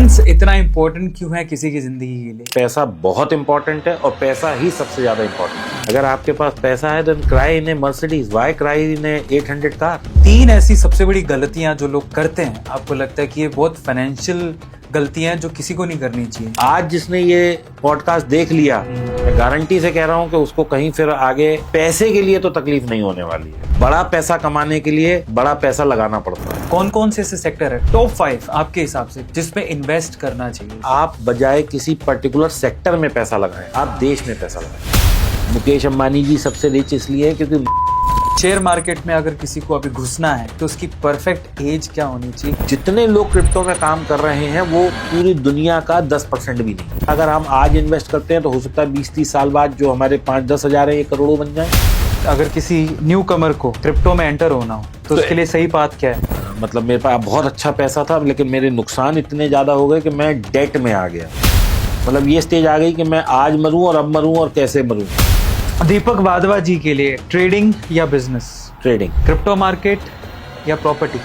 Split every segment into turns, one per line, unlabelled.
Finance इतना important क्यों है किसी की जिंदगी के लिए?
पैसा बहुत इंपॉर्टेंट है और पैसा ही सबसे ज्यादा इंपॉर्टेंट है। अगर आपके पास पैसा है then cry in a Mercedes, why cry in a 800 car.
3 ऐसी सबसे बड़ी गलतियां जो लोग करते हैं, आपको लगता है कि ये बहुत फाइनेंशियल गलतियां हैं जो किसी को नहीं करनी चाहिए।
आज जिसने ये पॉडकास्ट देख लिया, मैं गारंटी से कह रहा हूँ कि उसको कहीं फिर आगे पैसे के लिए तो तकलीफ नहीं होने वाली है। बड़ा पैसा कमाने के लिए बड़ा पैसा लगाना पड़ता है।
कौन कौन से ऐसे सेक्टर है टॉप 5 आपके हिसाब से जिसपे इन्वेस्ट करना चाहिए?
आप बजाय किसी पर्टिकुलर सेक्टर में पैसा लगाएं, आप देश में पैसा लगाएं। मुकेश अंबानी जी सबसे रिच इसलिए है क्योंकि
शेयर मार्केट में अगर किसी को अभी घुसना है तो उसकी परफेक्ट एज क्या होनी चाहिए?
जितने लोग क्रिप्टो में काम कर रहे हैं वो पूरी दुनिया का 10% भी नहीं। अगर हम आज इन्वेस्ट करते हैं तो हो सकता है 20-30 साल बाद जो हमारे 5-10 हजार है ये करोड़ों बन जाए।
अगर किसी न्यू कमर को क्रिप्टो में एंटर होना हो तो उसके लिए सही बात क्या है?
मतलब मेरे पास बहुत अच्छा पैसा था लेकिन मेरे नुकसान इतने ज्यादा हो गए कि मैं डेट में आ गया। मतलब ये स्टेज आ गई कि मैं आज मरूं और अब मरूं और कैसे मरूं।
दीपक वाधवा जी के लिए ट्रेडिंग या बिजनेस?
ट्रेडिंग।
क्रिप्टो मार्केट या प्रॉपर्टी?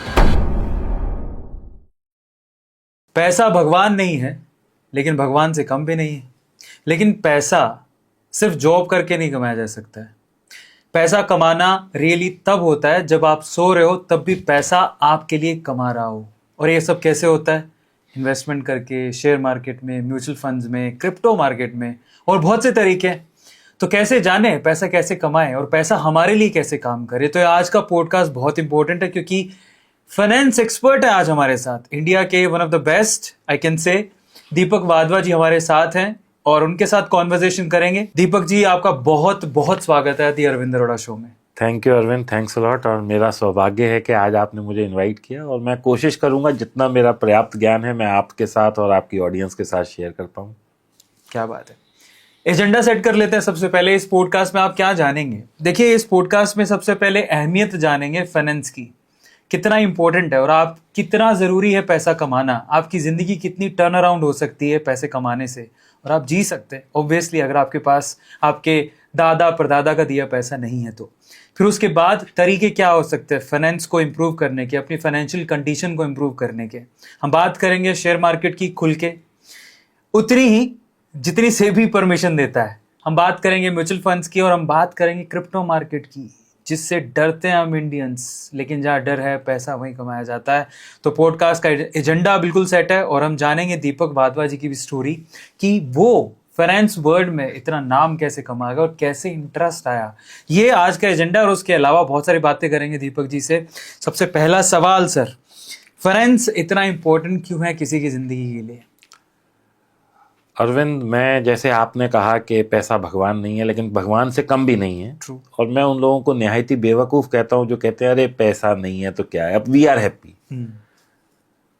पैसा भगवान नहीं है लेकिन भगवान से कम भी नहीं है। लेकिन पैसा सिर्फ जॉब करके नहीं कमाया जा सकता है। पैसा कमाना रियली तब होता है जब आप सो रहे हो तब भी पैसा आपके लिए कमा रहा हो। और ये सब कैसे होता है? इन्वेस्टमेंट करके, शेयर मार्केट में, म्यूचुअल फंड्स में, क्रिप्टो मार्केट में, और बहुत से तरीके हैं। तो कैसे जाने पैसा कैसे कमाएं और पैसा हमारे लिए कैसे काम करे? तो आज का पॉडकास्ट बहुत इंपॉर्टेंट है क्योंकि फाइनेंस एक्सपर्ट है आज हमारे साथ, इंडिया के one of the best I can say दीपक वाधवा जी हमारे साथ हैं और उनके साथ कॉन्वर्सेशन करेंगे। दीपक जी, आपका बहुत बहुत स्वागत है दी अरविंद अरोड़ा शो में।
Thank you Arvind, thanks a lot. और मेरा सौभाग्य है कि आज आपने मुझे इनवाइट किया और मैं कोशिश करूंगा जितना मेरा पर्याप्त ज्ञान है मैं आपके साथ और आपकी ऑडियंस के साथ शेयर कर पाऊं।
क्या बात है। एजेंडा सेट कर लेते हैं। सबसे पहले इस पॉडकास्ट में आप क्या जानेंगे? देखिए, इस पॉडकास्ट में सबसे पहले अहमियत जानेंगे फाइनेंस की, कितना इंपॉर्टेंट है और आप कितना जरूरी है पैसा कमाना। आपकी जिंदगी कितनी टर्न अराउंड हो सकती है पैसे कमाने से और आप जी सकते हैं ऑब्वियसली अगर आपके पास आपके दादा परदादा का दिया पैसा नहीं है तो। फिर उसके बाद तरीके क्या हो सकते हैं फाइनेंस को इम्प्रूव करने के, अपनी फाइनेंशियल कंडीशन को इम्प्रूव करने के। हम बात करेंगे शेयर मार्केट की खुल के, उतनी ही जितनी सेबी परमिशन देता है। हम बात करेंगे म्यूचुअल फंड्स की और हम बात करेंगे क्रिप्टो मार्केट की, जिससे डरते हैं हम इंडियंस, लेकिन जहाँ डर है पैसा वहीं कमाया जाता है। तो पॉडकास्ट का एजेंडा बिल्कुल सेट है और हम जानेंगे दीपक वाधवा जी की भी स्टोरी कि वो फाइनेंस वर्ल्ड में इतना नाम कैसे कमाएगा और कैसे इंटरेस्ट आया। ये आज का एजेंडा और उसके अलावा बहुत सारी बातें करेंगे दीपक जी से। सबसे पहला सवाल सर, फाइनेंस इतना इंपॉर्टेंट क्यों है किसी की जिंदगी के लिए?
अरविंद, मैं जैसे आपने कहा कि पैसा भगवान नहीं है लेकिन भगवान से कम भी नहीं है।
True.
और मैं उन लोगों को निहायत ही बेवकूफ़ कहता हूँ जो कहते हैं अरे पैसा नहीं है तो क्या है, अब वी आर हैप्पी।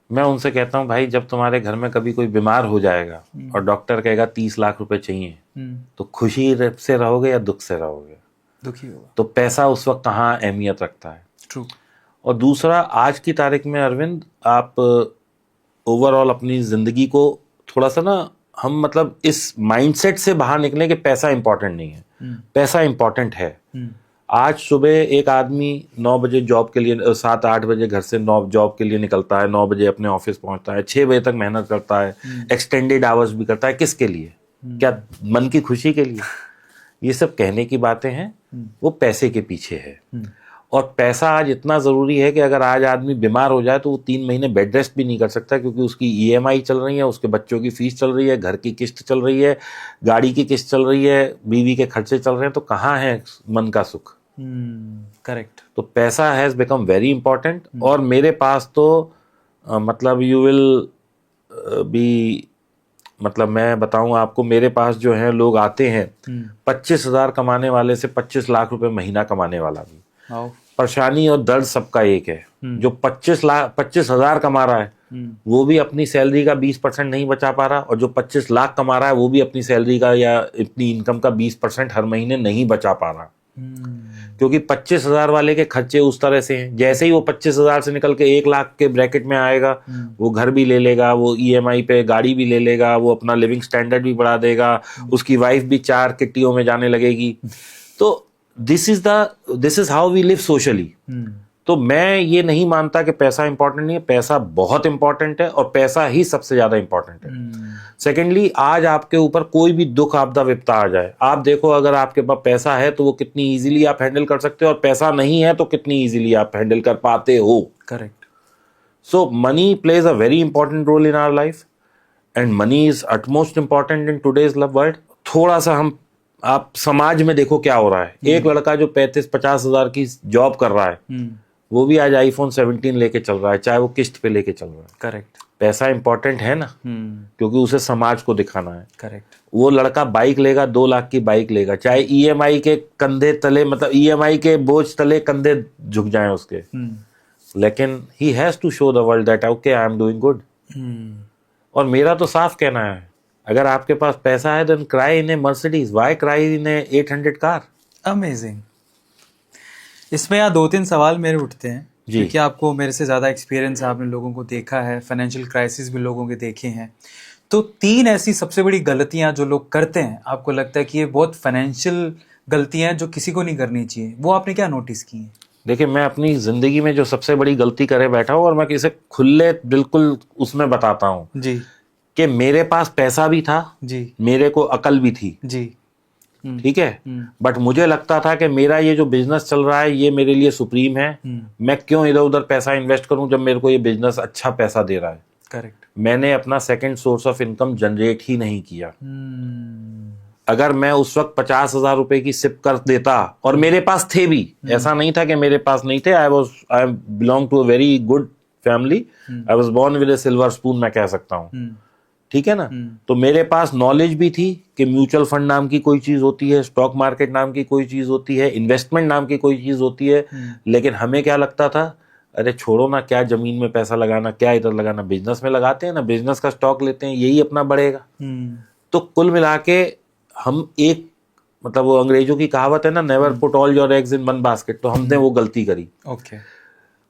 मैं उनसे कहता हूँ भाई, जब तुम्हारे घर में कभी कोई बीमार हो जाएगा और डॉक्टर कहेगा 30 लाख रुपए चाहिए, तो खुशी से रहोगे या दुख से रहोगे?
दुखी होगा।
तो पैसा उस वक्त कहाँ अहमियत रखता है।
ट्रू।
और दूसरा, आज की तारीख में अरविंद, आप ओवरऑल अपनी जिंदगी को थोड़ा सा ना, हम मतलब इस माइंडसेट से बाहर निकलें कि पैसा इंपॉर्टेंट नहीं है। पैसा इंपॉर्टेंट है। आज सुबह एक आदमी 9 बजे जॉब के लिए, 7-8 बजे घर से 9 जॉब के लिए निकलता है, 9 बजे अपने ऑफिस पहुंचता है, 6 बजे तक मेहनत करता है, एक्सटेंडेड आवर्स भी करता है। किसके लिए? क्या मन की खुशी के लिए? ये सब कहने की बातें हैं, वो पैसे के पीछे है। और पैसा आज इतना ज़रूरी है कि अगर आज आदमी बीमार हो जाए तो वो 3 महीने बेड रेस्ट भी नहीं कर सकता क्योंकि उसकी EMI चल रही है, उसके बच्चों की फीस चल रही है, घर की किस्त चल रही है, गाड़ी की किस्त चल रही है, बीवी के खर्चे चल रहे हैं। तो कहाँ है मन का सुख?
करेक्ट।
तो पैसा हैज़ बिकम वेरी इंपॉर्टेंट। और मेरे पास तो मतलब यू विल बी, मतलब मैं बताऊं आपको, मेरे पास जो है लोग आते हैं 25,000 कमाने वाले से 25 लाख रुपए महीना कमाने वाला भी। परेशानी और दर्द सबका एक है। जो 25,000 कमा रहा है वो भी अपनी सैलरी का 20% नहीं बचा पा रहा, और जो 25 लाख कमा रहा है वो भी अपनी सैलरी का या अपनी इनकम का 20% हर महीने नहीं बचा पा रहा। क्योंकि 25,000 वाले के खर्चे उस तरह से हैं, जैसे ही वो 25,000 से निकल के 1 लाख के ब्रैकेट में आएगा, वो घर भी ले लेगा, वो EMI पे गाड़ी भी ले लेगा, वो अपना लिविंग स्टैंडर्ड भी बढ़ा देगा, उसकी वाइफ भी 4 किट्टियों में जाने लगेगी। तो this is how we live socially. तो मैं ये नहीं मानता कि पैसा इंपॉर्टेंट नहीं है, पैसा बहुत इंपॉर्टेंट है और पैसा ही सबसे ज्यादा इंपॉर्टेंट है। सेकेंडली, आज आपके ऊपर कोई भी दुख आपदा विपदा आ जाए, आप देखो अगर आपके पास पैसा है तो वो कितनी इजीली आप हैंडल कर सकते हो, और पैसा नहीं है तो कितनी इजीली आप हैंडल कर पाते हो।
Correct.
So money plays a very important role in our life and money is utmost important in today's world. थोड़ा सा आप समाज में देखो क्या हो रहा है। एक लड़का जो 35-50 हजार की जॉब कर रहा है, वो भी आज iPhone 17 लेके चल रहा है, चाहे वो किस्त पे लेके चल रहा है।
करेक्ट।
पैसा इंपॉर्टेंट है ना, क्योंकि उसे समाज को दिखाना है।
करेक्ट।
वो लड़का बाइक लेगा, 2 लाख की बाइक लेगा, चाहे EMI के कंधे तले, मतलब EMI के बोझ तले कंधे झुक जाएं उसके, लेकिन he has to show the world that okay I am doing good. और मेरा तो साफ कहना है, अगर आपके पास पैसा है then cry in a Mercedes, why cry in a 800 car.
Amazing. इसमें यहाँ 2-3 सवाल मेरे उठते हैं
जी।
क्योंकि आपको मेरे से ज़्यादा एक्सपीरियंस है, आपने लोगों को देखा है, फाइनेंशियल क्राइसिस भी लोगों के देखे हैं। तो 3 ऐसी सबसे बड़ी गलतियाँ जो लोग करते हैं, आपको लगता है कि ये बहुत फाइनेंशियल गलतियाँ हैं जो किसी को नहीं करनी चाहिए, वो आपने क्या नोटिस की हैं?
देखिए, मैं अपनी जिंदगी में जो सबसे बड़ी गलती करे बैठा हूँ और मैं किसे खुले बिल्कुल उसमें बताता हूँ
जी।
कि मेरे पास पैसा भी था
जी।
मेरे को अकल भी थी
जी।
ठीक है, बट मुझे लगता था कि मेरा ये जो बिजनेस चल रहा है ये मेरे लिए सुप्रीम है, मैं क्यों इधर उधर पैसा इन्वेस्ट करूं जब मेरे को ये बिजनेस अच्छा पैसा दे रहा है।
करेक्ट।
मैंने अपना second source of income generate ही नहीं किया। अगर मैं उस वक्त 50,000 रुपए की सिप कर देता, और मेरे पास थे भी, ऐसा नहीं था कि मेरे पास नहीं थे, I belong to a very good family, I was born with a silver spoon, मैं कह सकता हूँ, ठीक है ना। तो मेरे पास नॉलेज भी थी कि म्यूचुअल फंड नाम की कोई चीज होती है, स्टॉक मार्केट नाम की कोई चीज होती है, इन्वेस्टमेंट नाम की कोई चीज होती है, लेकिन हमें क्या लगता था, अरे छोड़ो ना, क्या जमीन में पैसा लगाना, क्या इधर लगाना, बिजनेस में लगाते हैं ना, बिजनेस का स्टॉक लेते हैं, यही अपना बढ़ेगा। तो कुल मिला के हम एक, मतलब वो अंग्रेजों की कहावत है ना, never put all your eggs in one basket, तो हमने वो गलती करी।
ओके।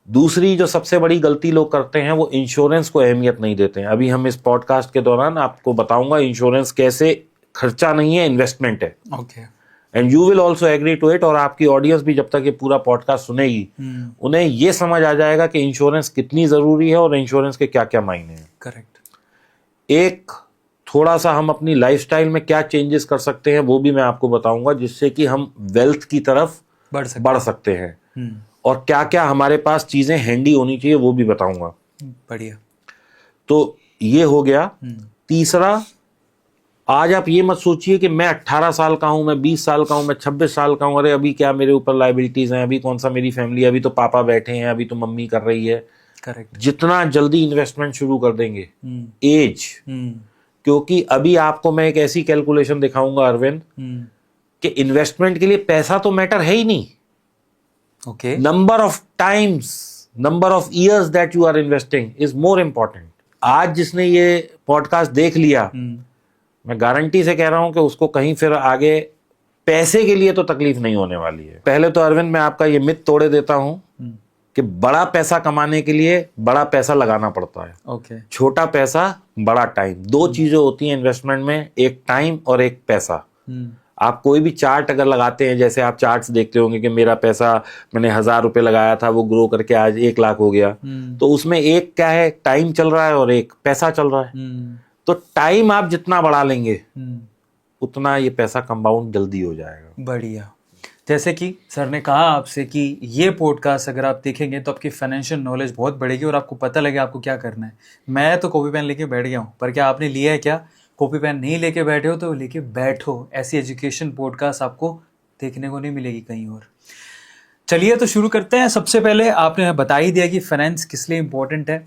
दूसरी जो सबसे बड़ी गलती लोग करते हैं वो इंश्योरेंस को अहमियत नहीं देते हैं। अभी हम इस पॉडकास्ट के दौरान आपको बताऊंगा इंश्योरेंस कैसे खर्चा नहीं है, इन्वेस्टमेंट है।
Okay.
And you will also agree to it, और आपकी ऑडियंस भी जब तक ये पूरा पॉडकास्ट सुनेगी उन्हें ये समझ आ जाएगा कि इंश्योरेंस कितनी जरूरी है और इंश्योरेंस के क्या क्या मायने हैं।
करेक्ट।
एक थोड़ा सा हम अपनी लाइफस्टाइल में क्या चेंजेस कर सकते हैं वो भी मैं आपको बताऊंगा, जिससे कि हम वेल्थ की तरफ बढ़ सकते हैं, और क्या क्या हमारे पास चीजें हैंडी होनी चाहिए वो भी बताऊंगा।
बढ़िया।
तो ये हो गया। तीसरा, आज आप ये मत सोचिए कि मैं 18 साल का हूं, मैं 20 साल का हूं, मैं 26 साल का हूं, अरे अभी क्या मेरे ऊपर लाइबिलिटीज हैं, अभी कौन सा मेरी फैमिली, अभी तो पापा बैठे हैं, अभी तो मम्मी कर रही है।
करेक्ट।
जितना जल्दी इन्वेस्टमेंट शुरू कर देंगे, एज, क्योंकि अभी आपको मैं एक ऐसी कैलकुलेशन दिखाऊंगा अरविंद कि इन्वेस्टमेंट के लिए पैसा तो मैटर है ही नहीं।
Okay.
Number of times, number of years that you are investing is more important. आज जिसने ये पॉडकास्ट देख लिया, मैं गारंटी से कह रहा हूं कि उसको कहीं फिर आगे पैसे के लिए तो तकलीफ नहीं होने वाली है। पहले तो अरविंद मैं आपका ये मिथ तोड़े देता हूं कि बड़ा पैसा कमाने के लिए बड़ा पैसा लगाना पड़ता है।
ओके।
छोटा पैसा, बड़ा टाइम, 2 चीजें होती हैं इन्वेस्टमेंट में, एक टाइम और एक पैसा। आप कोई भी चार्ट अगर लगाते हैं, जैसे आप चार्ट्स देखते होंगे कि मेरा पैसा, मैंने 1000 रुपए लगाया था, वो ग्रो करके आज 1 लाख हो गया, तो उसमें एक क्या है, टाइम चल रहा है और एक पैसा चल रहा है। तो टाइम आप जितना बढ़ा लेंगे उतना ये पैसा कंपाउंड जल्दी हो जाएगा।
बढ़िया। जैसे कि सर ने कहा आपसे कि ये पॉडकास्ट अगर आप देखेंगे तो आपकी फाइनेंशियल नॉलेज बहुत बढ़ेगी और आपको पता लगे आपको क्या करना है। मैं तो कॉपी पेन लेके बैठ गया हूँ, पर क्या आपने लिया है? क्या कॉपी पेन नहीं लेके बैठे हो तो लेके बैठो। ऐसी एजुकेशन पॉडकास्ट आपको देखने को नहीं मिलेगी कहीं और। चलिए तो शुरू करते हैं। सबसे पहले आपने बता ही दिया कि फाइनेंस किस लिए इंपॉर्टेंट है।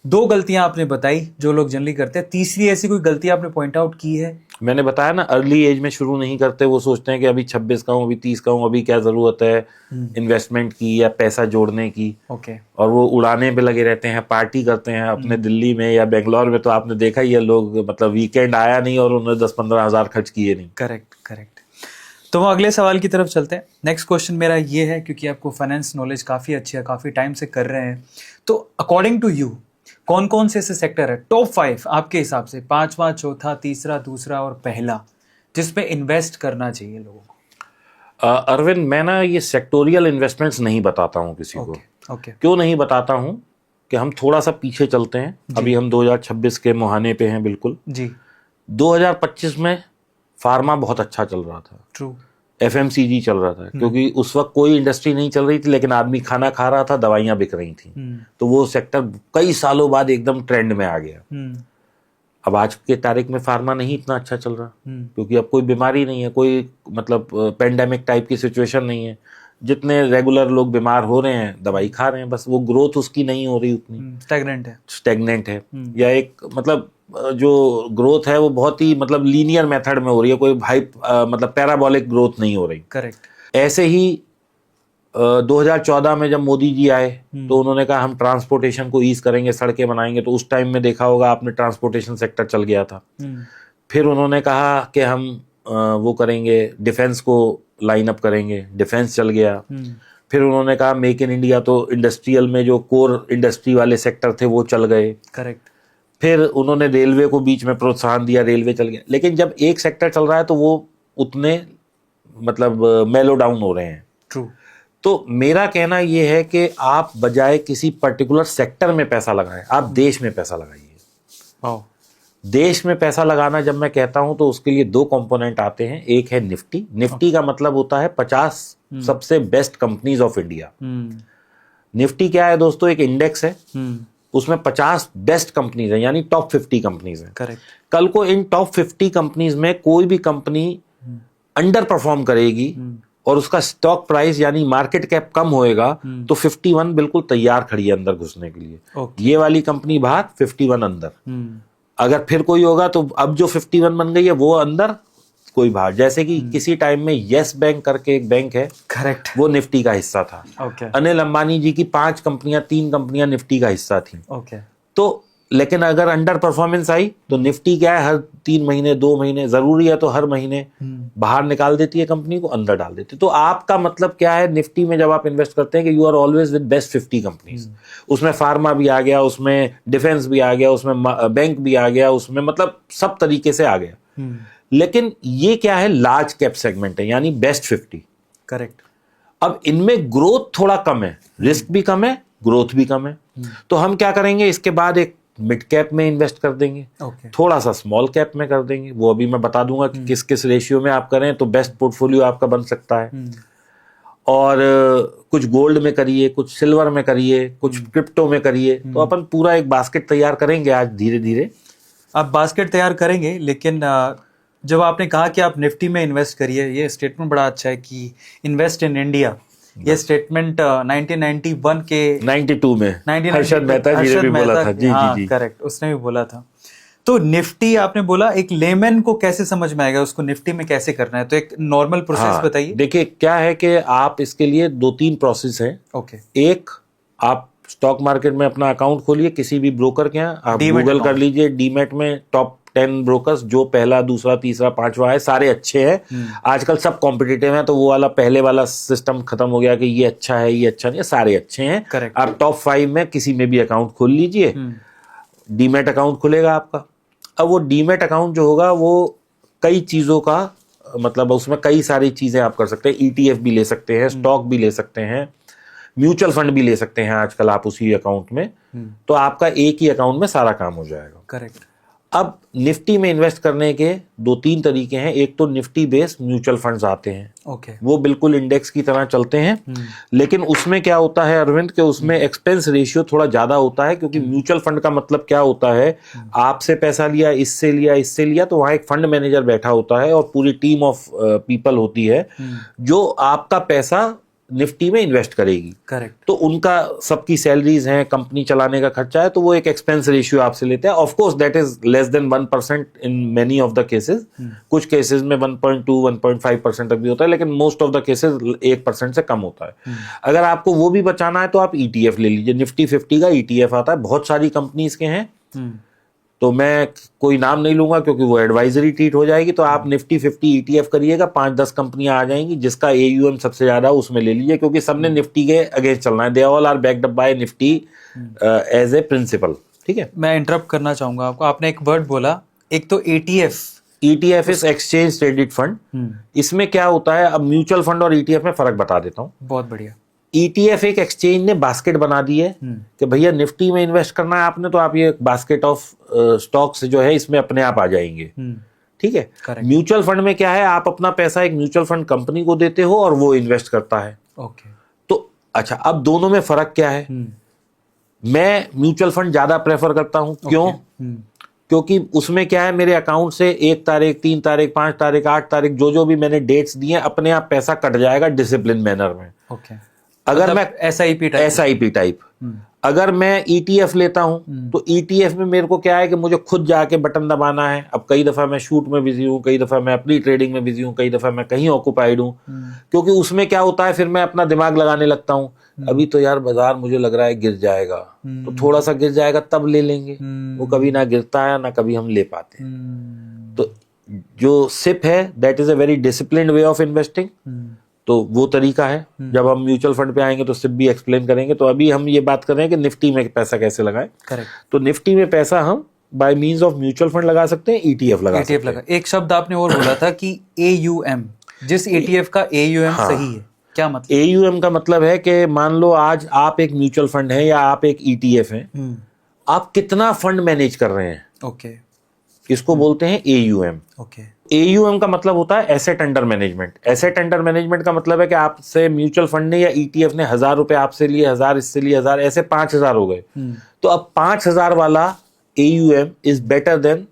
2 गलतियां आपने बताई जो लोग जनरली करते हैं। तीसरी ऐसी कोई गलती आपने पॉइंट आउट की है? मैंने बताया ना, अर्ली एज में शुरू नहीं करते। वो सोचते हैं कि अभी 26 का हूँ, अभी 30 का हूँ, अभी क्या जरूरत है इन्वेस्टमेंट की या पैसा जोड़ने की। ओके।
और वो उड़ाने पे लगे रहते हैं, पार्टी करते हैं। अपने दिल्ली में या बेंगलोर में तो आपने देखा ही है, लोग मतलब वीकेंड आया नहीं और उन्होंने 10-15 हज़ार खर्च किए नहीं।
Correct correct. तो हम अगले सवाल की तरफ चलते हैं। नेक्स्ट क्वेश्चन मेरा ये है, क्योंकि आपको फाइनेंस नॉलेज काफ़ी अच्छी है, काफ़ी टाइम से कर रहे हैं, तो अकॉर्डिंग टू यू कौन कौन से ऐसे सेक्टर है टॉप 5 आपके हिसाब से, 5वां, चौथा, तीसरा, दूसरा और पहला, जिसमें इन्वेस्ट करना चाहिए लोगों को?
अरविंद, मैं ना ये सेक्टोरियल इन्वेस्टमेंट्स नहीं बताता हूँ किसी को।
ओके।
क्यों नहीं बताता हूं कि हम थोड़ा सा पीछे चलते हैं। अभी हम 2026 के मुहाने पे हैं बिल्कुल
जी।
2025 में फार्मा बहुत अच्छा चल रहा था,
ट्रू।
एफएमसीजी चल रहा था, क्योंकि उस वक्त कोई इंडस्ट्री नहीं चल रही थी लेकिन आदमी खाना खा रहा था, दवाइयां बिक रही थी, तो वो सेक्टर कई सालों बाद एकदम ट्रेंड में आ गया। अब आज के तारीख में फार्मा नहीं इतना अच्छा चल रहा, क्योंकि अब कोई बीमारी नहीं है, कोई मतलब पेंडेमिक टाइप की सिचुएशन नहीं है, जितने रेगुलर लोग बीमार हो रहे हैं दवाई खा रहे हैं, बस वो ग्रोथ उसकी नहीं हो रही उतनी, स्टैग्नेंट है या एक मतलब जो ग्रोथ है वो बहुत ही मतलब लीनियर मेथड में हो रही है, कोई भाई मतलब पैराबोलिक ग्रोथ नहीं हो रही।
करेक्ट।
ऐसे ही 2014 में जब मोदी जी आए तो उन्होंने कहा हम ट्रांसपोर्टेशन को ईज करेंगे, सड़कें बनाएंगे, तो उस टाइम में देखा होगा आपने ट्रांसपोर्टेशन सेक्टर चल गया था। फिर उन्होंने कहा कि हम वो करेंगे, डिफेंस को लाइन अप करेंगे, डिफेंस चल गया। फिर उन्होंने कहा मेक इन इंडिया, तो इंडस्ट्रियल में जो कोर इंडस्ट्री वाले सेक्टर थे वो चल गए।
करेक्ट।
फिर उन्होंने रेलवे को बीच में प्रोत्साहन दिया, रेलवे चल गया। लेकिन जब एक सेक्टर चल रहा है तो वो उतने मतलब मेलो डाउन हो रहे हैं।
ट्रू।
तो मेरा कहना यह है कि आप बजाय किसी पर्टिकुलर सेक्टर में पैसा लगाएं, आप देश में पैसा लगाइए। देश में पैसा लगाना जब मैं कहता हूं तो उसके लिए दो कंपोनेंट आते हैं। एक है निफ्टी। निफ्टी का मतलब होता है 50 सबसे best companies of India. Nifty क्या है दोस्तों? एक इंडेक्स है, उसमें 50 बेस्ट कंपनीज है, यानी टॉप 50 कंपनीज है।
करेक्ट।
कल को इन टॉप 50 कंपनीज में कोई भी कंपनी अंडर परफॉर्म करेगी और उसका स्टॉक प्राइस यानी मार्केट कैप कम होएगा तो 51 बिल्कुल तैयार खड़ी है अंदर घुसने के लिए। ये वाली कंपनी बाहर, 51 अंदर। अगर फिर कोई होगा तो अब जो 51 बन गई है वो अंदर, कोई बाहर। जैसे कि किसी टाइम में येस बैंक करके एक बैंक है,
करेक्ट,
वो निफ्टी का हिस्सा था। अनिल अंबानी जी की 5 कंपनियां, 3 कंपनियां निफ्टी का हिस्सा थी। तो लेकिन अगर अंडर परफॉर्मेंस आई तो निफ्टी क्या है, हर 3 महीने 2 महीने, जरूरी है तो हर महीने बाहर निकाल देती है कंपनी को, अंदर डाल देती है। तो आपका मतलब क्या है निफ्टी में जब आप इन्वेस्ट करते हैं कि you are always with best 50 companies. उसमें फार्मा भी आ गया, उसमें डिफेंस भी आ गया, उसमें बैंक भी आ गया, उसमें मतलब सब तरीके से आ गया। लेकिन ये क्या है, लार्ज कैप सेगमेंट है, यानी बेस्ट 50।
करेक्ट।
अब इनमें ग्रोथ थोड़ा कम है, रिस्क भी कम है, ग्रोथ भी कम है। तो हम क्या करेंगे, इसके बाद एक मिड कैप में इन्वेस्ट कर देंगे, थोड़ा सा स्मॉल कैप में कर देंगे। वो अभी मैं बता दूंगा कि किस किस रेशियो में आप करें तो बेस्ट पोर्टफोलियो आपका बन सकता है। और कुछ गोल्ड में करिए, कुछ सिल्वर में करिए, कुछ क्रिप्टो में करिए। तो अपन पूरा एक बास्केट तैयार करेंगे आज धीरे धीरे।
आप बास्केट तैयार करेंगे, लेकिन जब आपने कहा कि आप निफ्टी में इन्वेस्ट करिए, ये स्टेटमेंट बड़ा अच्छा है कि इन्वेस्ट इन इंडिया। ये स्टेटमेंट 1991 के
92 में हर्षद मेहता जी ने भी बोला था। जी
हाँ,
जी जी,
करेक्ट, उसने भी बोला था। तो निफ्टी आपने बोला, एक लेमैन को कैसे समझ में आएगा उसको निफ्टी में कैसे करना है? तो एक नॉर्मल प्रोसेस बताइए।
देखिए क्या है कि आप इसके लिए 2-3 प्रोसेस है। एक, आप स्टॉक मार्केट में अपना अकाउंट खोलिए किसी भी ब्रोकर के यहाँ, आप गूगल कर लीजिए डीमैट में टॉप 10 ब्रोकर्स, जो पहला, दूसरा, तीसरा, 5वां है, सारे अच्छे हैं। आजकल सब कॉम्पिटिटिव हैं, तो वो वाला पहले वाला सिस्टम खत्म हो गया कि ये अच्छा है ये अच्छा नहीं है, सारे अच्छे हैं। आप टॉप 5 में किसी में भी अकाउंट खोल लीजिए, डीमैट अकाउंट खुलेगा आपका। अब वो डीमैट अकाउंट जो होगा वो कई चीजों का मतलब उसमें कई सारी चीजें आप कर सकते हैं। ETF भी ले सकते हैं, स्टॉक भी ले सकते हैं, म्यूचुअल फंड भी ले सकते हैं आजकल आप उसी अकाउंट में। तो आपका एक ही अकाउंट में सारा काम हो जाएगा।
करेक्ट।
अब निफ्टी में इन्वेस्ट करने के 2-3 तरीके हैं। एक तो निफ्टी बेस्ड म्यूचुअल फंड्स आते हैं, वो बिल्कुल इंडेक्स की तरह चलते हैं। लेकिन उसमें क्या होता है अरविंद, के उसमें एक्सपेंस रेशियो थोड़ा ज्यादा होता है, क्योंकि म्यूचुअल फंड का मतलब क्या होता है, आपसे पैसा लिया, इससे लिया, इससे लिया, तो वहां एक फंड मैनेजर बैठा होता है और पूरी टीम ऑफ पीपल होती है जो आपका पैसा निफ्टी में इन्वेस्ट करेगी।
करेक्ट।
तो उनका सबकी सैलरीज हैं, कंपनी चलाने का खर्चा है, तो वो एक एक्सपेंस रेशियो आपसे लेते हैं। Of course that is less than 1% in many of the cases. कुछ केसेस में 1.2 1.5% तक भी होता है, लेकिन मोस्ट ऑफ द केसेस 1% से कम होता है। अगर आपको वो भी बचाना है तो आप ETF ले लीजिए। निफ्टी 50 का ETF आता है, बहुत सारी कंपनीज के हैं, तो मैं कोई नाम नहीं लूंगा क्योंकि वो एडवाइजरी ट्रीट हो जाएगी। तो आप निफ्टी 50 ETF करिएगा, 5-10 कंपनियां आ जाएंगी, जिसका AUM सबसे ज्यादा उसमें ले लीजिए, क्योंकि सबने निफ्टी के अगेंस्ट चलना है। They all are backed up by Nifty as a principle. ठीक है,
मैं इंटरप्ट करना चाहूंगा आपको। आपने एक वर्ड बोला, एक तो
ETF is exchange traded fund. इसमें क्या होता है, अब म्यूचुअल फंड और ETF में फर्क बता देता हूँ।
बहुत बढ़िया।
ETF एक एक्सचेंज ने बास्केट बना दी है कि भैया निफ्टी में इन्वेस्ट करना है आपने, तो आप ये बास्केट ऑफ स्टॉक्स जो है इसमें अपने आप आ जाएंगे। ठीक है। म्यूचुअल फंड में क्या है, आप अपना पैसा एक म्यूचुअल फंड कंपनी को देते हो और वो इन्वेस्ट करता है।
ओके।
तो अच्छा, अब दोनों में फर्क क्या है? मैं म्यूचुअल फंड ज्यादा प्रेफर करता हूं। क्यों? क्योंकि उसमें क्या है, मेरे अकाउंट से 1 तारीख, 3 तारीख, 5 तारीख, 8 तारीख जो भी मैंने डेट्स दिए अपने आप पैसा कट जाएगा डिसिप्लिन मैनर में।
ओके।
अगर
मतलब
मैं
एसआईपी टाइप,
अगर मैं ETF लेता हूं तो ETF में मेरे को क्या है कि मुझे खुद जाके बटन दबाना है। अब कई दफा मैं शूट में बिजी हूं, कई दफा मैं अपनी ट्रेडिंग में बिजी हूं, कई दफा मैं कहीं ऑक्युपाइड हूं। क्योंकि उसमें क्या होता है, फिर मैं अपना दिमाग लगाने लगता हूं, अभी तो यार बाजार मुझे लग रहा है गिर जाएगा, तो थोड़ा सा गिर जाएगा तब ले लेंगे। वो कभी ना गिरता है ना कभी हम ले पाते हैं। तो जो सिप है that is a very disciplined way of investing. तो वो तरीका है। जब हम म्यूचुअल फंड पे आएंगे तो सिर्फ भी एक्सप्लेन करेंगे। तो अभी हम ये बात कर रहे हैं कि निफ्टी में पैसा कैसे लगाएं।
करेक्ट।
तो निफ्टी में पैसा हम by means of mutual fund लगा सकते हैं, ETF लगा सकते हैं।
एक शब्द आपने और बोला था कि AUM, जिस ETF का AUM सही है, क्या मतलब?
AUM का मतलब है कि मान लो आज आप एक म्यूचुअल फंड है या आप एक ETF हैं, आप कितना फंड मैनेज कर रहे हैं।
ओके।
इसको बोलते हैं AUM।
ओके।
AUM का मतलब होता है asset under management. Asset under management का मतलब है कि आपसे म्यूचुअल फंड ने या ETF ने 1000 रुपए आपसे लिए, 1000 इससे लिए, 1000 ऐसे 5000 हो गए। तो अब 5000 वाला AUM इज बेटर देन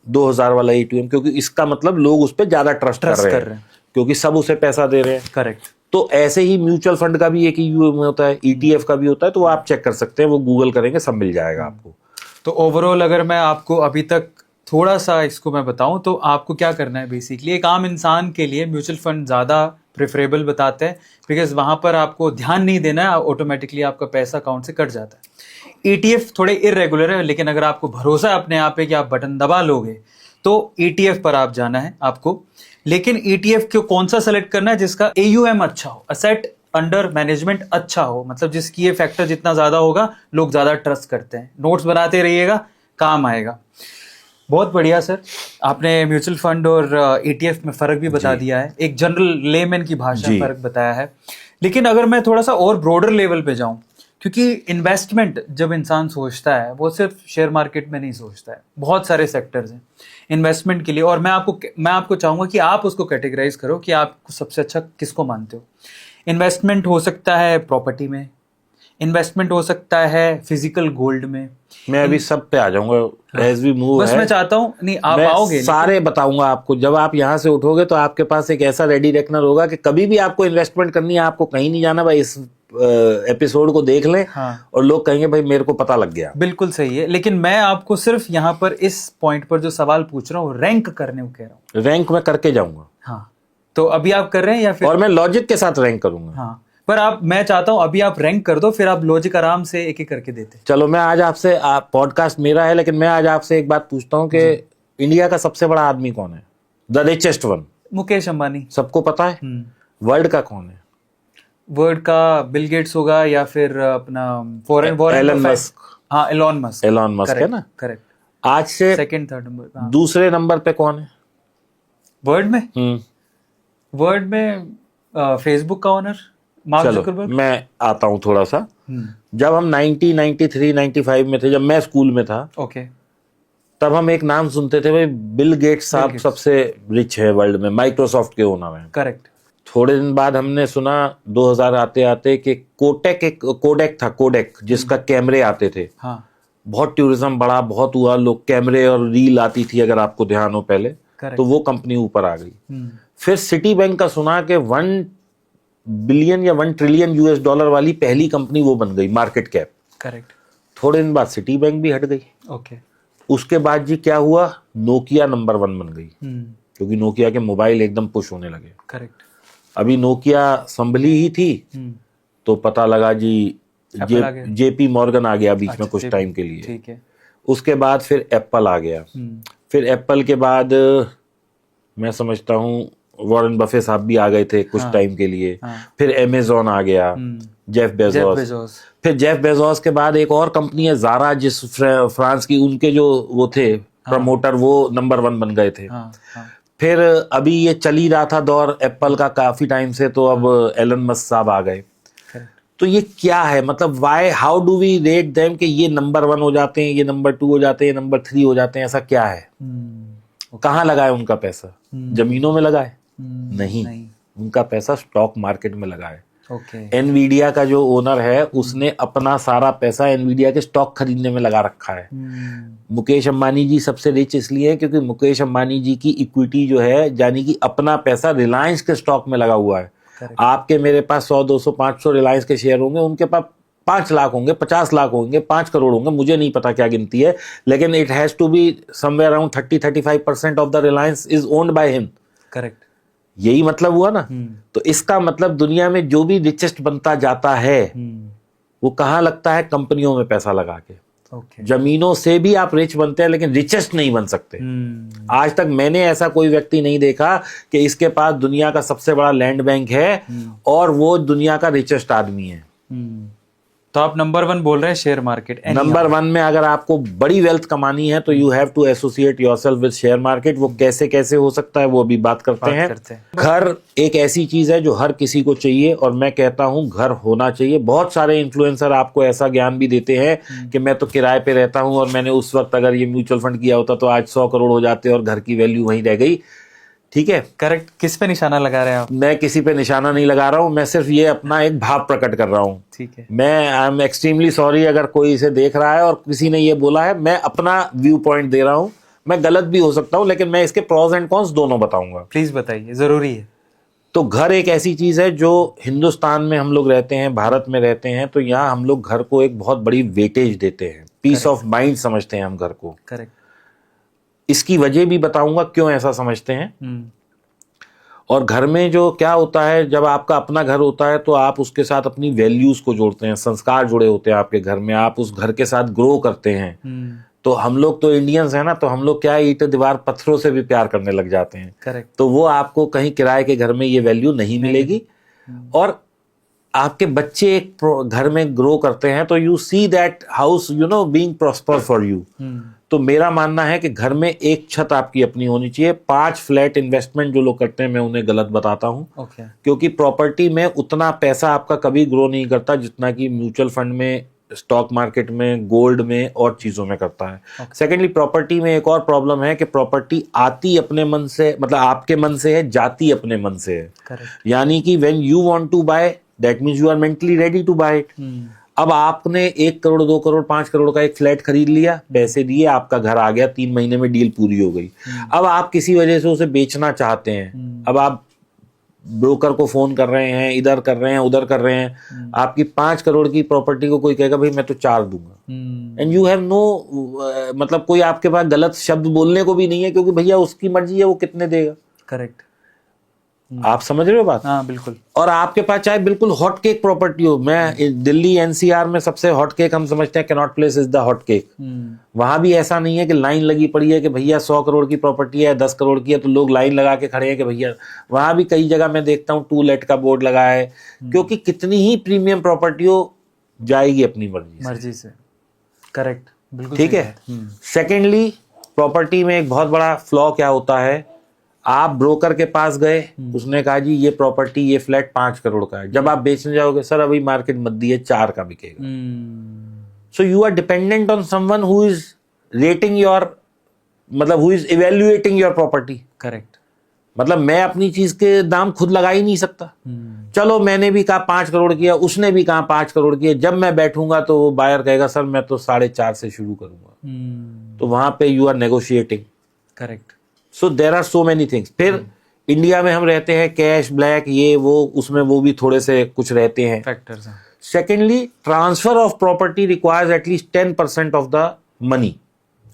2000 वाला AUM, क्योंकि इसका मतलब लोग उस पर ज्यादा ट्रस्ट कर रहे हैं क्योंकि सब उसे पैसा दे रहे हैं।
करेक्ट।
तो ऐसे ही म्यूचुअल फंड का भी एक AUM होता है, ETF का भी होता है। तो आप चेक कर सकते हैं, वो गूगल करेंगे सब मिल जाएगा आपको।
तो ओवरऑल अगर मैं आपको अभी तक थोड़ा सा इसको मैं बताऊं तो आपको क्या करना है, बेसिकली एक आम इंसान के लिए म्यूचुअल फंड ज़्यादा प्रेफरेबल बताते हैं, बिकॉज वहाँ पर आपको ध्यान नहीं देना है, ऑटोमेटिकली आपका पैसा अकाउंट से कट जाता है। ETF थोड़े इरेगुलर है, लेकिन अगर आपको भरोसा है अपने आप पे कि आप बटन दबा लोगे तो ETF पर आप जाना है आपको। लेकिन ETF को कौन सा सेलेक्ट करना है, जिसका AUM अच्छा हो, असेट अंडर मैनेजमेंट अच्छा हो, मतलब जिसकी ये फैक्टर जितना ज़्यादा होगा लोग ज़्यादा ट्रस्ट करते हैं। नोट्स बनाते रहिएगा, काम आएगा। बहुत बढ़िया सर, आपने म्यूचुअल फंड और ETF में फ़र्क भी बता दिया है, एक जनरल लेमैन की भाषा में फ़र्क बताया है। लेकिन अगर मैं थोड़ा सा और ब्रॉडर लेवल पे जाऊं, क्योंकि इन्वेस्टमेंट जब इंसान सोचता है वो सिर्फ शेयर मार्केट में नहीं सोचता है, बहुत सारे सेक्टर्स हैं इन्वेस्टमेंट के लिए। और मैं आपको चाहूँगा कि आप उसको कैटेगराइज करो कि आप सबसे अच्छा किसको मानते हो। इन्वेस्टमेंट हो सकता है प्रॉपर्टी में, इन्वेस्टमेंट हो सकता है फिजिकल गोल्ड में। मैं
अभी सब पे आ जाऊंगा एज वी मूव।
बस मैं चाहता हूँ, नहीं आप आओगे,
सारे बताऊंगा आपको। जब आप यहाँ से उठोगे तो आपके पास एक ऐसा रेडी रेकनर होगा कि कभी भी आपको इन्वेस्टमेंट करनी है, आपको कहीं नहीं जाना भाई, इस एपिसोड को देख लें।
हाँ।
और लोग कहेंगे भाई मेरे को पता लग गया।
बिल्कुल सही है, लेकिन मैं आपको सिर्फ यहाँ पर इस पॉइंट पर जो सवाल पूछ रहा हूँ रैंक करने को कह रहा हूँ।
रैंक में करके जाऊंगा।
हाँ, तो अभी आप कर रहे हैं या फिर?
और मैं लॉजिक के साथ रैंक करूंगा।
हाँ, पर मैं चाहता हूं अभी आप रैंक कर दो, फिर आप लॉजिक आराम से एक एक करके देते।
चलो, मैं आज आपसे, पॉडकास्ट मेरा है लेकिन मैं आज आपसे एक बात पूछता हूं कि इंडिया का सबसे बड़ा आदमी कौन है? The richest one.
Mukesh Ambani,
सबको पता है। वर्ल्ड का कौन है?
वर्ल्ड का बिल गेट्स होगा या फिर अपना फॉरेन
एलन मस्क।
हाँ, एलन मस्क
है ना।
करेक्ट।
आज से
सेकंड थर्ड नंबर,
दूसरे नंबर पे कौन है
वर्ल्ड में? वर्ल्ड में फेसबुक का ओनर मार्क जुकरबर्ग।
मैं आता हूं थोड़ा सा। जब हम 93, 95 में थे, जब मैं स्कूल में था,
ओके, तब
हम एक नाम सुनते थे भाई, बिल गेट्स साहब सबसे रिच है वर्ल्ड में, माइक्रोसॉफ्ट के ओनर हैं।
करेक्ट।
थोड़े दिन बाद हमने सुना 2000 आते आते कि कोडेक था, जिसका कैमरे आते थे।
हाँ,
बहुत टूरिज्म बढ़ा, बहुत हुआ, लोग कैमरे और रील आती थी अगर आपको ध्यान हो पहले। तो वो कंपनी ऊपर आ गई। फिर सिटी बैंक का सुना कि 1 बिलियन या 1 ट्रिलियन US डॉलर वाली पहली कंपनी वो बन गई, मार्केट कैप।
करेक्ट।
थोड़े दिन बाद सिटी बैंक भी हट गई।
ओके।
उसके बाद जी क्या हुआ, नोकिया नंबर 1 बन गई, क्योंकि नोकिया के मोबाइल एकदम पुश होने लगे।
करेक्ट।
अभी नोकिया संभली ही थी तो पता लगा जी JP मॉर्गन आ गया बीच में कुछ टाइम के लिए।
ठीक है।
उसके बाद फिर एप्पल आ गया। फिर एप्पल के बाद मैं समझता हूँ वॉरेन बफे साहब भी आ गए थे कुछ टाइम के लिए। फिर अमेजोन आ गया, जेफ बेजोस। फिर जेफ बेजोस के बाद एक और कंपनी है ज़ारा, जिस फ्रांस की, उनके जो वो थे प्रमोटर, वो नंबर 1 बन गए थे। फिर अभी ये चल ही रहा था दौर एप्पल का काफी टाइम से, तो अब एलन मस्क साहब आ गए। तो ये क्या है, मतलब why, how do we rate them कि ये नंबर 1 हो जाते हैं, ये नंबर 2 हो जाते हैं, ये नंबर 3 हो जाते हैं, ऐसा क्या है? कहाँ लगाए उनका पैसा? जमीनों में लगाए? नहीं, उनका पैसा स्टॉक मार्केट में लगाए। एनवीडिया का जो ओनर है उसने अपना सारा पैसा एनवीडिया के स्टॉक खरीदने में लगा रखा है। मुकेश अंबानी जी सबसे रिच इसलिए है क्योंकि मुकेश अंबानी जी की इक्विटी जो है, यानी कि अपना पैसा रिलायंस के स्टॉक में लगा हुआ है। आपके मेरे पास 100, 200, 500 रिलायंस के शेयर होंगे, उनके पास 5 लाख होंगे, 50 लाख होंगे, 5 करोड़ होंगे, मुझे नहीं पता क्या गिनती है, लेकिन it has to be somewhere around 30-35% of the Reliance is owned by him.
Correct,
यही मतलब हुआ ना। तो इसका मतलब दुनिया में जो भी रिचेस्ट बनता जाता है वो कहाँ लगता है? कंपनियों में पैसा लगा के। जमीनों से भी आप रिच बनते हैं लेकिन रिचेस्ट नहीं बन सकते। आज तक मैंने ऐसा कोई व्यक्ति नहीं देखा कि इसके पास दुनिया का सबसे बड़ा लैंड बैंक है और वो दुनिया का रिचेस्ट आदमी है।
तो आप नंबर 1 बोल रहे हैं शेयर मार्केट।
नंबर 1 में अगर आपको बड़ी वेल्थ कमानी है तो you have to associate yourself with share market. वो कैसे कैसे हो सकता है वो भी बात करते हैं। घर एक ऐसी चीज है जो हर किसी को चाहिए और मैं कहता हूं घर होना चाहिए। बहुत सारे इन्फ्लुएंसर आपको ऐसा ज्ञान भी देते हैं कि मैं तो किराए पे रहता हूं और मैंने उस वक्त अगर ये म्यूचुअल फंड किया होता तो आज 100 करोड़ हो जाते और घर की वैल्यू वहीं रह गई। ठीक है,
करेक्ट। किस पे निशाना लगा रहे हैं आप?
मैं किसी पे निशाना नहीं लगा रहा हूं, मैं सिर्फ ये अपना एक भाव प्रकट कर रहा हूं।
ठीक है,
मैं आई एम एक्सट्रीमली सॉरी अगर कोई इसे देख रहा है और किसी ने ये बोला है। मैं अपना व्यू पॉइंट दे रहा हूं, मैं गलत भी हो सकता हूं लेकिन मैं इसके प्रॉज एंड कॉन्स दोनों बताऊंगा।
प्लीज बताइए, जरूरी है।
तो घर एक ऐसी चीज है जो हिंदुस्तान में हम लोग रहते हैं, भारत में रहते हैं, तो यहाँ हम लोग घर को एक बहुत बड़ी वेटेज देते हैं, पीस ऑफ माइंड समझते हैं हम घर को।
करेक्ट।
इसकी वजह भी बताऊंगा क्यों ऐसा समझते हैं। और घर में जो क्या होता है, जब आपका अपना घर होता है तो आप उसके साथ अपनी वैल्यूज को जोड़ते हैं, संस्कार जुड़े होते हैं आपके घर में, आप उस घर के साथ ग्रो करते हैं। तो हम लोग तो इंडियंस हैं ना, तो हम लोग क्या ईंट दीवार पत्थरों से भी प्यार करने लग जाते हैं।
करेक्ट।
तो वो आपको कहीं किराए के घर में ये वैल्यू नहीं मिलेगी। और आपके बच्चे एक घर में ग्रो करते हैं तो you see that house being prosper for you. तो मेरा मानना है कि घर में एक छत आपकी अपनी होनी चाहिए। 5 फ्लैट इन्वेस्टमेंट जो लोग करते हैं मैं उन्हें गलत बताता हूं। क्योंकि प्रॉपर्टी में उतना पैसा आपका कभी ग्रो नहीं करता जितना कि म्यूचुअल फंड में, स्टॉक मार्केट में, गोल्ड में और चीजों में करता है। सेकेंडली, प्रॉपर्टी में एक और प्रॉब्लम है कि प्रॉपर्टी आती अपने मन से, मतलब आपके मन से है, जाती अपने मन से है। यानी कि when you want to buy that means you are mentally ready to buy it. अब आपने 1 करोड़, 2 करोड़, 5 करोड़ का एक फ्लैट खरीद लिया, पैसे दिए, आपका घर आ गया, 3 महीने में डील पूरी हो गई। अब आप किसी वजह से उसे बेचना चाहते हैं। अब आप ब्रोकर को फोन कर रहे हैं, इधर कर रहे हैं, उधर कर रहे हैं। आपकी 5 करोड़ की प्रॉपर्टी को कोई कहेगा भाई मैं तो 4 दूंगा, एंड यू हैव नो, मतलब कोई आपके पास गलत शब्द बोलने को भी नहीं है क्योंकि भैया उसकी मर्जी है वो कितने देगा।
करेक्ट।
आप समझ रहे हो बात?
हाँ, बिल्कुल।
और आपके पास चाहे बिल्कुल हॉट केक प्रॉपर्टी हो, मैं दिल्ली एनसीआर में सबसे हॉट केक हम समझते हैं cannot place is the hot cake. वहां भी ऐसा नहीं है कि लाइन लगी पड़ी है कि भैया 100 करोड़ की प्रॉपर्टी है, 10 करोड़ की है तो लोग लाइन लगा के खड़े हैं कि भैया। वहां भी कई जगह मैं देखता हूँ टू लेट का बोर्ड लगा है, क्योंकि कितनी ही प्रीमियम प्रॉपर्टी हो जाएगी अपनी मर्जी से।
करेक्ट, बिल्कुल
ठीक है। सेकेंडली, प्रॉपर्टी में एक बहुत बड़ा फ्लॉ क्या होता है, आप ब्रोकर के पास गए, उसने कहा जी ये प्रॉपर्टी, ये फ्लैट 5 करोड़ का है। जब आप बेचने जाओगे, सर अभी मार्केट मत दिए, 4 का बिकेगा। So you are dependent on someone who is rating your, मतलब who is evaluating your property.
Correct.
मतलब मैं अपनी चीज के दाम खुद लगा ही नहीं सकता। चलो मैंने भी कहा 5 करोड़ किया, उसने भी कहा 5 करोड़ किया, जब मैं बैठूंगा तो वो बायर कहेगा सर मैं तो 4.5 से शुरू करूंगा। तो वहां पे you are negotiating.
Correct.
So there are so many things. फिर इंडिया में हम रहते हैं कैश, ब्लैक, ये वो, उसमें वो भी थोड़े से कुछ रहते हैं
factors.
Secondly, transfer of property requires at least 10% of the money.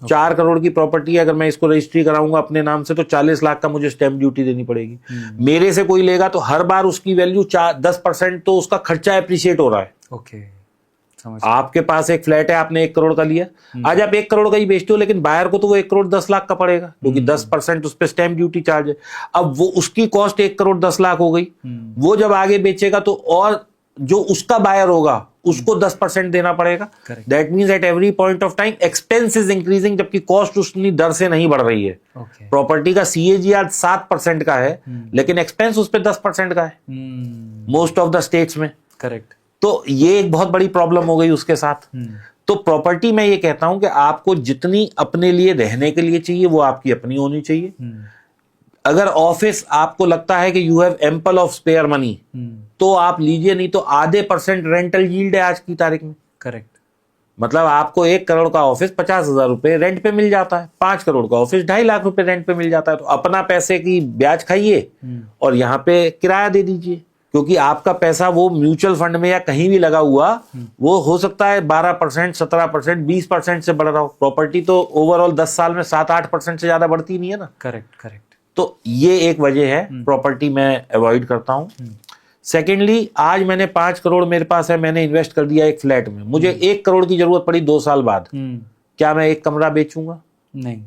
4 crore की प्रॉपर्टी अगर मैं इसको रजिस्ट्री कराऊंगा अपने नाम से तो 40 लाख का मुझे स्टैंप ड्यूटी देनी पड़ेगी। मेरे से कोई लेगा तो हर बार उसकी वैल्यू 10% तो उसका खर्चा एप्रिशिएट हो रहा है।
ओके,
आपके पास एक फ्लैट है, आपने 1 करोड़ का लिया, आज आप 1 करोड़ का ही बेचते हो, लेकिन बायर को तो वो 1 करोड़ 10 लाख का पड़ेगा क्योंकि 10% उस पर स्टैंप ड्यूटी चार्ज है। अब वो उसकी कॉस्ट 1 करोड़ 10 लाख हो गई। वो जब आगे बेचेगा तो और जो उसका बायर होगा उसको 10% देना पड़ेगा। That means at every point of time expense is increasing, जबकि कॉस्ट उतनी दर से नहीं बढ़ रही है। प्रॉपर्टी का CAGR 7% का है लेकिन एक्सपेंस उस पर 10% का है मोस्ट ऑफ द स्टेट्स में।
करेक्ट।
तो ये एक बहुत बड़ी प्रॉब्लम हो गई उसके साथ। तो प्रॉपर्टी में ये कहता हूं कि आपको जितनी अपने लिए रहने के लिए चाहिए वो आपकी अपनी होनी चाहिए। अगर ऑफिस आपको लगता है कि you have ample of spare money तो आप लीजिए, नहीं तो आधे % रेंटल यील्ड है आज की तारीख में।
करेक्ट।
मतलब आपको 1 करोड़ का ऑफिस 50,000 रुपए रेंट पे मिल जाता है, 5 करोड़ का ऑफिस 2.5 लाख रुपए रेंट पे मिल जाता है। तो अपना पैसे की ब्याज खाइए और यहाँ पे किराया दे दीजिए, क्योंकि आपका पैसा वो म्यूचुअल फंड में या कहीं भी लगा हुआ वो हो सकता है 12%, 17%, 20% से बढ़ रहा हो। प्रॉपर्टी तो ओवरऑल 10 साल में 7-8% से ज्यादा बढ़ती नहीं है ना।
Correct correct.
तो ये एक वजह है प्रॉपर्टी मैं अवॉइड करता हूं। सेकेंडली, आज मैंने 5 करोड़ मेरे पास है, मैंने इन्वेस्ट कर दिया एक फ्लैट में, मुझे 1 करोड़ की जरूरत पड़ी 2 साल बाद, क्या मैं एक कमरा बेचूंगा?
नहीं,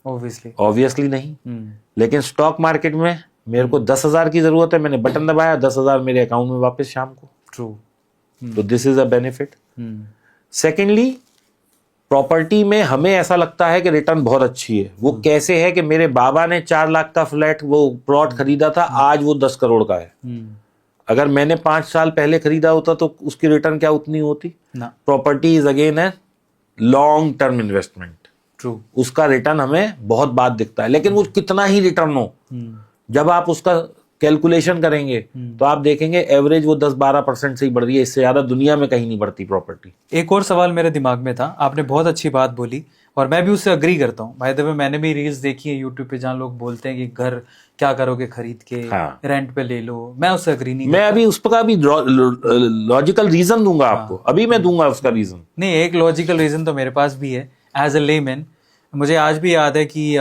ऑब्वियसली नहीं। लेकिन स्टॉक मार्केट में मेरे को 10,000 की जरूरत है, मैंने बटन दबाया, 10,000 मेरे अकाउंट में वापस शाम को।
ट्रू।
तो this is a benefit. Secondly, property में हमें ऐसा लगता है कि रिटर्न बहुत अच्छी है। वो कैसे है कि मेरे बाबा ने 4 लाख का फ्लैट वो प्लॉट खरीदा था, आज वो 10 करोड़ का है। अगर मैंने 5 साल पहले खरीदा होता तो उसकी रिटर्न क्या उतनी होती ना। प्रॉपर्टी इज अगेन है लॉन्ग टर्म इन्वेस्टमेंट।
ट्रू।
उसका रिटर्न हमें बहुत बाद दिखता है, लेकिन वो कितना ही रिटर्न हो, जब आप उसका कैलकुलेशन करेंगे तो आप देखेंगे एवरेज वो 10-12% से ही बढ़ रही है, इससे ज्यादा दुनिया में कहीं नहीं बढ़ती प्रॉपर्टी।
एक और सवाल मेरे दिमाग में था, आपने बहुत अच्छी बात बोली और मैं भी उससे अग्री करता हूँ। बाय द वे, मैंने भी रील्स देखी है यूट्यूब पे जहाँ लोग बोलते हैं कि घर क्या करोगे खरीद के,
हाँ।
रेंट पे ले लो। मैं उससे अग्री नहीं
मैं अभी उस पर भी लॉजिकल रीजन दूंगा आपको, अभी मैं दूंगा उसका रीजन।
नहीं, एक लॉजिकल रीजन तो मेरे पास भी है एज अ लेमैन। मुझे आज भी याद है कि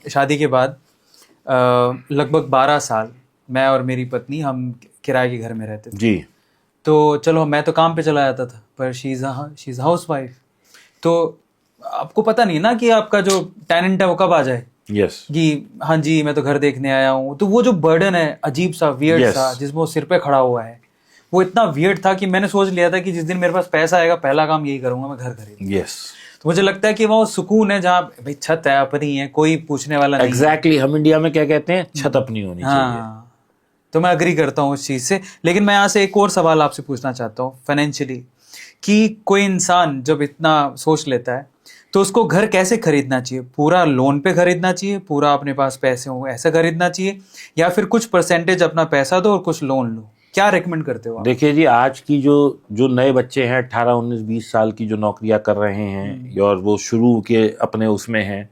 शादी के बाद लगभग 12 साल मैं और मेरी पत्नी हम किराए के घर में रहते थे
जी।
तो चलो, मैं तो काम पे चला जाता था, पर शी इज हाउस वाइफ। तो आपको पता नहीं ना कि आपका जो टेनेंट है वो कब आ जाए।
यस।
कि हाँ जी मैं तो घर देखने आया हूँ। तो वो जो बर्डन है अजीब सा, वियर्ड सा, जिसमें वो सिर पे खड़ा हुआ है, वो इतना वियर्ड था कि मैंने सोच लिया था कि जिस दिन मेरे पास पैसा आएगा पहला काम यही करूंगा, मैं घर खरीदूंगा।
यस।
तो मुझे लगता है कि वो सुकून है जहाँ भाई छत है, अपनी है, कोई पूछने वाला नहीं।
एग्जैक्टली, हम इंडिया में क्या कहते हैं, छत अपनी होनी चाहिए।
तो मैं अग्री करता हूँ उस चीज से। लेकिन मैं यहाँ से एक और सवाल आपसे पूछना चाहता हूँ फाइनेंशियली, कि कोई इंसान जब इतना सोच लेता है तो उसको घर कैसे खरीदना चाहिए? पूरा लोन पे खरीदना चाहिए, पूरा अपने पास पैसे हो ऐसा खरीदना चाहिए, या फिर कुछ परसेंटेज अपना पैसा दो और कुछ लोन लो? क्या रेकमेंड करते हो आप?
देखिए जी, आज की जो नए बच्चे हैं 18, 19, 20 साल की जो नौकरियां कर रहे हैं और वो शुरू के अपने उसमें हैं,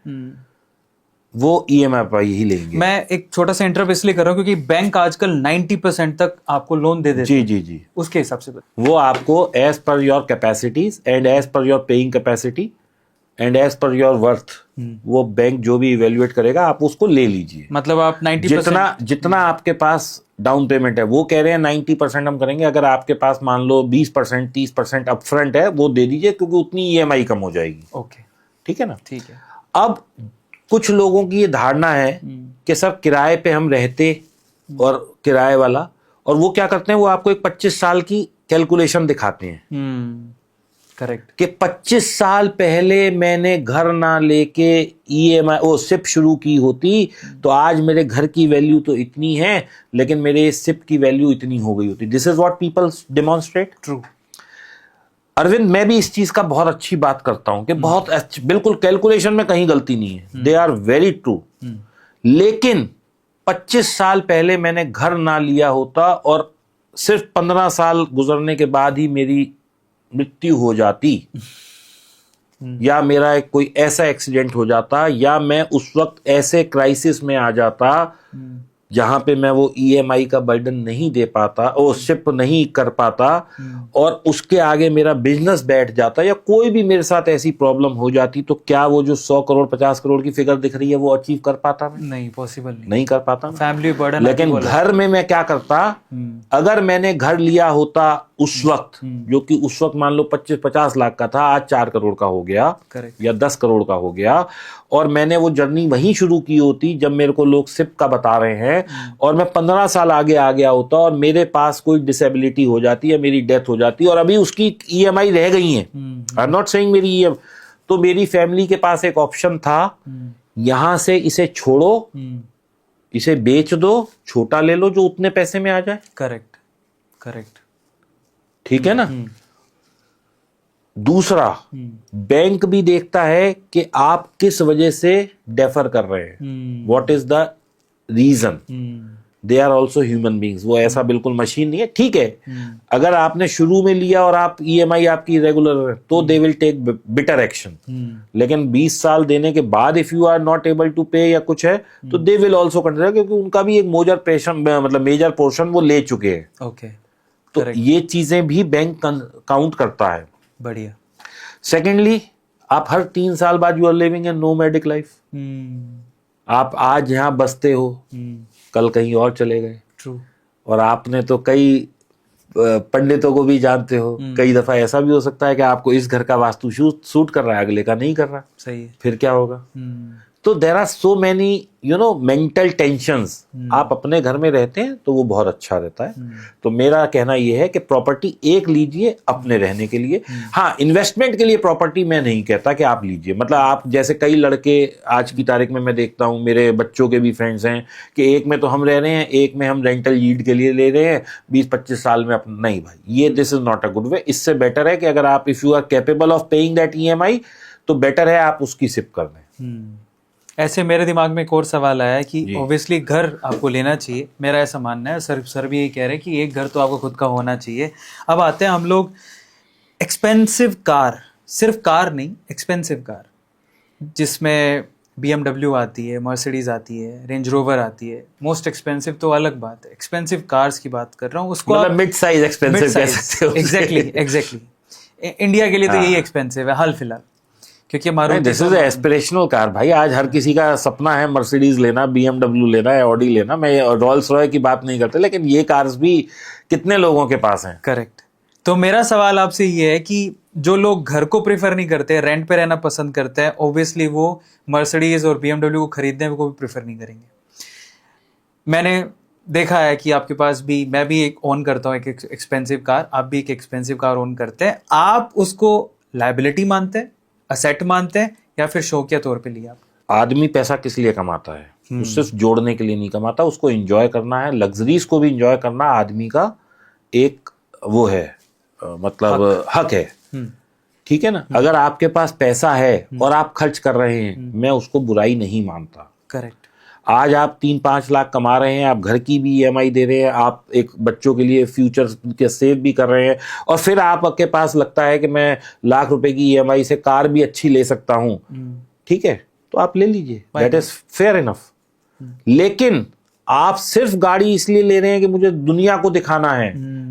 वो EMI पर ही लेंगे।
मैं एक छोटा सा इंटरव्यू इसलिए कर रहा हूँ क्योंकि बैंक आजकल 90% तक आपको लोन दे देते हैं।
जी जी जी।
उसके हिसाब से
वो आपको as per your capacities and as per your paying capacity and as per your worth, वो बैंक जो भी इवेल्युएट करेगा आप उसको ले लीजिए।
मतलब आप 90%
जितना आपके पास डाउन पेमेंट है, वो कह रहे हैं 90% हम करेंगे, अगर आपके पास मान लो 20%, 30% अपफ्रंट है वो दे दीजिए, क्योंकि उतनी EMI कम हो जाएगी।
ओके,
ठीक है ना।
ठीक है।
अब कुछ लोगों की ये धारणा है कि सब किराए पे हम रहते और किराए वाला, और वो क्या करते हैं, वो आपको एक 25 साल की कैलकुलेशन दिखाते हैं।
करेक्ट।
कि 25 साल पहले मैंने घर ना लेके EMI वो सिप शुरू की होती तो आज मेरे घर की वैल्यू तो इतनी है, लेकिन मेरे सिप की वैल्यू इतनी हो गई होती। This is what people demonstrate.
True.
Arvind, मैं भी इस चीज का बहुत अच्छी बात करता हूं कि बहुत अच्छी, बिल्कुल कैलकुलेशन में कहीं गलती नहीं है, दे आर वेरी ट्रू। लेकिन 25 साल पहले मैंने घर ना लिया होता और सिर्फ 15 साल गुजरने के बाद ही मेरी मृत्यु हो जाती, या मेरा कोई ऐसा एक्सीडेंट हो जाता, या मैं उस वक्त ऐसे क्राइसिस में आ जाता जहां पे मैं वो EMI का बर्डन नहीं दे पाता, वो शिप नहीं कर पाता, और उसके आगे मेरा बिजनेस बैठ जाता, या कोई भी मेरे साथ ऐसी प्रॉब्लम हो जाती, तो क्या वो जो 100 करोड़ 50 करोड़ की फिगर दिख रही है वो अचीव कर पाता? मैं
नहीं, पॉसिबल
नहीं कर पाता।
Family burden.
लेकिन घर में मैं क्या करता, अगर मैंने घर लिया होता उस वक्त, जो कि उस वक्त मान लो 25-50 लाख का था, आज 4 करोड़ का हो गया, या 10 करोड़ का हो गया, और मैंने वो जर्नी वहीं शुरू की होती जब मेरे को लोग सिप का बता रहे हैं, और मैं 15 साल आगे आ गया होता और मेरे पास कोई डिसेबिलिटी हो जाती है, मेरी डेथ हो जाती, और अभी उसकी EMI रह गई है, आई एम नॉट सेइंग मेरी EMI, तो मेरी फैमिली के पास एक ऑप्शन था, यहां से इसे छोड़ो, इसे बेच दो, छोटा ले लो जो उतने पैसे में आ जाए।
Correct, correct.
ठीक है ना। दूसरा, बैंक भी देखता है कि आप किस वजह से डेफर कर रहे हैं, what is the reason. They are also human beings, वो ऐसा बिल्कुल मशीन नहीं है। ठीक है, अगर आपने शुरू में लिया और आप ईएमआई आपकी रेगुलर है तो they will take bitter action, लेकिन 20 साल देने के बाद if you are not able to pay या कुछ है तो दे विल ऑल्सो कंसिडर, क्योंकि उनका भी एक मेजर पोर्शन वो ले चुके हैं।
ओके,
तो ये चीजें भी बैंक काउंट करता है।
बढ़िया।
सेकेंडली, आप हर 3 साल बाद you are living in nomadic life. आप आज यहाँ बसते हो, कल कहीं और चले गए।
ट्रू।
और आपने तो कई पंडितों को भी जानते हो, कई दफा ऐसा भी हो सकता है कि आपको इस घर का वास्तु सूट कर रहा है, अगले का नहीं कर रहा।
सही है।
फिर क्या होगा? तो there are so many mental tensions. आप अपने घर में रहते हैं तो वो बहुत अच्छा रहता है। तो मेरा कहना ये है कि प्रॉपर्टी एक लीजिए अपने रहने के लिए। हाँ, इन्वेस्टमेंट के लिए प्रॉपर्टी मैं नहीं कहता कि आप लीजिए। मतलब आप जैसे कई लड़के आज की तारीख में मैं देखता हूँ, मेरे बच्चों के भी फ्रेंड्स हैं कि एक में तो हम रह रहे हैं, एक में हम रेंटल यील्ड के लिए ले रहे हैं 20-25 साल में अपना। नहीं भाई, ये this is not a good way. इससे बेटर है कि अगर आप if you are capable of paying that EMI तो बेटर है आप उसकी सिप कर दें।
ऐसे मेरे दिमाग में एक और सवाल आया कि ऑब्वियसली घर आपको लेना चाहिए, मेरा ऐसा मानना है। सर भी यही कह रहे हैं कि एक घर तो आपको खुद का होना चाहिए। अब आते हैं हम लोग एक्सपेंसिव कार, सिर्फ कार नहीं, एक्सपेंसिव कार जिसमें BMW आती है, मर्सिडीज आती है, रेंज रोवर आती है। मोस्ट एक्सपेंसिव तो अलग बात है, एक्सपेंसिव कार्स की बात कर रहा हूँ। उसको
मतलब मिड साइज एक्सपेंसिव कह सकते हो।
एग्जैक्टली। इंडिया के लिए तो यही एक्सपेंसिव है हाल फिलहाल, क्योंकि Maruti
this is aspirational car भाई। आज हर किसी का सपना है मर्सिडीज लेना, BMW लेना है, ऑडी लेना। मैं रॉल्स रॉय की बात नहीं करता, लेकिन ये कार्स भी कितने लोगों के पास हैं।
करेक्ट। तो मेरा सवाल आपसे ये है कि जो लोग घर को प्रेफर नहीं करते, रेंट पे रहना पसंद करते हैं, ऑब्वियसली वो मर्सिडीज और BMW को खरीदने को भी प्रेफर नहीं करेंगे। मैंने देखा है कि आपके पास भी, मैं भी एक ओन करता हूँ एक एक्सपेंसिव कार, आप भी एक एक्सपेंसिव कार ओन करते हैं। आप उसको लायबिलिटी मानते हैं, असेट मानते हैं, या फिर शौकिया तौर पे लिया?
आदमी पैसा किस लिए कमाता है? वो सिर्फ जोड़ने के लिए नहीं कमाता, उसको एंजॉय करना है। लग्जरीज को भी एंजॉय करना आदमी का एक वो है, मतलब हक है। ठीक है ना। अगर आपके पास पैसा है और आप खर्च कर रहे हैं, मैं उसको बुराई नहीं मानता।
करेक्ट।
आज आप 3-5 लाख कमा रहे हैं, आप घर की भी ईएमआई दे रहे हैं, आप एक बच्चों के लिए फ्यूचर के सेव भी कर रहे हैं, और फिर आपके पास लगता है कि मैं ₹1,00,000 की ईएमआई से कार भी अच्छी ले सकता हूं, ठीक है, तो आप ले लीजिए, दैट इज फेयर इनफ। लेकिन आप सिर्फ गाड़ी इसलिए ले रहे हैं कि मुझे दुनिया को दिखाना है,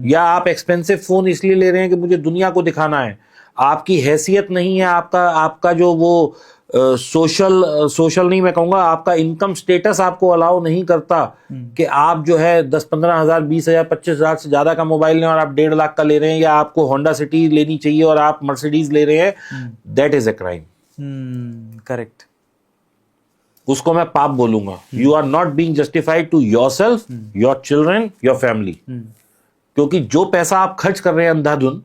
या आप एक्सपेंसिव फोन इसलिए ले रहे हैं कि मुझे दुनिया को दिखाना है, आपकी हैसियत नहीं है, आपका जो वो सोशल नहीं, मैं कहूंगा आपका इनकम स्टेटस आपको अलाउ नहीं करता कि आप जो है 10-15 हजार, 20 हजार, 25 हजार से ज्यादा का मोबाइल लें और आप 1.5 लाख का ले रहे हैं, या आपको होंडा सिटी लेनी चाहिए और आप मर्सिडीज ले रहे हैं, that is a crime.
Correct.
उसको मैं पाप बोलूंगा। You are not being justified to yourself, your children, your family. क्योंकि जो पैसा आप खर्च कर रहे हैं अंधाधुन,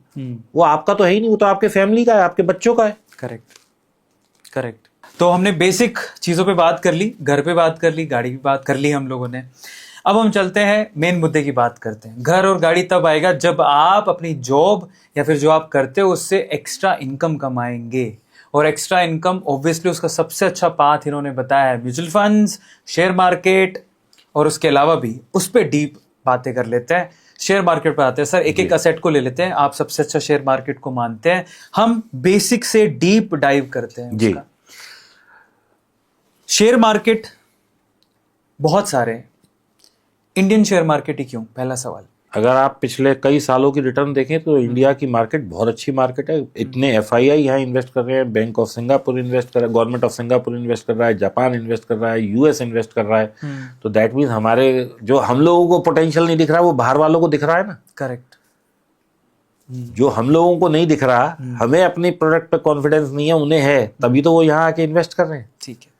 वो आपका तो है ही नहीं, वो तो आपके फैमिली का है, आपके बच्चों का है।
करेक्ट। तो हमने बेसिक चीजों पे बात कर ली, घर पे बात कर ली, गाड़ी की बात कर ली हम लोगों ने। अब हम चलते हैं मेन मुद्दे की बात करते हैं। घर और गाड़ी तब आएगा जब आप अपनी जॉब या फिर जो आप करते हो उससे एक्स्ट्रा इनकम कमाएंगे। और एक्स्ट्रा इनकम ऑब्वियसली उसका सबसे अच्छा पाथ इन्होंने बताया है म्यूचुअल फंड्स, शेयर मार्केट, और उसके अलावा भी उस पर डीप बातें कर लेते हैं। शेयर मार्केट पर आते हैं। सर, एक एक असेट को ले लेते हैं। आप सबसे अच्छा शेयर मार्केट को मानते हैं, हम बेसिक से डीप डाइव करते हैं
जी।
उसका। शेयर मार्केट बहुत सारे हैं, इंडियन शेयर मार्केट ही क्यों? पहला सवाल।
अगर आप पिछले कई सालों की रिटर्न देखें तो इंडिया की मार्केट बहुत अच्छी मार्केट है। इतने एफआईआई यहाँ इन्वेस्ट कर रहे हैं, बैंक ऑफ सिंगापुर इन्वेस्ट कर रहा है, गवर्नमेंट ऑफ सिंगापुर इन्वेस्ट कर रहा है, जापान इन्वेस्ट कर रहा है, यूएस इन्वेस्ट कर रहा है। तो दैट मीन्स हमारे जो हम लोगों को पोटेंशियल नहीं दिख रहा, वो बाहर वालों को दिख रहा है ना।
करेक्ट।
जो हम लोगों को नहीं दिख रहा, हमें अपने प्रोडक्ट पे कॉन्फिडेंस नहीं है, उन्हें है, तभी तो वो यहाँ आके इन्वेस्ट कर रहे हैं।
ठीक है।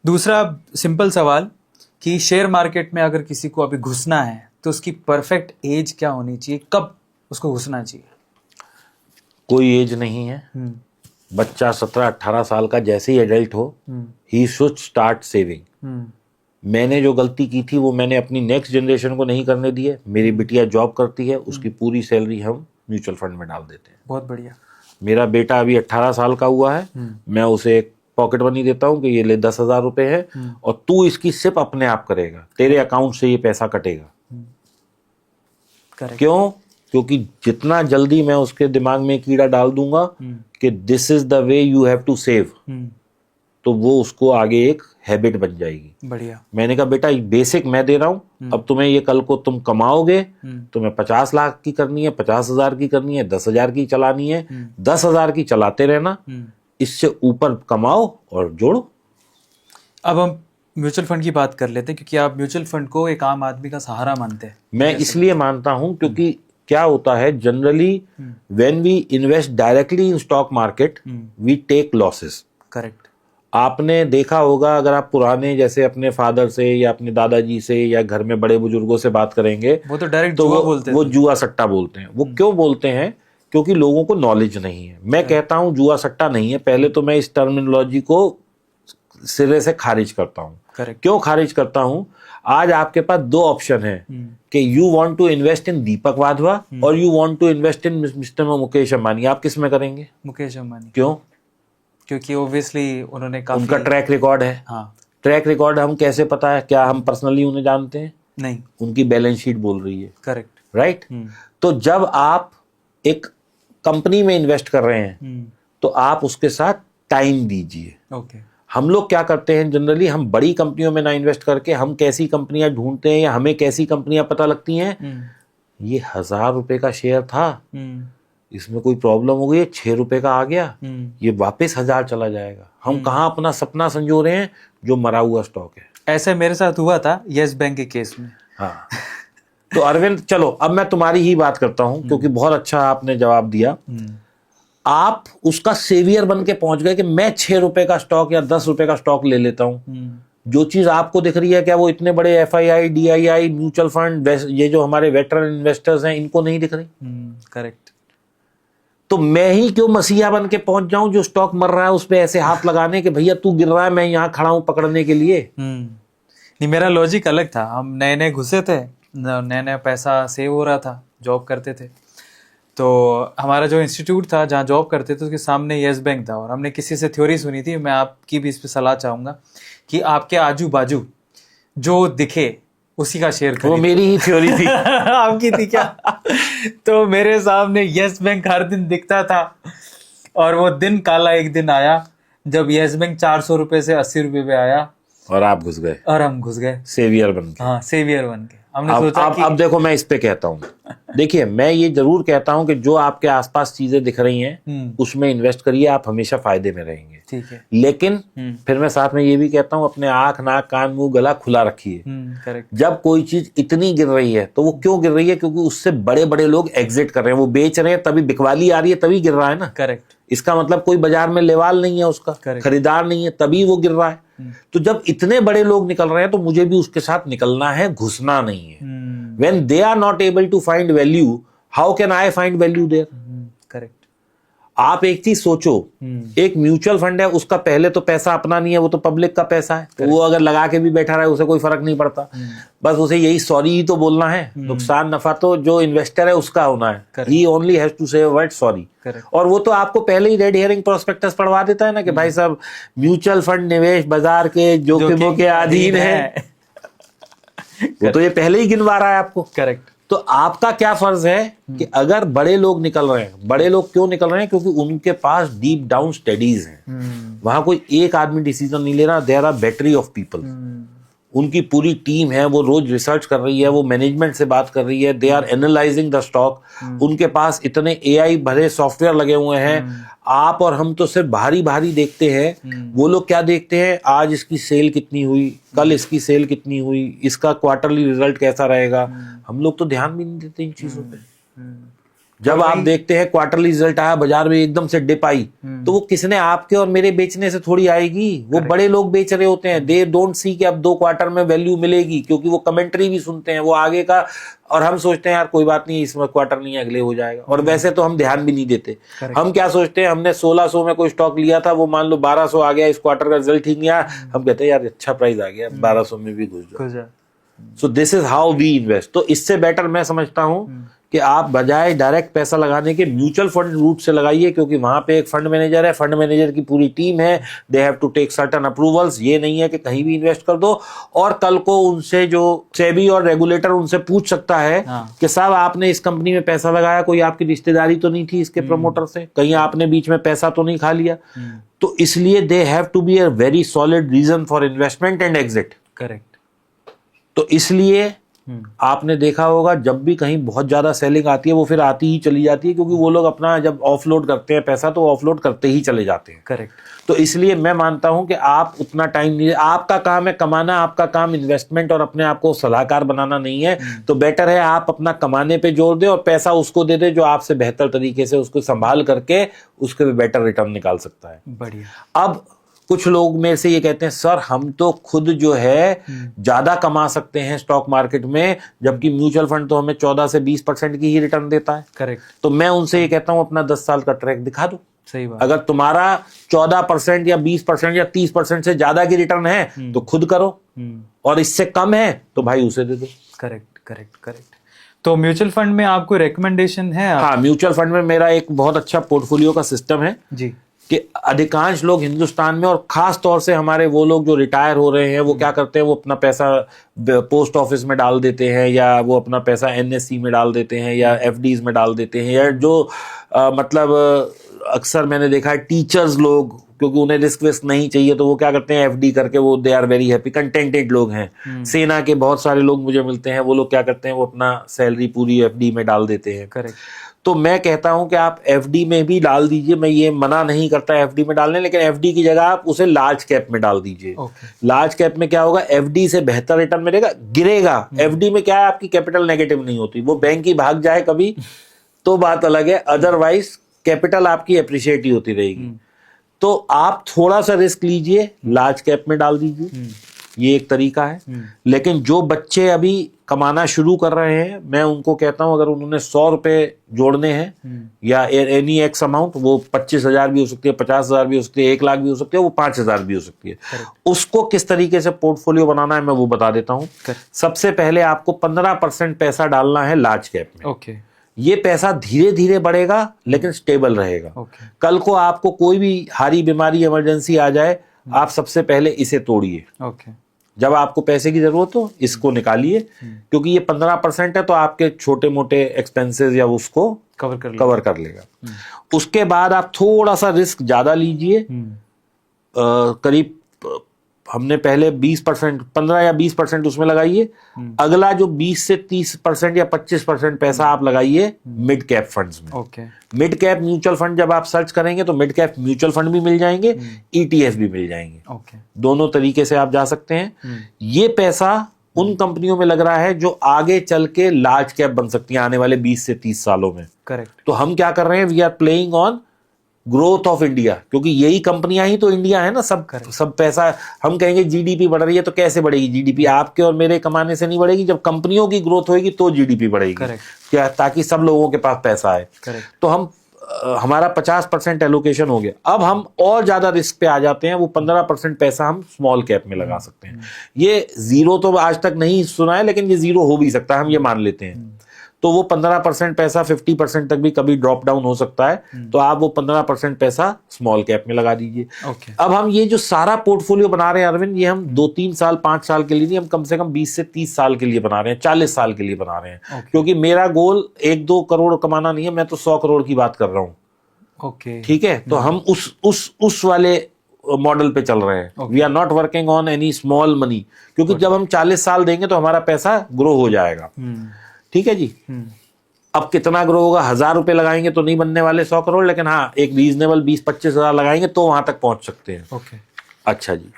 दूसरा सिंपल सवाल कि शेयर मार्केट में अगर किसी को अभी घुसना है तो उसकी परफेक्ट एज क्या होनी चाहिए, कब उसको घुसना चाहिए?
कोई एज नहीं है। बच्चा 17-18 साल का जैसे ही एडल्ट हो, ही शुड स्टार्ट सेविंग। मैंने जो गलती की थी वो मैंने अपनी नेक्स्ट जनरेशन को नहीं करने दी है। मेरी बिटिया जॉब करती है, उसकी पूरी सैलरी हम म्यूचुअल फंड में डाल देते हैं।
बहुत बढ़िया।
मेरा बेटा अभी 18 साल का हुआ है, मैं उसे एक पॉकेट मनी देता हूँ कि ये ले 10,000 रुपए है और तू इसकी सिप अपने आप करेगा, तेरे अकाउंट से ये पैसा कटेगा।
करेक्ट।
क्यों? क्योंकि जितना जल्दी मैं उसके दिमाग में कीड़ा डाल दूंगा कि this is the way you have to save, तो वो उसको आगे एक हैबिट बन जाएगी।
बढ़िया।
मैंने कहा बेटा बेसिक मैं दे रहा हूं, अब तुम्हें ये कल को तुम कमाओगे, तुम्हें 50 लाख की करनी है, 50,000 की करनी है, 10,000 की चलानी है, 10,000 की चलाते रहना, इससे ऊपर कमाओ और जोड़ो।
अब हम म्यूचुअल फंड की बात कर लेते हैं, क्योंकि आप म्यूचुअल फंड को एक आम आदमी का सहारा मानते हैं।
मैं इसलिए मानता हूं क्योंकि क्या होता है, generally when we invest directly in stock market we take losses.
Correct.
आपने देखा होगा, अगर आप पुराने जैसे अपने फादर से या अपने दादाजी से या घर में बड़े बुजुर्गों से बात करेंगे,
वो तो डायरेक्ट
तो
जुआ बोलते हैं।
वो जुआ सट्टा बोलते हैं। वो क्यों बोलते हैं? क्योंकि लोगों को नॉलेज नहीं है। मैं कहता हूं जुआ सट्टा नहीं है। पहले तो मैं इस टर्मिनोलॉजी को सिरे से खारिज करता हूं।
करेक्ट।
क्यों खारिज करता हूं? आज आपके पास दो ऑप्शन है कि you want to invest in Deepak Wadhwa और you want to invest in mister Mukesh Ambani. आप किस में करेंगे?
मुकेश अंबानी।
क्यों?
क्योंकि ओब्वियसली उन्होंने काफी,
उनका ट्रैक रिकॉर्ड है।
हाँ।
ट्रैक रिकॉर्ड हम कैसे पता है? क्या हम पर्सनली उन्हें जानते हैं?
नहीं।
उनकी बैलेंस शीट बोल रही है।
करेक्ट।
राइट। तो जब आप एक कंपनी में इन्वेस्ट कर रहे हैं तो आप उसके साथ टाइम दीजिए।
ओके।
हम लोग क्या करते हैं जनरली, हम बड़ी कंपनियों में ना इन्वेस्ट करके हम कैसी कंपनियां ढूंढते हैं या हमें कैसी कंपनियां पता लगती हैं, ये 1,000 रुपए का शेयर था, इसमें कोई प्रॉब्लम हो गई, 6 रुपए का आ गया, ये वापस 1,000 चला जाएगा। हम कहाँ अपना सपना संजो रहे हैं जो मरा हुआ स्टॉक है।
ऐसे मेरे साथ हुआ था यस बैंक के केस में।
हाँ। तो अरविंद चलो अब मैं तुम्हारी ही बात करता हूं, क्योंकि बहुत अच्छा आपने जवाब दिया। आप उसका सेवियर बन के पहुंच गए कि मैं 6 रुपए का स्टॉक या 10 रुपए का स्टॉक ले लेता हूं। जो चीज आपको दिख रही है, क्या वो इतने बड़े FII, DII, म्यूचुअल फंड, ये जो हमारे वेटरन इन्वेस्टर्स हैं, इनको नहीं दिख रही?
करेक्ट।
तो मैं ही क्यों मसीहा बन के पहुंच जाऊं जो स्टॉक मर रहा है उस पे ऐसे हाथ लगाने के भैया तू गिर रहा है, मैं यहां खड़ा हूं पकड़ने के लिए?
नहीं, मेरा लॉजिक अलग था। हम नए नए घुसे थे, नया नया पैसा सेव हो रहा था, जॉब करते थे, तो हमारा जो इंस्टीट्यूट था जहाँ जॉब करते थे उसके सामने यस बैंक था, और हमने किसी से थ्योरी सुनी थी। मैं आपकी भी इस पे सलाह चाहूंगा कि आपके आजू बाजू जो दिखे उसी का शेयर
वो मेरी ही थ्योरी थी।
आपकी थी क्या? तो मेरे सामने यस बैंक हर दिन दिखता था, और वो दिन काला एक दिन आया जब यस बैंक 400 रुपए से 80 रुपए पे आया,
और आप घुस गए,
और हम घुस गए
सेवियर बन के।
हाँ, सेवियर बन के। हमने
अब,
सोचा कि
अब देखो मैं इस पे कहता हूँ, देखिए मैं ये जरूर कहता हूँ कि जो आपके आसपास चीजें दिख रही हैं उसमें इन्वेस्ट करिए, आप हमेशा फायदे में रहेंगे।
ठीक है।
लेकिन फिर मैं साथ में ये भी कहता हूँ अपने आंख, नाक, कान, मुंह, गला खुला रखिए।
करेक्ट।
जब कोई चीज इतनी गिर रही है तो वो क्यों गिर रही है? क्योंकि उससे बड़े बड़े लोग एग्जिट कर रहे हैं, वो बेच रहे हैं, तभी बिकवाली आ रही है, तभी गिर रहा है ना।
करेक्ट।
इसका मतलब कोई बाजार में लेवाल नहीं है, उसका खरीदार नहीं है, तभी वो गिर रहा है। तो जब इतने बड़े लोग निकल रहे हैं तो मुझे भी उसके साथ निकलना है, घुसना नहीं है। When they are not able to find value, how can I find value there?
Correct.
आप एक चीज सोचो, एक म्यूचुअल फंड है, उसका पहले तो पैसा अपना नहीं है, वो तो पब्लिक का पैसा है, तो वो अगर लगा के भी बैठा रहे उसे कोई फर्क नहीं पड़ता। बस उसे यही सॉरी ही तो बोलना है, नुकसान नफा तो जो इन्वेस्टर है उसका होना है। He only has to say a word sorry। और वो तो आपको पहले ही रेड हेयरिंग प्रोस्पेक्टस पढ़वा देता है ना कि भाई साहब म्यूचुअल फंड निवेश बाजार के जोखिमों के अधीन है। वो तो ये पहले ही गिनवा रहा है आपको।
करेक्ट।
तो आपका क्या फर्ज है कि अगर बड़े लोग निकल रहे हैं, बड़े लोग क्यों निकल रहे हैं? क्योंकि उनके पास डीप डाउन स्टडीज हैं। वहां कोई एक आदमी डिसीजन नहीं ले रहा, there are battery of people. उनकी पूरी टीम है, वो रोज रिसर्च कर रही है, वो मैनेजमेंट से बात कर रही है, they are analysing the stock. उनके पास इतने AI भरे सॉफ्टवेयर लगे हुए हैं। आप और हम तो सिर्फ भारी भारी देखते हैं, वो लोग क्या देखते हैं? आज इसकी सेल कितनी हुई, कल इसकी सेल कितनी हुई, इसका क्वार्टरली रिजल्ट कैसा रहेगा। हम लोग तो ध्यान भी नहीं देते इन चीजों पे। जब आप देखते हैं क्वार्टरली रिजल्ट आया, बाजार में एकदम से डिप आई, तो वो किसने, आपके और मेरे बेचने से थोड़ी आएगी, वो बड़े लोग बेच रहे होते हैं। दे डोंट सी कि अब 2 क्वार्टर में वैल्यू मिलेगी, क्योंकि वो कमेंट्री भी सुनते हैं, वो आगे का, और हम सोचते हैं यार कोई बात नहीं, इसमें क्वार्टर नहीं अगले हो जाएगा, और वैसे तो हम ध्यान भी नहीं देते। हम क्या सोचते हैं, हमने 1600 में कोई स्टॉक लिया था, वो मान लो 1200 आ गया, इस क्वार्टर का रिजल्ट ठीक नहीं आया, हम कहते हैं यार अच्छा प्राइस आ गया, 1200 में भी घुस जाओ। So this is how we invest. तो इससे बेटर मैं समझता हूं कि आप बजाय डायरेक्ट पैसा लगाने के म्यूचुअल फंड रूट से लगाइए, क्योंकि वहां पे एक फंड मैनेजर है, फंड मैनेजर की पूरी टीम है, they have to take certain approvals. ये नहीं है कि कहीं भी इन्वेस्ट कर दो, और कल को उनसे जो सेबी और रेगुलेटर उनसे पूछ सकता है कि साहब आपने इस कंपनी में पैसा लगाया, कोई आपकी रिश्तेदारी तो नहीं थी इसके प्रमोटर से, कहीं आपने बीच में पैसा तो नहीं खा लिया। तो इसलिए they have to be a very solid reason for investment and exit.
Correct.
तो इसलिए आपने देखा होगा जब भी कहीं बहुत ज्यादा सेलिंग आती है वो फिर आती ही चली जाती है, क्योंकि वो लोग अपना जब ऑफलोड करते हैं पैसा तो ऑफलोड करते ही चले जाते हैं।
करेक्ट।
तो इसलिए मैं मानता हूं कि आप उतना टाइम नहीं, आपका काम है कमाना, आपका काम इन्वेस्टमेंट और अपने आप को सलाहकार बनाना नहीं है। तो बेटर है आप अपना कमाने पे जोर दें और पैसा उसको दे दे जो आपसे बेहतर तरीके से उसको संभाल करके उसके भी बेटर रिटर्न निकाल सकता है।
बढ़िया।
अब कुछ लोग मेरे से ये कहते हैं सर हम तो खुद जो है ज्यादा कमा सकते हैं स्टॉक मार्केट में, जबकि म्यूचुअल फंड तो हमें 14 से 20% की ही रिटर्न देता है।
करेक्ट।
तो मैं उनसे ये कहता हूं अपना 10 साल का ट्रैक दिखा दो।
सही बात।
अगर तुम्हारा 14% या 20% या 30% से ज्यादा की रिटर्न है तो खुद करो, और इससे कम है तो भाई उसे दे दो।
Correct correct correct. तो म्यूचुअल फंड में आपको रिकमेंडेशन है?
हाँ, म्यूचुअल फंड में मेरा एक बहुत अच्छा पोर्टफोलियो का सिस्टम है
जी,
कि अधिकांश लोग हिंदुस्तान में और खास तौर से हमारे वो लोग जो रिटायर हो रहे हैं वो क्या करते हैं, वो अपना पैसा पोस्ट ऑफिस में डाल देते हैं, या वो अपना पैसा एनएससी में डाल देते हैं, या एफडीज में डाल देते हैं, या जो मतलब अक्सर मैंने देखा है टीचर्स लोग, क्योंकि उन्हें रिस्क विस्क नहीं चाहिए तो वो क्या करते हैं एफडी करके वो they are very happy, contented लोग हैं। सेना के बहुत सारे लोग मुझे मिलते हैं, वो लोग क्या करते हैं वो अपना सैलरी पूरी एफडी में डाल देते हैं।
करेक्ट।
तो मैं कहता हूं कि आप एफडी में भी डाल दीजिए, मैं ये मना नहीं करता एफडी में डालने, लेकिन एफडी की जगह आप उसे लार्ज कैप में डाल दीजिए। लार्ज कैप में क्या होगा, एफडी से बेहतर रिटर्न मिलेगा, गिरेगा। एफडी में क्या है, आपकी कैपिटल नेगेटिव नहीं होती, वो बैंक ही भाग जाए कभी तो बात अलग है, अदरवाइज कैपिटल आपकी एप्रिशिएट ही होती रहेगी। तो आप थोड़ा सा रिस्क लीजिए, लार्ज कैप में डाल दीजिए, ये एक तरीका है। लेकिन जो बच्चे अभी कमाना शुरू कर रहे हैं, मैं उनको कहता हूं अगर उन्होंने 100 रुपए जोड़ने हैं या एनी एक्स अमाउंट, वो 25,000 भी हो सकती है, 50,000 भी हो सकती है, 1 लाख भी हो सकती है, वो 5,000 भी हो सकती है। उसको किस तरीके से पोर्टफोलियो बनाना है मैं वो बता देता हूं। सबसे पहले आपको 15% पैसा डालना है लार्ज कैप में।
ओके।
ये पैसा धीरे धीरे बढ़ेगा लेकिन स्टेबल रहेगा। कल को आपको कोई भी हारी बीमारी इमरजेंसी आ जाए, आप सबसे पहले इसे तोड़िए। जब आपको पैसे की जरूरत हो इसको निकालिए, क्योंकि ये 15% है तो आपके छोटे मोटे एक्सपेंसेस या उसको कवर कर लेगा। उसके बाद आप थोड़ा सा रिस्क ज्यादा लीजिए, करीब हमने पहले 20%, 15 या 20% उसमें लगाइए। अगला जो 20 से 30% या 25% पैसा आप लगाइए मिड कैप फंड्स में। मिड कैप म्यूचुअल फंड जब आप सर्च करेंगे तो मिड कैप म्यूचुअल फंड भी मिल जाएंगे, ईटीएफ भी मिल जाएंगे। दोनों तरीके से आप जा सकते हैं। ये पैसा उन कंपनियों में लग रहा है जो आगे चल के लार्ज कैप बन सकती हैं आने वाले 20 से 30 सालों में।
करेक्ट।
तो हम क्या कर रहे हैं, we are playing on growth of India, क्योंकि यही कंपनियां ही तो इंडिया है ना। सब पैसा हम कहेंगे जीडीपी बढ़ रही है, तो कैसे बढ़ेगी जीडीपी? आपके और मेरे कमाने से नहीं बढ़ेगी, जब कंपनियों की ग्रोथ होगी तो जीडीपी बढ़ेगी। क्या, ताकि सब लोगों के पास पैसा है। तो हम हमारा 50% एलोकेशन हो गया। अब हम और ज्यादा रिस्क पे आ जाते हैं, वो 15% पैसा हम स्मॉल कैप में लगा सकते हैं। ये जीरो तो आज तक नहीं सुना है, लेकिन ये जीरो हो भी सकता है, हम ये मान लेते हैं। तो वो 15% पैसा 50% तक भी कभी ड्रॉप डाउन हो सकता है, तो आप वो 15% पैसा स्मॉल कैप में लगा दीजिए। अब हम ये जो सारा पोर्टफोलियो बना रहे हैं अरविंद, ये हम 2-3 साल 5 साल के लिए नहीं, हम कम से कम 20 से 30 साल के लिए बना रहे हैं, 40 साल के लिए बना रहे हैं। क्योंकि मेरा गोल 1-2 करोड़ कमाना नहीं है, मैं तो 100 करोड़ की बात कर रहा हूँ। ठीक है, तो हम उस वाले मॉडल पे चल रहे हैं। We are not working on any small money, क्योंकि जब हम 40 साल देंगे तो हमारा पैसा ग्रो हो जाएगा। ठीक है जी। अब कितना ग्रो होगा, 1,000 रुपए लगाएंगे तो नहीं बनने वाले 100 करोड़, लेकिन हाँ एक रीजनेबल 20-25 हजार लगाएंगे तो वहां तक पहुंच सकते हैं। अच्छा जी,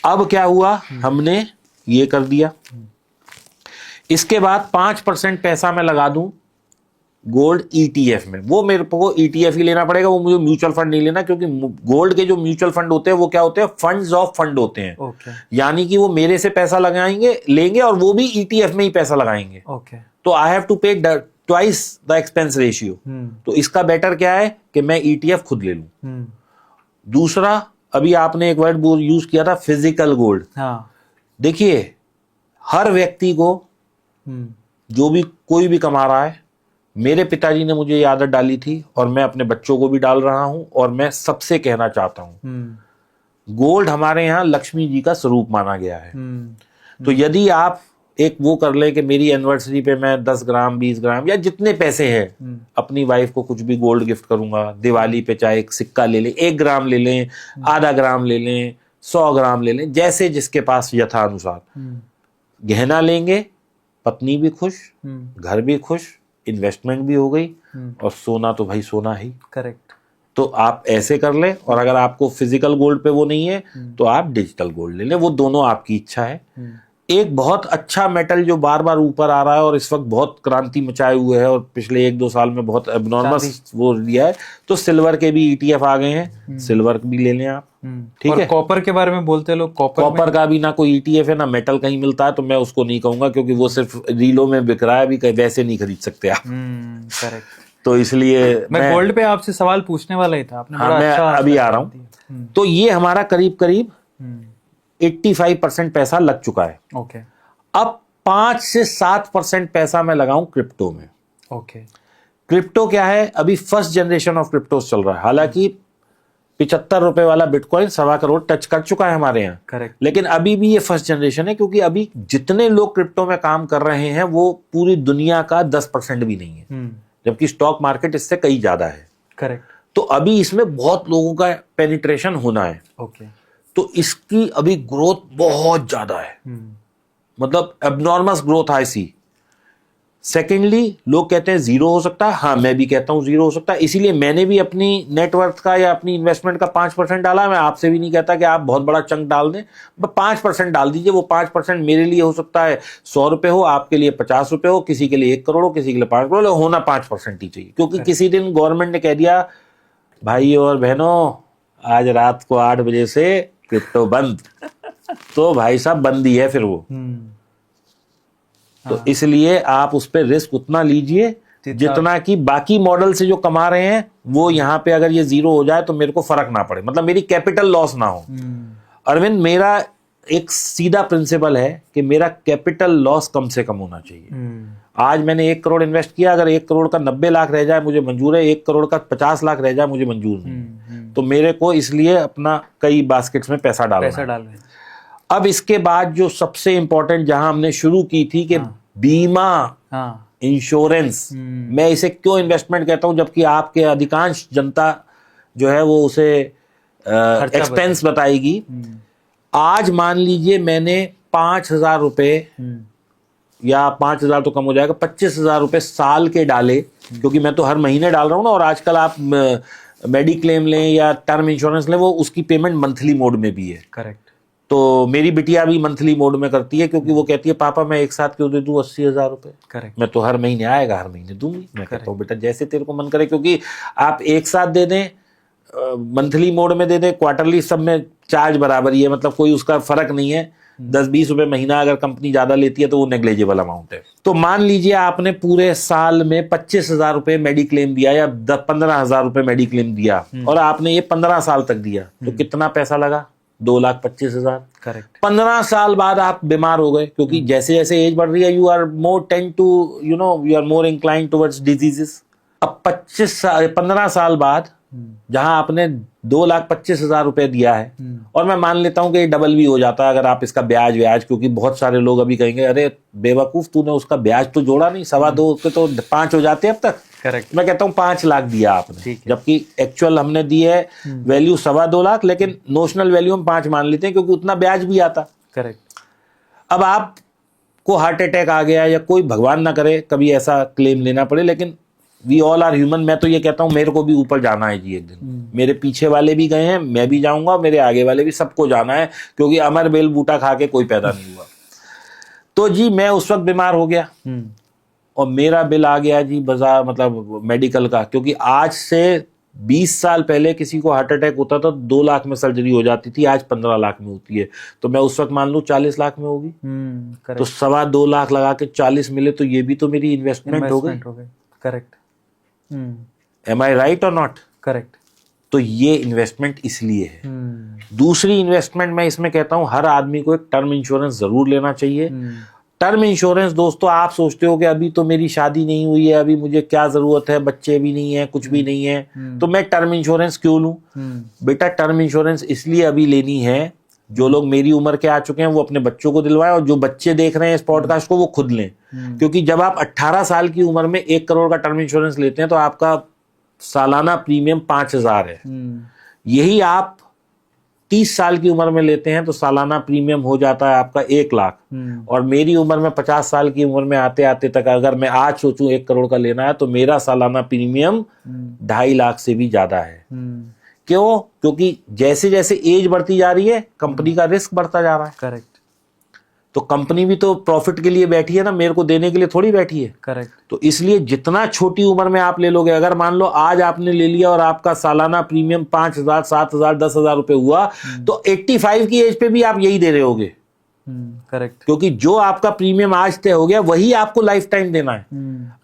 अब क्या हुआ, हमने ये कर दिया। इसके बाद 5% पैसा मैं लगा दूं गोल्ड ईटीएफ में। वो मेरे को ईटीएफ ही लेना पड़ेगा, वो मुझे म्यूचुअल फंड नहीं लेना, क्योंकि गोल्ड के जो म्यूचुअल फंड होते हैं वो क्या होते हैं, फंड्स ऑफ फंड होते हैं। यानी कि वो मेरे से पैसा लगाएंगे, लेंगे, और वो भी ईटीएफ में ही पैसा लगाएंगे। तो आई हैव टू पे ट्वाइस द एक्सपेंस रेशियो। तो इसका बेटर क्या है कि मैं ईटीएफ खुद ले लूं। दूसरा, अभी आपने एक वर्ड यूज किया था, फिजिकल गोल्ड। देखिए, हर व्यक्ति को जो भी कोई भी कमा रहा है, मेरे पिताजी ने मुझे ये आदत डाली थी और मैं अपने बच्चों को भी डाल रहा हूं, और मैं सबसे कहना चाहता हूं, गोल्ड हमारे यहाँ लक्ष्मी जी का स्वरूप माना गया है। तो यदि आप एक वो कर ले कि मेरी एनिवर्सरी पे मैं 10 ग्राम 20 ग्राम या जितने पैसे हैं अपनी वाइफ को कुछ भी गोल्ड गिफ्ट करूंगा, दिवाली पे चाहे एक सिक्का ले लें, 1 ग्राम ले लें, आधा ग्राम ले लें, 100 ग्राम ले लें, जैसे जिसके पास यथानुसार गहना लेंगे, पत्नी भी खुश, घर भी खुश, इन्वेस्टमेंट भी हो गई, और सोना तो भाई सोना ही।
करेक्ट।
तो आप ऐसे कर लें, और अगर आपको फिजिकल गोल्ड पे वो नहीं है तो आप डिजिटल गोल्ड ले लें, वो दोनों आपकी इच्छा है। एक बहुत अच्छा मेटल जो बार बार ऊपर आ रहा है और इस वक्त बहुत क्रांति मचाए हुए है और पिछले 1-2 साल में बहुत एबनॉर्मस वो लिया है, तो सिल्वर के भी ETF आ गए हैं, सिल्वर भी ले लें आप। ठीक है।
कॉपर के बारे में बोलते हैं लोग,
कॉपर का भी ना कोई ETF है ना मेटल कहीं मिलता है, तो मैं उसको नहीं कहूंगा, क्योंकि वो सिर्फ रीलों में बिक रहा है, अभी वैसे नहीं खरीद सकते आप।
करेक्ट।
तो इसलिए
मैं गोल्ड पे आपसे सवाल पूछने वाला ही था, आपने बड़ा
मैं
अच्छा
अभी आ रहा हूँ। तो ये हमारा करीब करीब 85% पैसा लग चुका है।
ओके।
अब 5 से 7% पैसा मैं लगाऊं क्रिप्टो में।
ओके।
क्रिप्टो क्या है? अभी फर्स्ट जनरेशन ऑफ क्रिप्टोस चल रहा है। हालांकि 75 रुपए वाला बिटकॉइन 1.25 करोड़ टच कर चुका है हमारे यहाँ।
करेक्ट।
लेकिन अभी भी ये फर्स्ट जनरेशन है, क्योंकि अभी जितने लोग क्रिप्टो में काम कर रहे हैं वो पूरी दुनिया का 10% भी नहीं है, जबकि स्टॉक मार्केट इससे कई ज्यादा है।
करेक्ट।
तो अभी इसमें बहुत लोगों का पेनिट्रेशन होना है।
ओके।
तो इसकी अभी ग्रोथ बहुत ज्यादा है, मतलब एबनॉर्मस ग्रोथ है इसी। सेकेंडली, लोग कहते हैं जीरो हो सकता है, हाँ मैं भी कहता हूं जीरो हो सकता है, इसीलिए मैंने भी अपनी नेटवर्थ का या अपनी इन्वेस्टमेंट का 5% डाला। मैं आपसे भी नहीं कहता कि आप बहुत बड़ा चंक डाल दें, 5% डाल दीजिए। वो 5% मेरे लिए हो सकता है 100 रुपए हो, आपके लिए 50 रुपए हो, किसी के लिए 1 करोड़ हो, किसी के लिए 5 करोड़, होना 5% ही चाहिए। क्योंकि किसी दिन गवर्नमेंट ने कह दिया भाई और बहनों आज रात को 8 बजे से क्रिप्टो बंद, तो भाई साहब बंद ही है फिर वो। तो इसलिए आप उस पर रिस्क उतना लीजिए जितना कि बाकी मॉडल से जो कमा रहे हैं वो यहाँ पे अगर ये जीरो हो जाए तो मेरे को फर्क ना पड़े, मतलब मेरी कैपिटल लॉस ना हो। अरविंद, मेरा एक सीधा प्रिंसिपल है कि मेरा कैपिटल लॉस कम से कम होना चाहिए। आज मैंने 1 करोड़ इन्वेस्ट किया, अगर 1 करोड़ का 90 लाख रह जाए मुझे मंजूर है, 1 करोड़ का 50 लाख रह जाए मुझे मंजूर नहीं। तो मेरे को इसलिए अपना कई बास्केट्स में पैसा डालना है। अब इसके बाद जो सबसे इंपॉर्टेंट, जहां हमने शुरू की थी कि बीमा, इंश्योरेंस, मैं इसे क्यों इन्वेस्टमेंट कहता हूं, जबकि आपके अधिकांश जनता जो है वो उसे एक्सपेंस बताएगी। आज मान लीजिए मैंने 5,000 रुपए या 5,000 तो कम हो जाएगा, 25,000 रुपए साल के डाले, क्योंकि मैं तो हर महीने डाल रहा हूं ना। और आजकल आप मेडिक्लेम लें या टर्म इंश्योरेंस लें, वो उसकी पेमेंट मंथली मोड में भी है।
करेक्ट।
तो मेरी बिटिया भी मंथली मोड में करती है, क्योंकि वो कहती है पापा मैं एक साथ क्यों दे दूं 80,000 रुपए।
करेक्ट।
मैं तो हर महीने आएगा, हर महीने दूंगी। मैं कहता हूँ बेटा जैसे तेरे को मन करे, क्योंकि आप एक साथ दे दें, मंथली मोड में दे दें, क्वार्टरली, सब में चार्ज बराबर ही है, मतलब कोई उसका फर्क नहीं है। 10-20 रुपए महीना अगर कंपनी ज्यादा लेती है तो वो नेग्लेजिबल अमाउंट है। तो मान लीजिए आपने पूरे साल में 25,000 रुपए मेडिक्लेम दिया या 15,000 रुपए मेडिक्लेम दिया, और आपने ये 15 साल तक दिया, तो कितना पैसा लगा? 2,25,000।
करेक्ट।
15 साल बाद आप बीमार हो गए, क्योंकि जैसे जैसे एज बढ़ रही है you are more tend to you are more inclined towards diseases. अब 15 साल बाद जहां आपने 2,25,000 रुपए दिया है, और मैं मान लेता हूं कि ये डबल भी हो जाता है अगर आप इसका ब्याज, क्योंकि बहुत सारे लोग अभी कहेंगे अरे बेवकूफ तूने उसका ब्याज तो जोड़ा नहीं, 2.25 के तो 5 हो जाते अब तक।
करेक्ट।
मैं कहता हूं 5 लाख दिया आपने, जबकि एक्चुअल हमने दी है वैल्यू 2.25 लाख, लेकिन नोशनल वैल्यू हम 5 मान लेते हैं क्योंकि उतना ब्याज भी आता।
करेक्ट।
अब आपको हार्ट अटैक आ गया, या कोई भगवान ना करे कभी ऐसा क्लेम लेना पड़े, लेकिन वी ऑल आर ह्यूमन। मैं तो ये कहता हूं मेरे को भी ऊपर जाना है जी एक दिन। मेरे पीछे वाले भी गए हैं, मैं भी जाऊंगा, मेरे आगे वाले भी, सबको जाना है, क्योंकि अमर बेल बूटा खा के कोई पैदा नहीं हुआ। तो जी मैं उस वक्त बीमार हो गया और मेरा बिल आ गया जी बाजार, मतलब मेडिकल का, क्योंकि आज से 20 साल पहले किसी को हार्ट अटैक होता था 2 लाख में सर्जरी हो जाती थी, आज 15 लाख में होती है। तो मैं उस वक्त मान लूं 40 लाख में होगी, तो 2.25 लाख लगा के 40 मिले, तो ये भी तो मेरी इन्वेस्टमेंट हो गई।
करेक्ट।
एम आई राइट और नॉट?
करेक्ट।
तो ये इन्वेस्टमेंट इसलिए है। दूसरी इन्वेस्टमेंट मैं इसमें कहता हूं हर आदमी को एक टर्म इंश्योरेंस जरूर लेना चाहिए। टर्म इंश्योरेंस दोस्तों, आप सोचते हो कि अभी तो मेरी शादी नहीं हुई है, अभी मुझे क्या जरूरत है, बच्चे भी नहीं है, कुछ भी नहीं है, तो मैं टर्म इंश्योरेंस क्यों लूं? बेटा टर्म इंश्योरेंस इसलिए अभी लेनी है, जो लोग मेरी उम्र के आ चुके हैं वो अपने बच्चों को दिलवाएं, और जो बच्चे देख रहे हैं इस पॉडकास्ट को वो खुद लें। क्योंकि जब आप 18 साल की उम्र में 1 करोड़ का टर्म इंश्योरेंस लेते हैं तो आपका सालाना प्रीमियम 5,000 है। यही आप 30 साल की उम्र में लेते हैं तो सालाना प्रीमियम हो जाता है आपका 1 लाख। और मेरी उम्र में 50 साल की उम्र में आते आते तक अगर मैं आज सोचूं 1 करोड़ का लेना है तो मेरा सालाना प्रीमियम 2.5 लाख से भी ज्यादा है। क्यों? क्योंकि जैसे जैसे एज बढ़ती जा रही है कंपनी का रिस्क बढ़ता जा रहा है।
करेक्ट।
तो कंपनी भी तो प्रॉफिट के लिए बैठी है ना, मेरे को देने के लिए थोड़ी बैठी है।
करेक्ट।
तो इसलिए जितना छोटी उम्र में आप ले लोगे, अगर मान लो आज आपने ले लिया और आपका सालाना प्रीमियम 5,000, 7,000, 10,000 रुपए हुआ, तो 85 की एज पे भी आप यही दे रहे होगे।
करेक्ट।
क्योंकि जो आपका प्रीमियम आज तय हो गया वही आपको लाइफ टाइम देना है।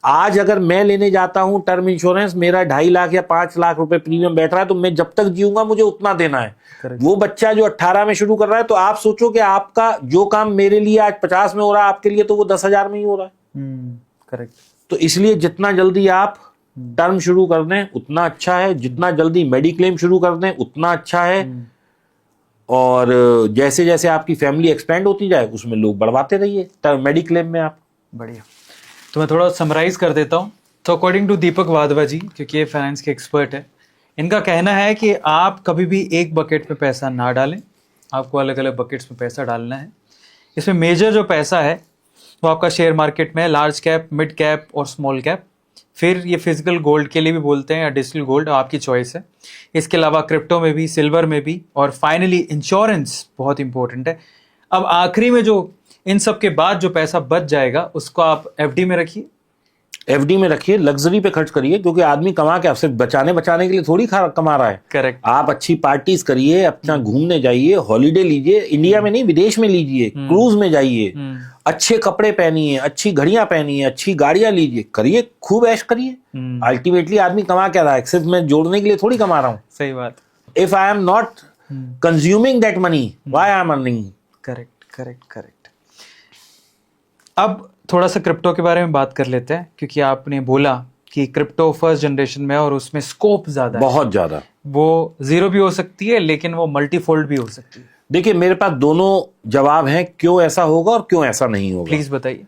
आज अगर मैं लेने जाता हूं टर्म इंश्योरेंस, मेरा 2.5 लाख या 5 लाख रुपए प्रीमियम बैठ रहा है, तो मैं जब तक जीऊंगा मुझे उतना देना है।
Correct.
वो बच्चा जो 18 में शुरू कर रहा है, तो आप सोचो कि आपका जो काम मेरे लिए आज 50 में हो रहा है, आपके लिए तो वो 10,000 में ही हो रहा है।
करेक्ट।
तो इसलिए जितना जल्दी आप टर्म शुरू कर दें उतना अच्छा है, जितना जल्दी मेडिक्लेम शुरू कर दें उतना अच्छा है। और जैसे जैसे आपकी फैमिली एक्सपेंड होती जाए उसमें लोग बढ़वाते रहिए टर्म मेडिक्लेम में आप।
बढ़िया। तो मैं थोड़ा समराइज कर देता हूँ। तो अकॉर्डिंग टू दीपक वाधवा जी, क्योंकि ये फाइनेंस के एक्सपर्ट है, इनका कहना है कि आप कभी भी एक बकेट में पैसा ना डालें, आपको अलग अलग बकेट्स में पैसा डालना है। इसमें मेजर जो पैसा है वो आपका शेयर मार्केट में, लार्ज कैप, मिड कैप और स्मॉल कैप। फिर ये फिजिकल गोल्ड के लिए भी बोलते हैं या डिजिटल गोल्ड, आपकी चॉइस है। इसके अलावा क्रिप्टो में भी, सिल्वर में भी, और फाइनली इंश्योरेंस बहुत इंपॉर्टेंट है। अब आखिरी में जो इन सब के बाद जो पैसा बच जाएगा उसको आप एफडी में रखिए।
एफडी में रखिए, लग्जरी पे खर्च करिए, क्योंकि आदमी कमा के आपसे बचाने के लिए थोड़ी कमा रहा है।
करेक्ट।
आप अच्छी पार्टीज करिए, अपना घूमने जाइए, हॉलीडे लीजिए, इंडिया में नहीं विदेश में लीजिए, क्रूज में जाइए, अच्छे कपड़े पहनिए, अच्छी घड़ियां पहनिए, अच्छी गाड़ियां लीजिए, करिए, खूब ऐश करिए। अल्टीमेटली आदमी कमा क्या रहा है? सिर्फ मैं जोड़ने के लिए थोड़ी कमा रहा हूँ।
सही बात।
If I am not consuming that money, why I am earning?
Correct, correct, correct. अब थोड़ा सा क्रिप्टो के बारे में बात कर लेते हैं, क्योंकि आपने बोला कि क्रिप्टो फर्स्ट जनरेशन में और उसमें स्कोप ज्यादा है,
बहुत ज्यादा।
वो जीरो भी हो सकती है लेकिन वो मल्टीफोल्ड भी हो सकती है।
देखिए मेरे पास दोनों जवाब हैं, क्यों ऐसा होगा और क्यों ऐसा नहीं होगा।
प्लीज बताइए।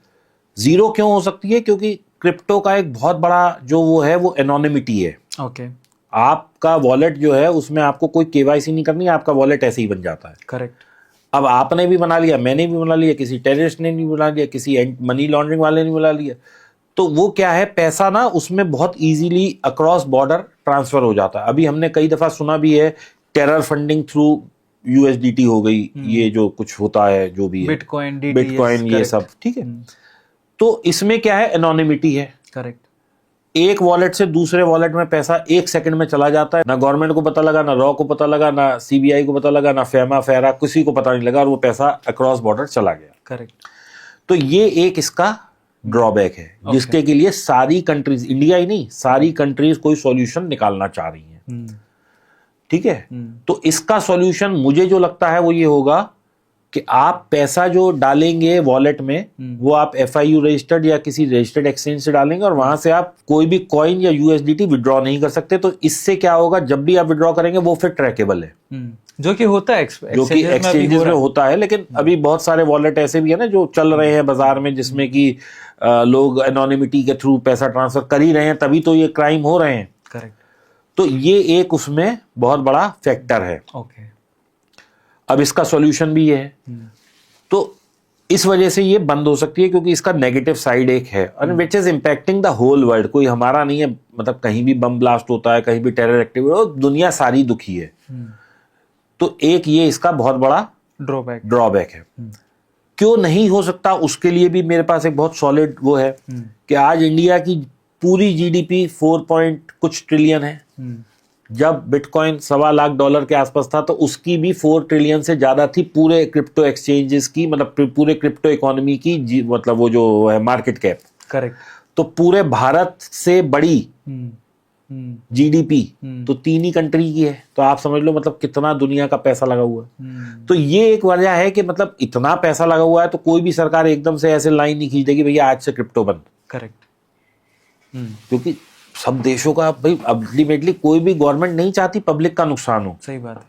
जीरो क्यों हो सकती है? क्योंकि क्रिप्टो का एक बहुत बड़ा जो वो है वो एनोनिमिटी है।
ओके।
आपका वॉलेट जो है उसमें आपको कोई केवाईसी नहीं करनी है, आपका वॉलेट ऐसे ही बन जाता है।
करेक्ट।
अब आपने भी बना लिया, मैंने भी बना लिया, किसी टेररिस्ट ने भी बना लिया, किसी मनी लॉन्ड्रिंग वाले ने बना लिया, तो वो क्या है, पैसा ना उसमें बहुत इजीली अक्रॉस बॉर्डर ट्रांसफर हो जाता है। अभी हमने कई दफा सुना भी है, टेरर फंडिंग थ्रू यूएसडीटी हो गई, ये जो कुछ होता है, जो भी है, बिटकॉइन, ये सब ठीक है। तो इसमें क्या है, एनोनिमिटी है।
करेक्ट।
एक वॉलेट से दूसरे वॉलेट में पैसा 1 सेकंड में चला जाता है, ना गवर्नमेंट को पता लगा, ना रॉ को पता लगा, ना सीबीआई को पता लगा, ना फेमा फेरा, किसी को पता नहीं लगा, और वो पैसा अक्रॉस बॉर्डर चला गया।
करेक्ट।
तो ये एक इसका ड्रॉबैक है, जिसके के लिए सारी कंट्रीज, इंडिया ही नहीं, सारी कंट्रीज कोई सॉल्यूशन निकालना चाह रही हैं। ठीक है। तो इसका सॉल्यूशन मुझे जो लगता है वो ये होगा कि आप पैसा जो डालेंगे वॉलेट में, वो आप FIU रजिस्टर्ड या किसी रजिस्टर्ड एक्सचेंज से डालेंगे, और वहां से आप कोई भी कॉइन या USDT विड्रॉ नहीं कर सकते। तो इससे क्या होगा, जब भी आप विड्रॉ करेंगे वो फिर ट्रैकेबल है,
जो कि होता है,
जो कि एक्सचेंजेस में होता है। लेकिन अभी बहुत सारे वॉलेट ऐसे भी है ना जो चल रहे हैं बाजार में, जिसमें कि लोग एनोनिमिटी के थ्रू पैसा ट्रांसफर कर ही रहे हैं, तभी तो ये क्राइम हो रहे हैं।
करेक्ट।
तो ये एक उसमें बहुत बड़ा फैक्टर है।
ओके।
अब इसका सॉल्यूशन भी है, तो इस वजह से ये बंद हो सकती है, क्योंकि इसका नेगेटिव साइड एक है, और which is impacting the whole world. कोई हमारा नहीं है, मतलब कहीं भी बम ब्लास्ट होता है, कहीं भी टेरर एक्टिविटी हो, दुनिया सारी दुखी है। तो एक ये इसका बहुत बड़ा ड्रॉबैक है। क्यों नहीं हो सकता, उसके लिए भी मेरे पास एक बहुत सॉलिड वो है कि आज इंडिया की पूरी GDP 4 कुछ ट्रिलियन है। जब बिटकॉइन $1.25 के आसपास था तो उसकी भी 4 ट्रिलियन से ज्यादा थी, पूरे क्रिप्टो एक्सचेंजेस की, मतलब पूरे क्रिप्टो इकोनॉमी की, मतलब वो जो है मार्केट कैप।
करेक्ट।
तो पूरे भारत से बड़ी जीडीपी तो 3 ही कंट्री की है, तो आप समझ लो मतलब कितना दुनिया का पैसा लगा हुआ है। तो ये एक वजह है कि मतलब इतना पैसा लगा हुआ है तो कोई भी सरकार एकदम से ऐसे लाइन नहीं खींच देगी भैया आज से क्रिप्टो बंद।
करेक्ट।
क्योंकि सब देशों का भाई अल्टीमेटली कोई भी गवर्नमेंट नहीं चाहती पब्लिक का नुकसान हो।
सही बात है।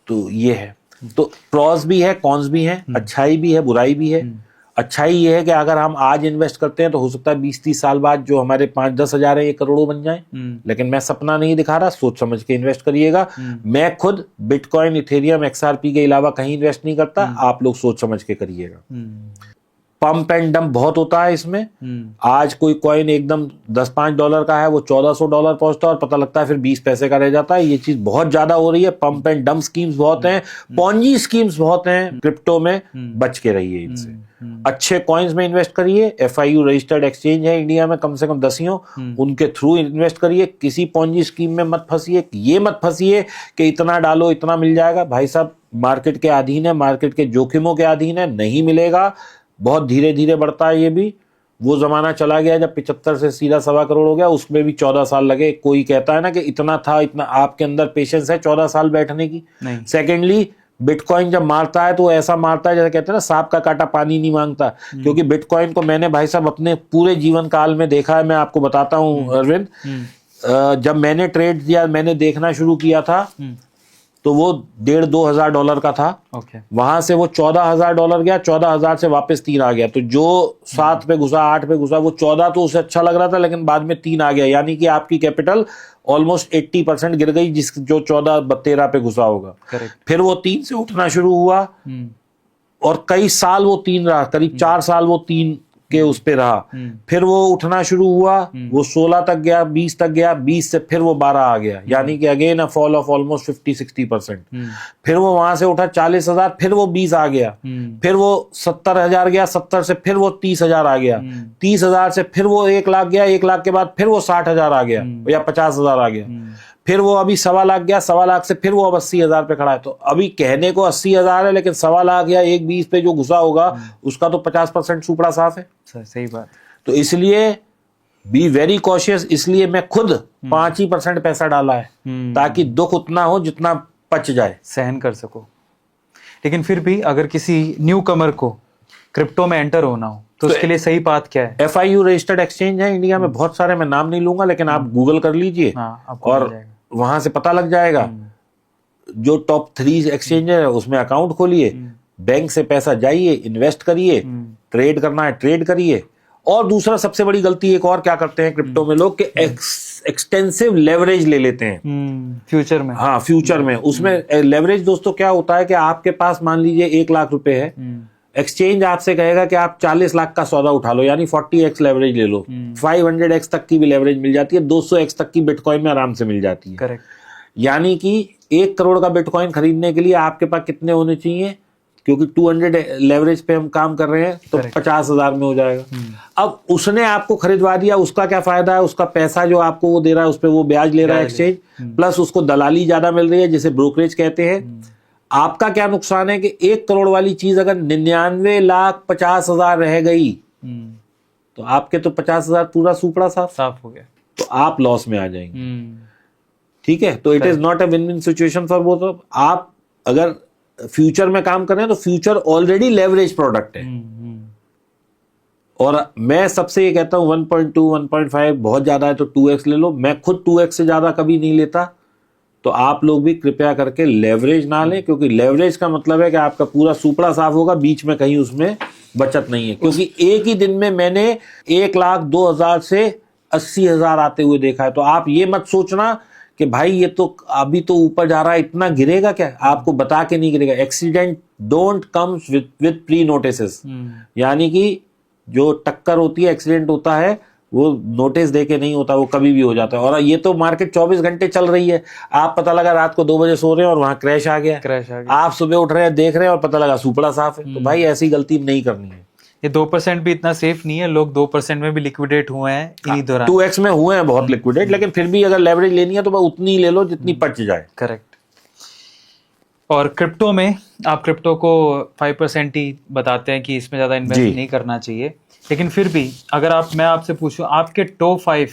तो ये है, तो प्रॉस भी है, कॉन्स भी है, अच्छाई भी है, बुराई भी है। अच्छाई ये है कि अगर हम आज इन्वेस्ट करते हैं तो हो सकता है 20-30 साल बाद जो हमारे 5-10 हजार है ये करोड़ों बन जाए। लेकिन मैं सपना नहीं दिखा रहा, सोच समझ के इन्वेस्ट करिएगा। मैं खुद बिटकॉइन, इथेरियम, XRP के अलावा कहीं इन्वेस्ट नहीं करता, आप लोग सोच समझ के करिएगा। पंप एंड डंप बहुत होता है इसमें। आज कोई कॉइन एकदम $10-5 का है वो $1400 पहुंचता है और पता लगता है फिर 20 पैसे का रह जाता है। ये चीज बहुत ज्यादा हो रही है। पंप एंड डंप स्कीम्स बहुत हैं, पॉन्जी स्कीम्स बहुत हैं क्रिप्टो में, बच के रहिए इनसे। अच्छे कॉइन्स में इन्वेस्ट करिए। FIU रजिस्टर्ड एक्सचेंज है इंडिया में कम से कम 10, उनके थ्रू इन्वेस्ट करिए। किसी पॉन्जी स्कीम में मत फंसिए, ये मत फंसिए कि इतना डालो इतना मिल जाएगा। भाई साहब मार्केट के अधीन है, मार्केट के जोखिमों के अधीन है, नहीं मिलेगा। बहुत धीरे धीरे बढ़ता है ये भी। वो जमाना चला गया जब 75 से सीधा 1.25 करोड़ हो गया, उसमें भी 14 साल लगे। कोई कहता है ना कि इतना था, इतना आपके अंदर पेशेंस है 14 साल बैठने की? सेकेंडली बिटकॉइन जब मारता है तो ऐसा मारता है जैसे कहते हैं ना सांप का काटा पानी नहीं मांगता। क्योंकि बिटकॉइन को मैंने भाई साहब अपने पूरे जीवन काल में देखा है। मैं आपको बताता हूँ अरविंद, जब मैंने ट्रेड किया, मैंने देखना शुरू किया था तो वो $1,500-2 हजार का था। वहां से वो $14,000 गया, 14,000 से वापस 3 आ गया। तो जो 7 पे घुसा, 8 पे घुसा, वो 14 तो उसे अच्छा लग रहा था, लेकिन बाद में 3 आ गया। यानी कि आपकी कैपिटल ऑलमोस्ट 80% गिर गई, जो 14-13 पे घुसा होगा। फिर वो 3 से उठना शुरू हुआ और कई साल वो 3 रहा, करीब 4 साल वो 3 के उस पे रहा। फिर वो उठना शुरू हुआ, वो 16 तक गया, 20 तक गया, 20 से फिर वो 12 आ गया। यानी कि again a fall of almost 50-60%। फिर वो वहां से उठा 40,000, फिर वो 20 आ गया। फिर वो 70,000 गया, 70 से फिर वो 30,000 आ गया, 30,000 से फिर वो 1 लाख गया, 1 लाख के बाद फिर वो 60,000 आ गया या 50,000 आ गया। फिर वो अभी 1.25 लाख गया, 1.25 लाख से फिर वो अब 80,000 पे खड़ा है। तो अभी कहने को 80,000 है, लेकिन 1.25 लाख या 1.20 पे जो घुसा होगा उसका तो 50% सुपड़ा साफ है।
सही बात।
तो इसलिए बी वेरी कॉशियस। इसलिए मैं खुद 5% पैसा डाला है ताकि दुख उतना हो जितना पच जाए,
सहन कर सको। लेकिन फिर भी अगर किसी न्यू कमर को क्रिप्टो में एंटर होना हो तो उसके लिए सही बात क्या है?
FIU रजिस्टर्ड एक्सचेंज है इंडिया में बहुत सारे, मैं नाम नहीं लूंगा, लेकिन आप गूगल कर लीजिए और वहां से पता लग जाएगा। जो टॉप 3 एक्सचेंज है उसमें अकाउंट खोलिए, बैंक से पैसा जाइए, इन्वेस्ट करिए, ट्रेड करना है ट्रेड करिए। और दूसरा सबसे बड़ी गलती एक और क्या करते हैं क्रिप्टो में लोग कि एक्सटेंसिव लेवरेज ले लेते हैं
फ्यूचर में।
हाँ, फ्यूचर में। उसमें लेवरेज दोस्तों क्या होता है कि आपके पास मान लीजिए 1 लाख रुपए है, एक्सचेंज आपसे कहेगा कि आप 40 लाख का सौदा उठा लो, यानी 40x लेवरेज ले लो। 500x तक की भी लेवरेज मिल जाती है, 200x तक की बिटकॉइन में आराम से मिल जाती है।
करेक्ट।
यानी कि 1 करोड़ का बिटकॉइन खरीदने के लिए आपके पास कितने होने चाहिए? क्योंकि 200 लेवरेज पे हम काम कर रहे हैं तो 50,000 में हो जाएगा। अब उसने आपको खरीदवा दिया, उसका क्या फायदा है? उसका पैसा जो आपको वो दे रहा है उस पर वो ब्याज ले रहा है एक्सचेंज, प्लस उसको दलाली ज्यादा मिल रही है जिसे ब्रोकरेज कहते हैं। आपका क्या नुकसान है कि 1 करोड़ वाली चीज अगर 99,50,000 रह गई तो आपके तो 50,000 पूरा सुपड़ा साफ हो गया, तो आप लॉस में आ जाएंगे। ठीक है, तो it is not a win win situation for both of. आप अगर फ्यूचर में काम कर रहे हैं तो फ्यूचर ऑलरेडी लेवरेज प्रोडक्ट है। और मैं सबसे ये कहता हूं 1.2 1.5 बहुत ज्यादा है तो 2x ले लो। मैं खुद 2x से ज्यादा कभी नहीं लेता। तो आप लोग भी कृपया करके लेवरेज ना लें, क्योंकि लेवरेज का मतलब है कि आपका पूरा सुपड़ा साफ होगा, बीच में कहीं उसमें बचत नहीं है। क्योंकि एक ही दिन में मैंने 1,02,000 से 80,000 आते हुए देखा है। तो आप ये मत सोचना कि भाई ये तो अभी तो ऊपर जा रहा है, इतना गिरेगा क्या? आपको बता के नहीं गिरेगा। Accident don't comes with pre notice. यानी कि जो टक्कर होती है, एक्सीडेंट होता है, वो नोटिस देके नहीं होता, वो कभी भी हो जाता है। और ये तो मार्केट 24 घंटे चल रही है। आप पता लगा रात को 2 बजे सो रहे हैं और वहां क्रैश आ गया। आप सुबह उठ रहे हैं, देख रहे हैं और पता लगा सुपड़ा साफ है। तो भाई ऐसी गलती नहीं करनी है।
ये 2% भी इतना सेफ नहीं है। लोग 2% में भी लिक्विडेट हुए हैं इन्हीं दौरान।
2x में हुए हैं बहुत लिक्विडेट, लेकिन फिर भी अगर लेवरेज लेनी है तो उतनी ही ले लो जितनी पच जाए।
करेक्ट। और क्रिप्टो में आप क्रिप्टो को 5% ही बताते हैं कि इसमें ज्यादा इन्वेस्ट नहीं करना चाहिए। लेकिन फिर भी अगर मैं आपसे पूछूं, आपके टॉप 5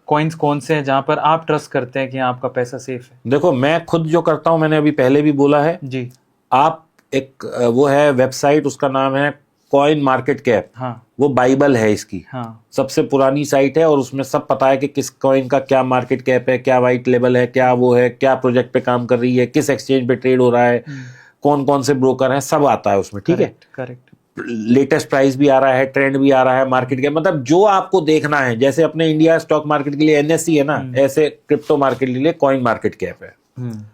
कॉइन्स कौन से हैं जहां पर आप ट्रस्ट करते हैं कि आपका पैसा सेफ है?
देखो, मैं खुद जो करता हूं, मैंने अभी पहले भी बोला है,
जी।
आप एक वो है वेबसाइट, उसका नाम है कॉइन मार्केट कैप।
हाँ
वो बाइबल है इसकी,
हाँ।
सबसे पुरानी साइट है और उसमें सब पता है कि किस कॉइन का क्या मार्केट कैप है, क्या वाइट लेवल है, क्या वो है, क्या प्रोजेक्ट पे काम कर रही है, किस एक्सचेंज पे ट्रेड हो रहा है, कौन कौन से ब्रोकर हैं, सब आता है उसमें। ठीक है,
करेक्ट।
लेटेस्ट प्राइस भी आ रहा है, ट्रेंड भी आ रहा है, मार्केट कैप, मतलब जो आपको देखना है, जैसे अपने इंडिया स्टॉक मार्केट के लिए एनएससी है ना, ऐसे क्रिप्टो मार्केट के लिए कॉइन मार्केट कैप है।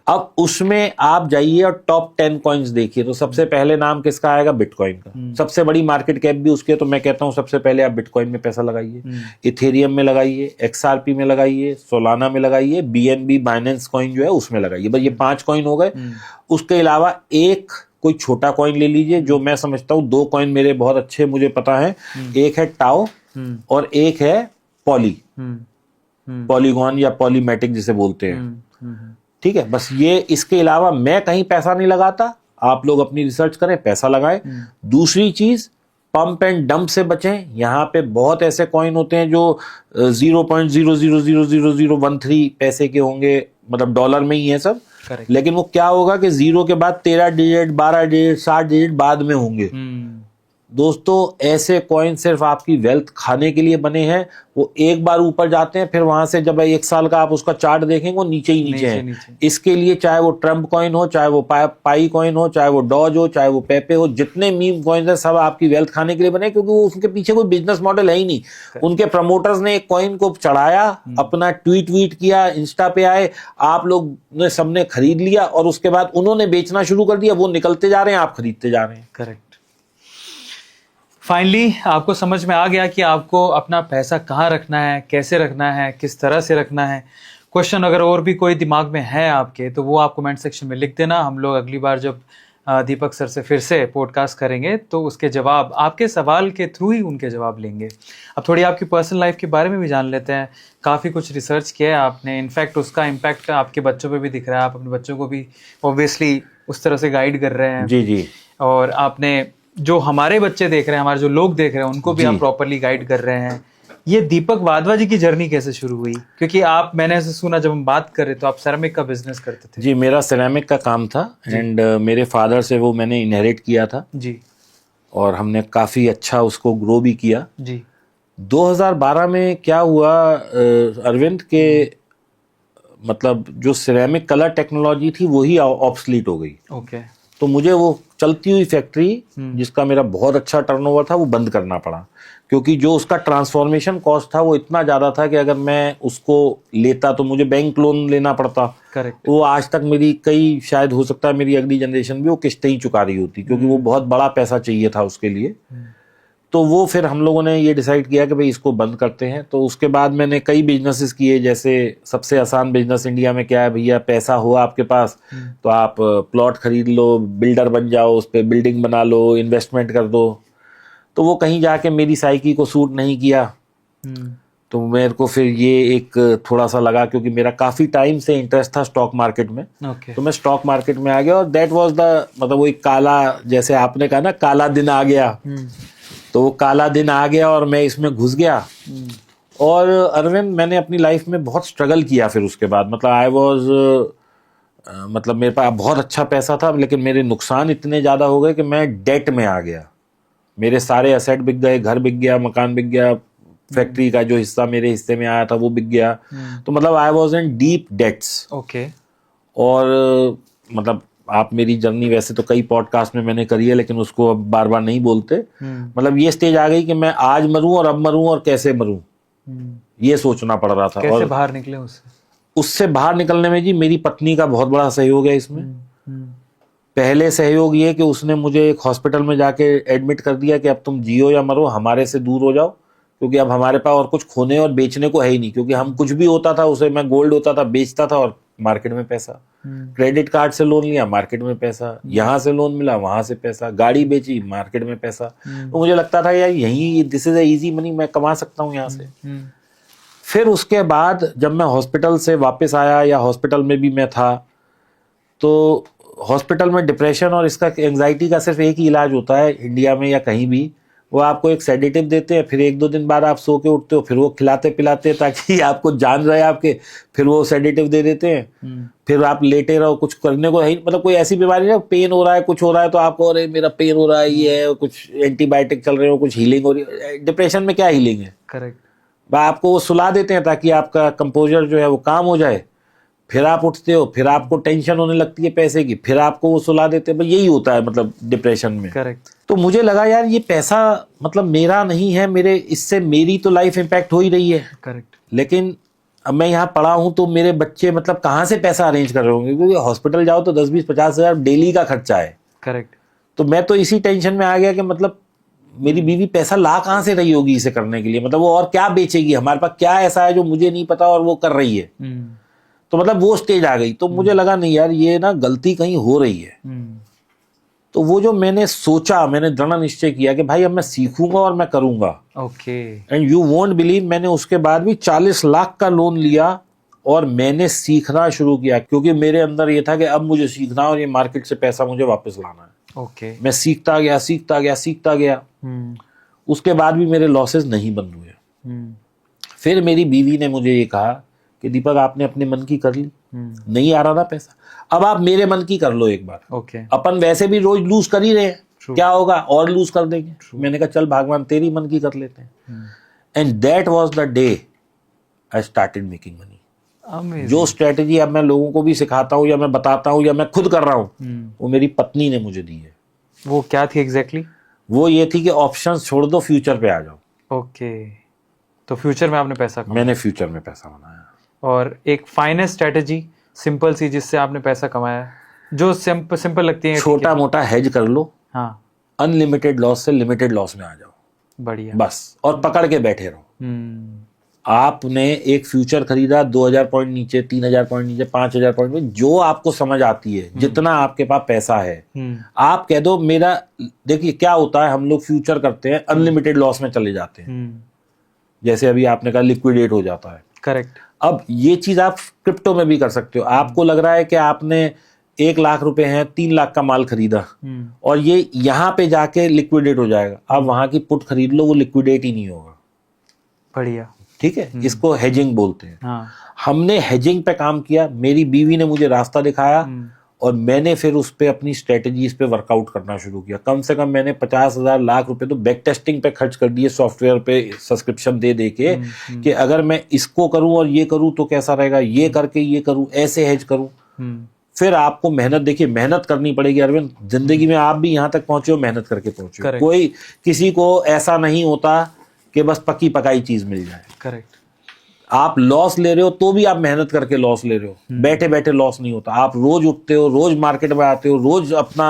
अब उसमें आप जाइए और टॉप 10 कॉइन्स देखिए, तो सबसे पहले नाम किसका आएगा? बिटकॉइन का। सबसे बड़ी मार्केट कैप भी उसकी है, तो मैं कहता हूं सबसे पहले आप बिटकॉइन में पैसा लगाइए, इथेरियम में लगाइए, एक्सआरपी में लगाइए, सोलाना में लगाइए, बीएनबी बाइनेंस कॉइन जो है उसमें लगाइए। बस ये 5 कॉइन हो गए। उसके अलावा एक कोई छोटा कॉइन ले लीजिए, जो मैं समझता हूँ 2 कॉइन मेरे बहुत अच्छे मुझे पता है। एक है टाओ और एक है पॉलीगॉन या पॉलीमेटिक जिसे बोलते हैं। ठीक है, बस ये, इसके अलावा मैं कहीं पैसा नहीं लगाता। आप लोग अपनी रिसर्च करें, पैसा लगाएं। दूसरी चीज, पंप एंड डंप से बचें। यहाँ पे बहुत ऐसे कॉइन होते हैं जो 0.00000013 पैसे के होंगे, मतलब डॉलर में ही है सब।
Correct.
लेकिन वो क्या होगा कि 0 के बाद 13 डिजिट, 12 डिजिट, 60 डिजिट बाद में होंगे। दोस्तों, ऐसे कॉइन सिर्फ आपकी वेल्थ खाने के लिए बने हैं। वो एक बार ऊपर जाते हैं, फिर वहां से जब 1 साल का आप उसका चार्ट देखेंगे, वो नीचे ही नीचे है। इसके लिए चाहे वो ट्रम्प कॉइन हो, चाहे वो पाई कॉइन हो, चाहे वो डॉज हो, चाहे वो पेपे हो, जितने मीम कॉइन है सब आपकी वेल्थ खाने के लिए बने, क्योंकि वो उसके पीछे कोई बिजनेस मॉडल है ही नहीं। उनके प्रमोटर्स ने एक कॉइन को चढ़ाया, अपना ट्वीट किया, इंस्टा पे आए, आप लोग ने सबने खरीद लिया और उसके बाद उन्होंने बेचना शुरू कर दिया। वो निकलते जा रहे हैं, आप खरीदते जा रहे हैं।
करेक्ट। फाइनली आपको समझ में आ गया कि आपको अपना पैसा कहाँ रखना है, कैसे रखना है, किस तरह से रखना है। क्वेश्चन अगर और भी कोई दिमाग में है आपके, तो वो आप कमेंट सेक्शन में लिख देना। हम लोग अगली बार जब दीपक सर से फिर से पॉडकास्ट करेंगे तो उसके जवाब, आपके सवाल के थ्रू ही उनके जवाब लेंगे। अब थोड़ी आपकी पर्सनल लाइफ के बारे में भी जान लेते हैं। काफ़ी कुछ रिसर्च किया है आपने, इनफैक्ट उसका इम्पैक्ट आपके बच्चों पे भी दिख रहा है। आप अपने बच्चों को भी ऑब्वियसली उस तरह से गाइड कर रहे हैं।
जी जी।
और आपने जो हमारे बच्चे देख रहे हैं, हमारे जो लोग देख रहे हैं, उनको भी आप प्रॉपरली गाइड कर रहे हैं। ये दीपक वाधवा जी की जर्नी कैसे शुरू हुई? क्योंकि आप, मैंने ऐसे सुना जब हम बात कर रहे तो आप सेरेमिक का बिजनेस करते थे।
जी, मेरा सेरेमिक का काम था एंड मेरे फादर से वो मैंने इनहेरिट किया था
जी,
और हमने काफ़ी अच्छा उसको ग्रो भी किया
जी।
2012 में क्या हुआ अरविंद के, मतलब जो सिरेमिक कलर टेक्नोलॉजी थी वही ऑब्सलीट हो गई।
ओके।
तो मुझे वो चलती हुई फैक्ट्री जिसका मेरा बहुत अच्छा टर्नओवर था वो बंद करना पड़ा, क्योंकि जो उसका ट्रांसफॉर्मेशन कॉस्ट था वो इतना ज़्यादा था कि अगर मैं उसको लेता तो मुझे बैंक लोन लेना पड़ता।
करेक्ट।
वो आज तक मेरी कई, शायद हो सकता है मेरी अगली जनरेशन भी वो किस्तें ही चुका रही होती, क्योंकि वो बहुत बड़ा पैसा चाहिए था उसके लिए। तो वो फिर हम लोगों ने ये डिसाइड किया कि भाई इसको बंद करते हैं। तो उसके बाद मैंने कई बिजनेसेस किए। जैसे सबसे आसान बिजनेस इंडिया में क्या है भैया, पैसा हो आपके पास तो आप प्लॉट खरीद लो, बिल्डर बन जाओ, उस पर बिल्डिंग बना लो, इन्वेस्टमेंट कर दो। तो वो कहीं जाके मेरी साइकी को सूट नहीं किया। तो मेरे को फिर ये एक थोड़ा सा लगा, क्योंकि मेरा काफ़ी टाइम से इंटरेस्ट था स्टॉक मार्केट में। तो मैं स्टॉक मार्केट में आ गया और दैट वाज द, मतलब वो एक काला, जैसे आपने कहा ना काला दिन आ गया, तो वो काला दिन आ गया और मैं इसमें घुस गया। और अरविंद, मैंने अपनी लाइफ में बहुत स्ट्रगल किया फिर उसके बाद। मतलब आई वाज, मतलब मेरे पास बहुत अच्छा पैसा था, लेकिन मेरे नुकसान इतने ज़्यादा हो गए कि मैं डेट में आ गया। मेरे सारे एसेट बिक गए, घर बिक गया, मकान बिक गया, फैक्ट्री का जो हिस्सा मेरे हिस्से में आया था वो बिक गया। तो मतलब I was in deep debts.
Okay.
और मतलब आप, मेरी जर्नी वैसे तो कई पॉडकास्ट में मैंने करी है, लेकिन उसको अब बार बार नहीं बोलते। मतलब ये स्टेज आ गई कि मैं आज मरूं और अब मरूं और कैसे मरूं, ये सोचना पड़ रहा था।
कैसे
और
बाहर निकले
उससे बाहर निकलने में जी मेरी पत्नी का बहुत बड़ा सहयोग है इसमें। पहले सहयोग ये कि उसने मुझे एक हॉस्पिटल में जाके एडमिट कर दिया कि अब तुम जियो या मरो, हमारे से दूर हो जाओ, क्योंकि अब हमारे पास और कुछ खोने और बेचने को है ही नहीं। क्योंकि हम कुछ भी होता था उसे, मैं गोल्ड होता था बेचता था और मार्केट में पैसा, क्रेडिट कार्ड से लोन लिया, मार्केट में पैसा, यहाँ से लोन मिला, वहां से पैसा, गाड़ी बेची, मार्केट में पैसा। तो मुझे लगता था यार यही, दिस इज इजी मनी, मैं कमा सकता हूँ यहाँ से। फिर उसके बाद जब मैं हॉस्पिटल से वापस आया, या हॉस्पिटल में भी मैं था, तो हॉस्पिटल में डिप्रेशन और इसका एंजाइटी का सिर्फ एक ही इलाज होता है इंडिया में या कहीं भी, वो आपको एक सेडेटिव देते हैं, फिर 1-2 दिन बाद आप सो के उठते हो, फिर वो खिलाते पिलाते हैं ताकि आपको जान रहे आपके, फिर वो सेडेटिव दे देते हैं, फिर आप लेटे रहो, कुछ करने को है मतलब कोई ऐसी बीमारी नहीं, पेन हो रहा है कुछ हो रहा है तो आपको अरे मेरा पेन हो रहा है ये है, कुछ एंटीबायोटिक चल रहे हो, कुछ हीलिंग हो रही है। डिप्रेशन में क्या हीलिंग है?
करेक्ट।
आपको वो सुला देते हैं ताकि आपका कंपोजर जो है वो काम हो जाए, फिर आप उठते हो, फिर आपको टेंशन होने लगती है पैसे की, फिर आपको वो सुला देते हैं। भाई यही होता है मतलब डिप्रेशन में।
करेक्ट।
तो मुझे लगा यार ये पैसा मतलब मेरा नहीं है, मेरे इससे मेरी तो लाइफ इम्पैक्ट हो ही रही है।
करेक्ट।
लेकिन अब मैं यहाँ पढ़ा हूँ तो मेरे बच्चे मतलब कहाँ से पैसा अरेंज कर रहे होंगे, क्योंकि हॉस्पिटल जाओ तो 10-20-50 हज़ार डेली का खर्चा है।
करेक्ट।
तो मैं तो इसी टेंशन में आ गया कि मतलब मेरी बीवी पैसा ला कहाँ से रही होगी इसे करने के लिए, मतलब वो और क्या बेचेगी, हमारे पास क्या ऐसा है जो मुझे नहीं पता और वो कर रही है। तो मतलब वो स्टेज आ गई। तो मुझे लगा नहीं यार ये ना गलती कहीं हो रही है। तो वो जो मैंने सोचा, मैंने दृढ़ निश्चय किया कि भाई अब मैं सीखूंगा और मैं करूंगा।
Okay.
And you won't believe, मैंने उसके बाद भी 40 लाख का लोन लिया और मैंने सीखना शुरू किया, क्योंकि मेरे अंदर ये था कि अब मुझे सीखना और ये मार्केट से पैसा मुझे वापस लाना है।
ओके।
मैं सीखता गया सीखता गया सीखता गया। उसके बाद भी मेरे लॉसेस नहीं बंद हुए। फिर मेरी बीवी ने मुझे ये कहा कि दीपक आपने अपने मन की कर ली, नहीं आ रहा ना पैसा, अब आप मेरे मन की कर लो एक बार।
ओके।
अपन वैसे भी रोज लूज कर ही रहे हैं, क्या होगा और लूज कर देंगे। मैंने कहा चल भगवान तेरी मन की कर लेते हैं। And that was the day I started making money. जो स्ट्रेटेजी अब मैं लोगों को भी सिखाता हूँ या मैं बताता हूँ या मैं खुद कर रहा हूँ, वो मेरी पत्नी ने मुझे दी है।
वो क्या थी एग्जैक्टली?
वो ये थी कि ऑप्शंस छोड़ दो, फ्यूचर पे आ जाओ।
ओके। तो फ्यूचर में आपने पैसा कमाया।
मैंने फ्यूचर में पैसा बनाया।
और एक फाइनेस्ट स्ट्रेटेजी सिंपल सी जिससे आपने पैसा कमाया, जो सिंपल लगती है।
छोटा मोटा हेज कर लो।
हाँ।
अनलिमिटेड लॉस से लिमिटेड लॉस में आ जाओ,
बढ़िया
बस। और पकड़ के बैठे रहो। आपने एक फ्यूचर खरीदा 2000 पॉइंट नीचे, 3000 पॉइंट नीचे, 5000 पॉइंट में, जो आपको समझ आती है, जितना आपके पास पैसा है, आप कह दो मेरा। देखिए क्या होता है, हम लोग फ्यूचर करते हैं, अनलिमिटेड लॉस में चले जाते हैं। जैसे अभी आपने कहा लिक्विडेट हो जाता है।
करेक्ट।
अब ये चीज आप क्रिप्टो में भी कर सकते हो। आपको लग रहा है कि आपने 1 लाख रुपए हैं, 3 लाख का माल खरीदा और ये यहाँ पे जाके लिक्विडेट हो जाएगा, आप वहां की पुट खरीद लो, वो लिक्विडेट ही नहीं होगा।
बढ़िया।
ठीक है, इसको हेजिंग बोलते हैं।
हाँ।
हमने हेजिंग पे काम किया, मेरी बीवी ने मुझे रास्ता दिखाया और मैंने फिर उस पे अपनी स्ट्रेटेजीज पे वर्कआउट करना शुरू किया। कम से कम मैंने 50,000 लाख रुपए तो बैक टेस्टिंग पे खर्च कर दिए, सॉफ्टवेयर पे सब्सक्रिप्शन दे के कि अगर मैं इसको करूं और ये करूं तो कैसा रहेगा, ये करके ये करूं, ऐसे हेज करूं। फिर आपको मेहनत, देखिए मेहनत करनी पड़ेगी अरविंद, जिंदगी में आप भी यहाँ तक पहुंचे हो मेहनत करके पहुंचे हो। कोई किसी को ऐसा नहीं होता कि बस पकी पकाई चीज मिल जाए।
करेक्ट।
आप लॉस ले रहे हो तो भी आप मेहनत करके लॉस ले रहे हो, बैठे बैठे लॉस नहीं होता। आप रोज उठते हो, रोज मार्केट में आते हो, रोज अपना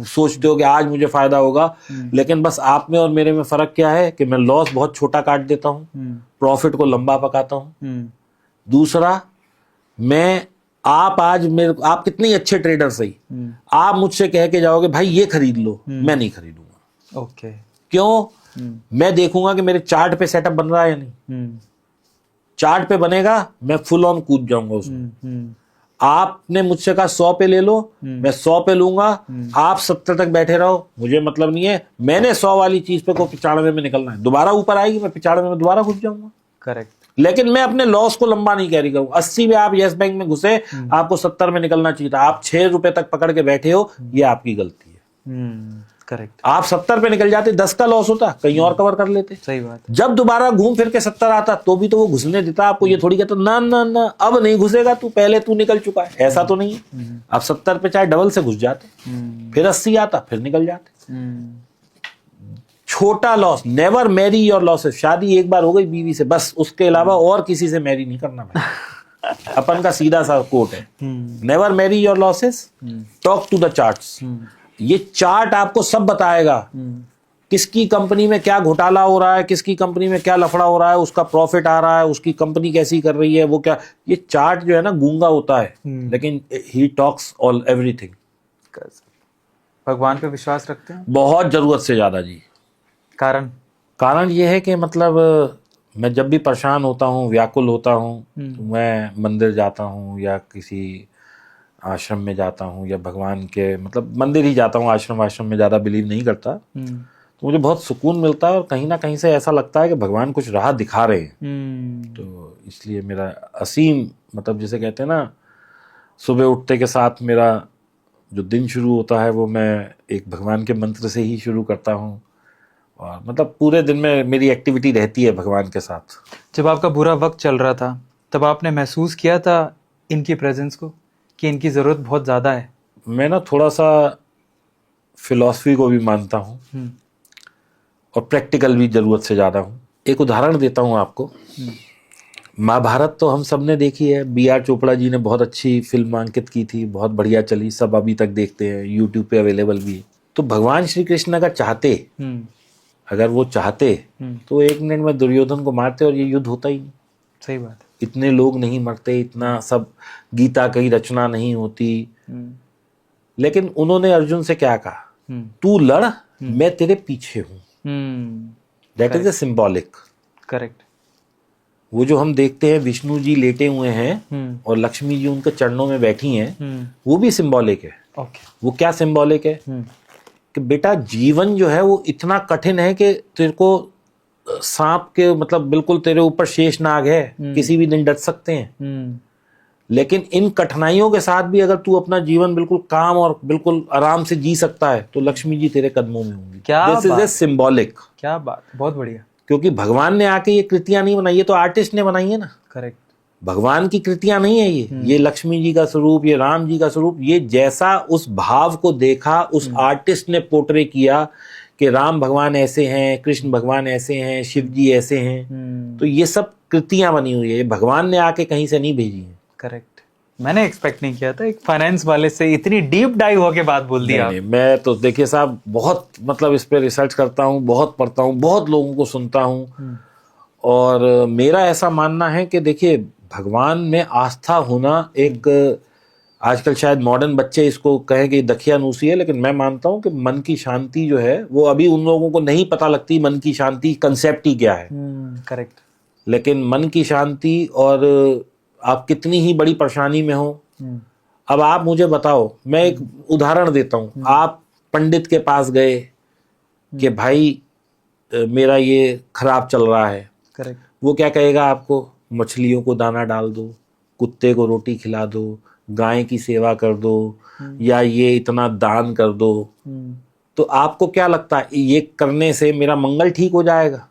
सोचते हो कि आज मुझे फायदा होगा, लेकिन बस आप में और मेरे में फर्क क्या है कि मैं लॉस बहुत छोटा काट देता हूँ, प्रॉफिट को लंबा पकाता हूँ। दूसरा, मैं आप कितने अच्छे ट्रेडर सही, आप मुझसे कह के जाओगे भाई ये खरीद लो, मैं नहीं खरीदूंगा।
ओके।
क्यों? मैं देखूंगा कि मेरे चार्ट पे सेटअप बन रहा है या नहीं। चार्ट पे बनेगा, मैं फुल ऑन कूद जाऊंगा उसमें। आपने मुझसे कहा 100 पे ले लो, मैं 100 पे लूंगा, आप 70 तक बैठे रहो, मुझे मतलब नहीं है। मैंने 100 वाली चीज पे को 95 में निकलना है, दोबारा ऊपर आएगी, मैं 95 में दोबारा घुस जाऊंगा।
करेक्ट।
लेकिन मैं अपने लॉस को लंबा नहीं कैरी करूँ। 80 में आप यस बैंक में घुसे, आपको 70 में निकलना चाहिए था, आप 6 रुपए तक पकड़ के बैठे हो, ये आपकी गलती है।
करेक्ट।
आप 70 पे निकल जाते, 10 का लॉस होता, कहीं और कवर कर लेते।
सही बात।
जब दोबारा घूम फिर के 70 आता तो भी तो वो घुसने देता आपको, ये थोड़ी कहता ना ना ना अब नहीं घुसेगा तू, पहले तू निकल चुका है। ऐसा तो नहीं है। आप 70 पे चाहे डबल से घुस जाते, फिर 80 आता, फिर निकल जाते। छोटा loss, never marry your losses. शादी एक बार हो गई बीवी से, बस उसके अलावा और किसी से मैरी नहीं करना भाई। अपन का सीधा सा कोट है, never marry your losses, talk to the charts. ये चार्ट आपको सब बताएगा, किसकी कंपनी में क्या घोटाला हो रहा है, किसकी कंपनी में क्या लफड़ा हो रहा है, उसका प्रॉफिट आ रहा है, उसकी कंपनी कैसी कर रही है, वो क्या। ये चार्ट जो है ना गूंगा होता है, लेकिन ही टॉक्स ऑल एवरीथिंग।
भगवान पे विश्वास रखते हैं?
बहुत जरूरत से ज्यादा जी। कारण ये है कि मतलब मैं जब भी परेशान होता हूँ, व्याकुल होता हूँ, तो मैं मंदिर जाता हूँ या किसी आश्रम में जाता हूँ या भगवान के मतलब मंदिर ही जाता हूँ, आश्रम में ज़्यादा बिलीव नहीं करता। तो मुझे बहुत सुकून मिलता है और कहीं ना कहीं से ऐसा लगता है कि भगवान कुछ राह दिखा रहे हैं। तो इसलिए मेरा असीम मतलब जिसे कहते हैं ना, सुबह उठते के साथ मेरा जो दिन शुरू होता है वो मैं एक भगवान के मंत्र से ही शुरू करता हूँ, और मतलब पूरे दिन में मेरी एक्टिविटी रहती है भगवान के साथ।
जब आपका बुरा वक्त चल रहा था तब आपने महसूस किया था इनकी प्रेजेंस को कि इनकी ज़रूरत बहुत ज़्यादा है?
मैं ना थोड़ा सा फिलॉसफी को भी मानता हूँ और प्रैक्टिकल भी ज़रूरत से ज़्यादा हूँ। एक उदाहरण देता हूँ आपको। महाभारत तो हम सब ने देखी है, B.R. चोपड़ा जी ने बहुत अच्छी फिल्म अंकित की थी, बहुत बढ़िया चली, सब अभी तक देखते हैं, यूट्यूब पे अवेलेबल भी है। तो भगवान श्री कृष्ण अगर चाहते, अगर वो चाहते तो 1 मिनट में दुर्योधन को मारते और ये युद्ध होता ही नहीं।
सही बात है।
इतने लोग नहीं मरते, इतना सब गीता की रचना नहीं होती। लेकिन उन्होंने अर्जुन से क्या कहा, तू लड़, मैं तेरे पीछे हूं। That is a symbolic.
Correct.
वो जो हम देखते हैं विष्णु जी लेटे हुए हैं और लक्ष्मी जी उनके चरणों में बैठी हैं, वो भी सिंबॉलिक है। वो क्या सिंबॉलिक है कि बेटा जीवन जो है वो इतना कठिन है कि तेरे को सांप के मतलब बिल्कुल तेरे ऊपर शेष नाग है, किसी भी दिन डट सकते हैं। लेकिन इन कठिनाइयों के साथ भी अगर तू अपना जीवन बिल्कुल काम और बिल्कुल आराम से जी सकता है तो लक्ष्मी जी तेरे कदमों में होंगी। This is a symbolic.
क्या बात, बहुत बढ़िया।
क्योंकि भगवान ने आके ये कृतियां नहीं बनाई, ये तो आर्टिस्ट ने बनाई है ना।
करेक्ट।
भगवान की कृतियां नहीं है ये लक्ष्मी जी का स्वरूप, ये राम जी का स्वरूप, ये जैसा उस भाव को देखा उस आर्टिस्ट ने पोर्ट्रे किया कि राम भगवान ऐसे हैं, कृष्ण भगवान ऐसे हैं, शिव जी ऐसे हैं, तो ये सब कृतियां बनी हुई है, ये भगवान ने आके कहीं से नहीं भेजी है।
करेक्ट। मैंने एक्सपेक्ट नहीं किया था एक फाइनेंस वाले से इतनी डीप डाइव होके बात बोल दिया।
नहीं, मैं तो देखिए साहब बहुत मतलब इस पे रिसर्च करता हूँ, बहुत पढ़ता हूँ, बहुत लोगों को सुनता हूँ, और मेरा ऐसा मानना है कि देखिए भगवान में आस्था होना एक, आजकल शायद मॉडर्न बच्चे इसको कहें कि दखियानूसी है, लेकिन मैं मानता हूं कि मन की शांति जो है वो अभी उन लोगों को नहीं पता लगती मन की शांति कंसेप्ट ही क्या है।
करेक्ट।
लेकिन मन की शांति, और आप कितनी ही बड़ी परेशानी में हो, अब आप मुझे बताओ, मैं एक उदाहरण देता हूं, आप पंडित के पास गए कि भाई मेरा ये खराब चल रहा है।
करेक्ट।
वो क्या कहेगा आपको, मछलियों को दाना डाल दो, कुत्ते को रोटी खिला दो, गाय की सेवा कर दो, या ये इतना दान कर दो। तो आपको क्या लगता है ये करने से मेरा मंगल ठीक हो जाएगा?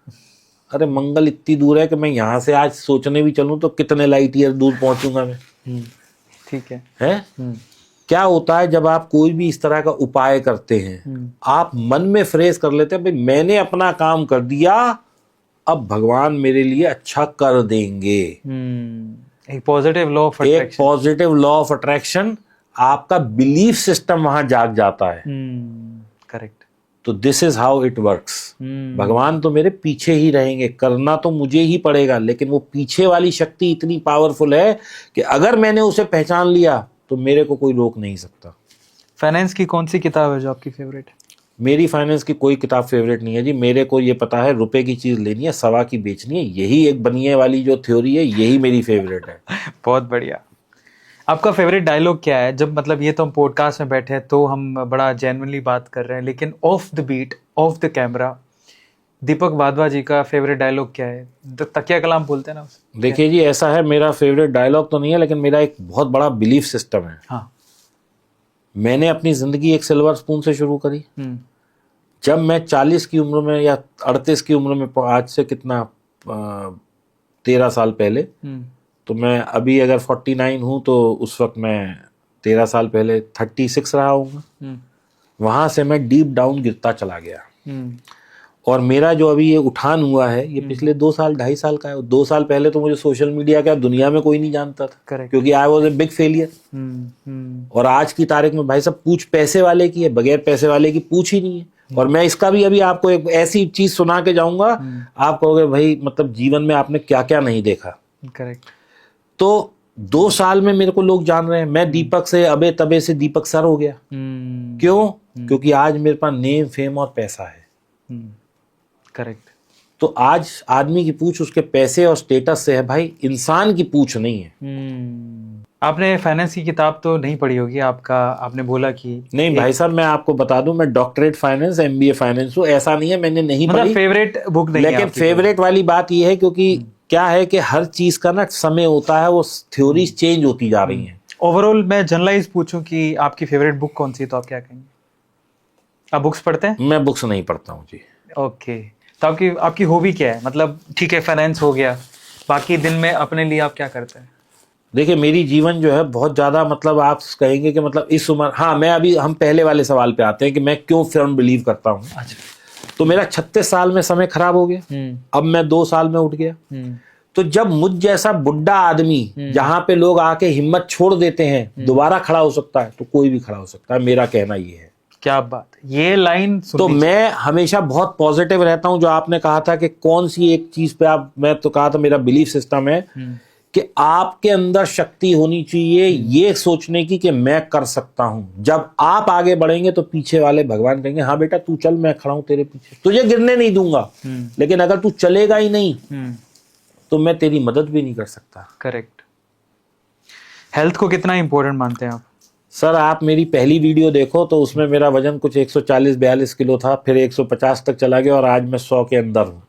अरे मंगल इतनी दूर है कि मैं यहाँ से आज सोचने भी चलूं तो कितने लाइट ईयर दूर पहुंचूंगा मैं।
ठीक है।
क्या होता है जब आप कोई भी इस तरह का उपाय करते हैं, आप मन में फ्रेज कर लेते हैं भाई मैंने अपना काम कर दिया, अब भगवान मेरे लिए अच्छा कर देंगे।
एक पॉजिटिव लॉ ऑफ अट्रैक्शन।
एक पॉजिटिव लॉ ऑफ अट्रैक्शन, आपका बिलीफ सिस्टम वहां जाग जाता है।
करेक्ट।
तो this is how it works. भगवान तो मेरे पीछे ही रहेंगे, करना तो मुझे ही पड़ेगा, लेकिन वो पीछे वाली शक्ति इतनी पावरफुल है कि अगर मैंने उसे पहचान लिया तो मेरे को कोई रोक नहीं सकता।
फाइनेंस की कौन सी किताब है जो आपकी फेवरेट है?
मेरी फाइनेंस की कोई किताब फेवरेट नहीं है जी। मेरे को ये पता है रुपए की चीज लेनी है, सवा की बेचनी है, यही एक बनिए वाली जो थ्योरी है, यही मेरी फेवरेट है।
बहुत बढ़िया। आपका फेवरेट डायलॉग क्या है? जब मतलब ये तो हम पॉडकास्ट में बैठे हैं तो हम बड़ा जेन्युइनली बात कर रहे हैं, लेकिन off the beat, off the camera, Deepak Wadhwa ji का फेवरेट डायलॉग क्या है? तकिया कलाम बोलते हैं ना उसे।
देखिए जी, ऐसा है, मेरा फेवरेट डायलॉग तो नहीं है, लेकिन मेरा एक बहुत बड़ा बिलीफ सिस्टम है।
हाँ।
मैंने अपनी जिंदगी एक सिल्वर स्पून से शुरू करी। जब मैं 40 की उम्र में या 38 की उम्र में, आज से कितना 13 साल पहले, तो मैं अभी अगर 49 हूं तो उस वक्त मैं 13 साल पहले 36 रहा हूँ। वहां से मैं डीप डाउन गिरता चला गया, और मेरा जो अभी ये उठान हुआ है ये पिछले 2 साल 2.5 साल का है। 2 साल पहले तो मुझे सोशल मीडिया क्या दुनिया में कोई नहीं जानता था, क्योंकि I was a big failure. और आज की तारीख में भाई साहब पूछ पैसे वाले की है, बगैर पैसे वाले की पूछ ही नहीं है। और मैं इसका भी अभी आपको एक ऐसी चीज सुना के जाऊंगा, आप कहोगे भाई मतलब जीवन में आपने क्या क्या नहीं देखा।
करेक्ट।
तो 2 साल में मेरे को लोग जान रहे हैं। मैं दीपक से अबे तबे से दीपक सर हो गया। क्यों? क्योंकि आज मेरे पास नेम, फेम और पैसा है।
करेक्ट।
तो आज आदमी की पूछ उसके पैसे और स्टेटस से है भाई, इंसान की पूछ नहीं है।
आपने फाइनेंस की किताब तो नहीं पढ़ी होगी, आपका आपने बोला कि
नहीं भाई साहब, मैं आपको बता दूं, मैं डॉक्टरेट फाइनेंस MBA फाइनेंस हूँ, ऐसा नहीं है मैंने नहीं
मतलब
पढ़ी,
फेवरेट बुक नहीं है
लेकिन
आपकी?
फेवरेट वाली बात यह है क्योंकि क्या है कि हर चीज का ना समय होता है, वो थ्योरीज चेंज होती जा रही हैं।
ओवरऑल मैं जनरलाइज पूछूं कि आपकी फेवरेट बुक कौन सी, तो आप क्या कहेंगे? आप बुक्स पढ़ते हैं?
मैं बुक्स नहीं पढ़ता हूँ जी।
ओके, तो आपकी आपकी हॉबी क्या है? मतलब ठीक है, फाइनेंस हो गया, बाकी दिन में अपने लिए आप क्या करते हैं?
देखिए मेरी जीवन जो है बहुत ज्यादा, मतलब आप कहेंगे कि मतलब इस उम्र, हाँ मैं अभी, हम पहले वाले सवाल पे आते हैं कि मैं क्यों फिल्म बिलीव करता हूँ।
अच्छा।
तो मेरा 36 साल में समय खराब हो गया, अब मैं 2 साल में उठ गया। तो जब मुझ जैसा बुढ़ा आदमी जहां पे लोग आके हिम्मत छोड़ देते हैं, दोबारा खड़ा हो सकता है, तो कोई भी खड़ा हो सकता है, मेरा कहना ये है।
क्या बात है, ये लाइन
तो मैं हमेशा बहुत पॉजिटिव रहता हूं। जो आपने कहा था कि कौन सी एक चीज पे आप, मैं तो कहा था मेरा बिलीफ सिस्टम है कि आपके अंदर शक्ति होनी चाहिए ये सोचने की कि मैं कर सकता हूं। जब आप आगे बढ़ेंगे तो पीछे वाले भगवान कहेंगे हाँ बेटा तू चल, मैं खड़ा हूं तेरे पीछे, तुझे गिरने नहीं दूंगा। लेकिन अगर तू चलेगा ही नहीं तो मैं तेरी मदद भी नहीं कर सकता।
करेक्ट। हेल्थ को कितना इंपॉर्टेंट मानते हैं आप?
सर आप मेरी पहली वीडियो देखो तो उसमें मेरा वजन कुछ 140-42 किलो था, फिर 150 तक चला गया और आज मैं 100 के अंदर हूँ।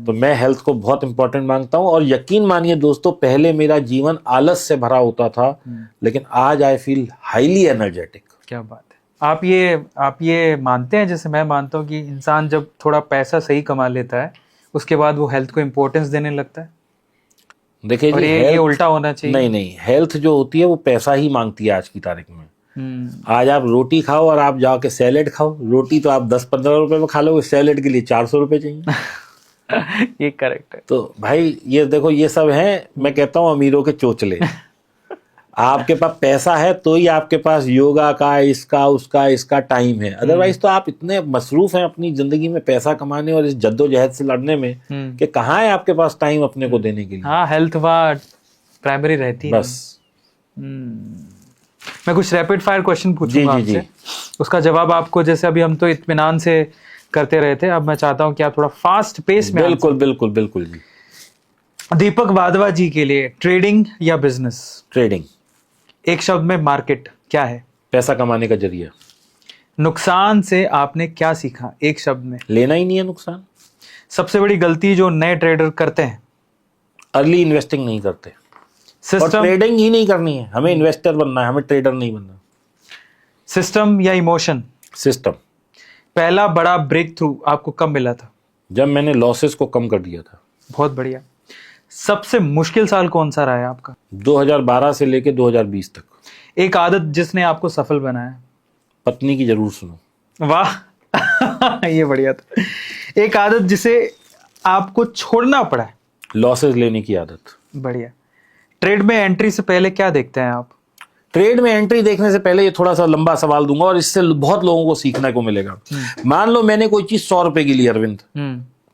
तो मैं हेल्थ को बहुत इंपॉर्टेंट मानता हूँ। और यकीन मानिए दोस्तों, पहले मेरा जीवन आलस से भरा होता था, लेकिन आज आई फील हाईली एनर्जेटिक।
क्या बात है। आप ये मानते हैं, जैसे मैं मानता हूँ, कि इंसान जब थोड़ा पैसा सही कमा लेता है उसके बाद वो हेल्थ को इम्पोर्टेंस देने लगता है?
देखिए जी,
ये उल्टा होना चाहिए।
नहीं, हेल्थ जो होती है वो पैसा ही मांगती है आज की तारीख में। आज आप रोटी खाओ और आप जाके सैलेड खाओ, रोटी तो आप 10-15 रुपए में खा लोगे, सैलेड के लिए 400 रुपए चाहिए।
ये करेक्ट है।
तो भाई ये देखो, ये सब है, मैं कहता हूँ अमीरों के चोचले। आपके पास पैसा है तो ही आपके पास योगा का, इसका टाइम है, अदरवाइज तो आप इतने मसरूफ हैं अपनी जिंदगी में पैसा कमाने और इस जद्दोजहद से लड़ने में कि कहाँ है आपके पास टाइम अपने को देने के लिए।
हाँ, हेल्थ वहाँ प्राइमरी रहती है
बस।
मैं कुछ रैपिड फायर क्वेश्चन पूछूंगा आपसे, उसका जवाब आपको, जैसे अभी हम तो इत्मीनान से करते रहे थे, अब मैं चाहता हूँ कि आप थोड़ा फास्ट पेस में।
बिल्कुल जी।
दीपक वाधवा जी के लिए ट्रेडिंग या बिजनेस?
ट्रेडिंग।
एक शब्द में मार्केट क्या है?
पैसा कमाने का जरिया।
नुकसान से आपने क्या सीखा एक शब्द में?
लेना ही नहीं है नुकसान। सबसे
बड़ी गलती जो नए ट्रेडर करते हैं?
अर्ली इन्वेस्टिंग नहीं करते। और ट्रेडिंग ही नहीं करनी है, हमें इन्वेस्टर बनना है, हमें ट्रेडर नहीं बनना।
सिस्टम या इमोशन?
सिस्टम।
पहला बड़ा ब्रेक थ्रू आपको कब मिला था?
जब मैंने लॉसेस को कम कर दिया था।
बहुत बढ़िया। सबसे मुश्किल साल कौन सा रहा है आपका?
2012 से लेके 2020 तक।
एक आदत जिसने आपको सफल बनाया?
पत्नी की जरूर सुनो।
वाह ये बढ़िया था। एक आदत जिसे आपको छोड़ना पड़ा है?
लॉसेस लेने की आदत।
बढ़िया। ट्रेड में एंट्री से पहले क्या देखते हैं आप?
ट्रेड में एंट्री देखने से पहले ये थोड़ा सा लंबा सवाल दूंगा और इससे बहुत लोगों को सीखने को मिलेगा। मान लो मैंने कोई चीज 100 रुपए की ली अरविंद,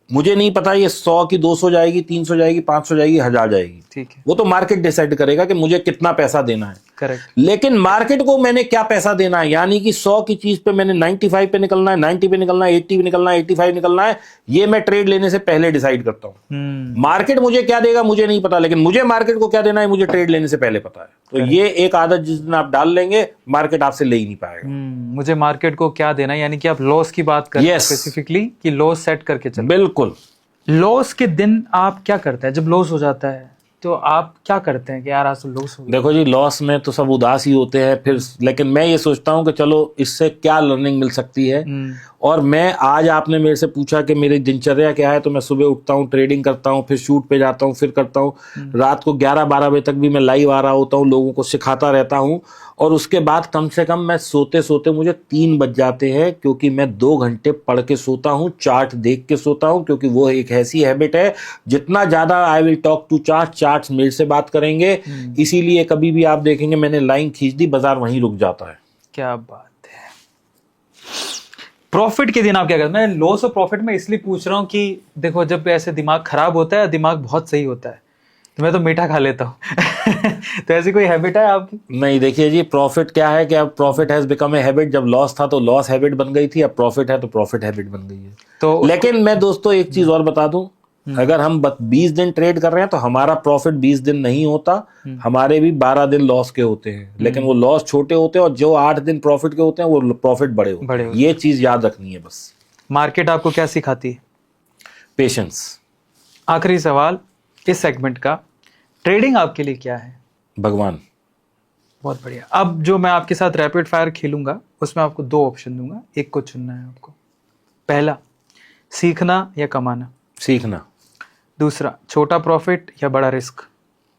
मुझे नहीं पता ये 100 की 200 जाएगी, 300 जाएगी, 500 जाएगी, 1000 जाएगी।
ठीक है,
वो तो मार्केट डिसाइड करेगा कि मुझे कितना पैसा देना है।
करेक्ट।
लेकिन मार्केट को मैंने क्या पैसा देना है, यानी कि 100 की चीज पे मैंने 95 पे निकलना है, 90 पे निकलना है, 80 पे निकलना है, 85 निकलना है, ये मैं ट्रेड लेने से पहले डिसाइड करता हूँ। मार्केट मुझे क्या देगा मुझे नहीं पता, लेकिन मुझे मार्केट को क्या देना है मुझे ट्रेड लेने से पहले पता है। तो ये एक आदत जिस दिन आप डाल लेंगे, मार्केट आपसे ले ही नहीं पाएगा।
मुझे मार्केट को क्या देना है, यानी कि आप लॉस की बात कर रहे हैं स्पेसिफिकली, कि लॉस सेट करके चलो।
बिल्कुल।
लॉस के दिन आप क्या करते हैं? जब लॉस हो जाता है तो आप क्या करते हैं कि यार आज तो लॉस हो गया?
देखो जी, लॉस में तो सब उदास ही होते हैं फिर, लेकिन मैं ये सोचता हूँ कि चलो इससे क्या लर्निंग मिल सकती है। और मैं, आज आपने मेरे से पूछा कि मेरी दिनचर्या क्या है, तो मैं सुबह उठता हूँ, ट्रेडिंग करता हूँ, फिर शूट पे जाता हूँ, फिर करता हूँ, रात को 11-12 बजे तक भी मैं लाइव आ रहा होता हूँ, लोगों को सिखाता रहता हूँ। और उसके बाद कम से कम मैं सोते सोते मुझे 3 बज जाते हैं, क्योंकि मैं 2 घंटे पढ़ के सोता हूँ, चार्ट देख के सोता हूँ, क्योंकि वो एक ऐसी हैबिट है, जितना ज्यादा I will talk to charts मेरे से बात करेंगे। इसीलिए कभी भी आप देखेंगे मैंने लाइन खींच दी, बाजार वहीं रुक जाता है।
क्या बात है। प्रॉफिट के दिन आप क्या करते हैं? मैं लॉस और प्रॉफिट में इसलिए पूछ रहा हूँ कि देखो, जब ऐसे दिमाग खराब होता है, दिमाग बहुत सही होता है, तो मैं तो मीठा खा लेता हूँ। तो ऐसी कोई हैबिट है आपकी?
नहीं, देखिए जी, प्रॉफिट क्या है कि अब profit has become a habit. जब लॉस था तो लॉस हैबिट बन गई थी, अब प्रॉफिट है तो प्रॉफिट हैबिट बन गई है। तो लेकिन मैं दोस्तों एक चीज और बता दूं, अगर हम 20 दिन ट्रेड कर रहे हैं तो हमारा प्रॉफिट 20 दिन नहीं होता, हमारे भी 12 दिन लॉस के होते हैं, लेकिन वो लॉस छोटे होते हैं और जो 8 दिन प्रॉफिट के होते हैं वो प्रॉफिट बड़े होते हैं। ये चीज याद रखनी है बस।
मार्केट आपको क्या सिखाती है?
पेशेंस।
आखिरी सवाल इस सेगमेंट का, ट्रेडिंग आपके लिए क्या है?
भगवान।
बहुत बढ़िया। अब जो मैं आपके साथ रैपिड फायर खेलूंगा उसमें आपको 2 ऑप्शन दूंगा, एक को चुनना है आपको। पहला, सीखना या कमाना?
सीखना।
दूसरा, छोटा प्रॉफिट या बड़ा रिस्क?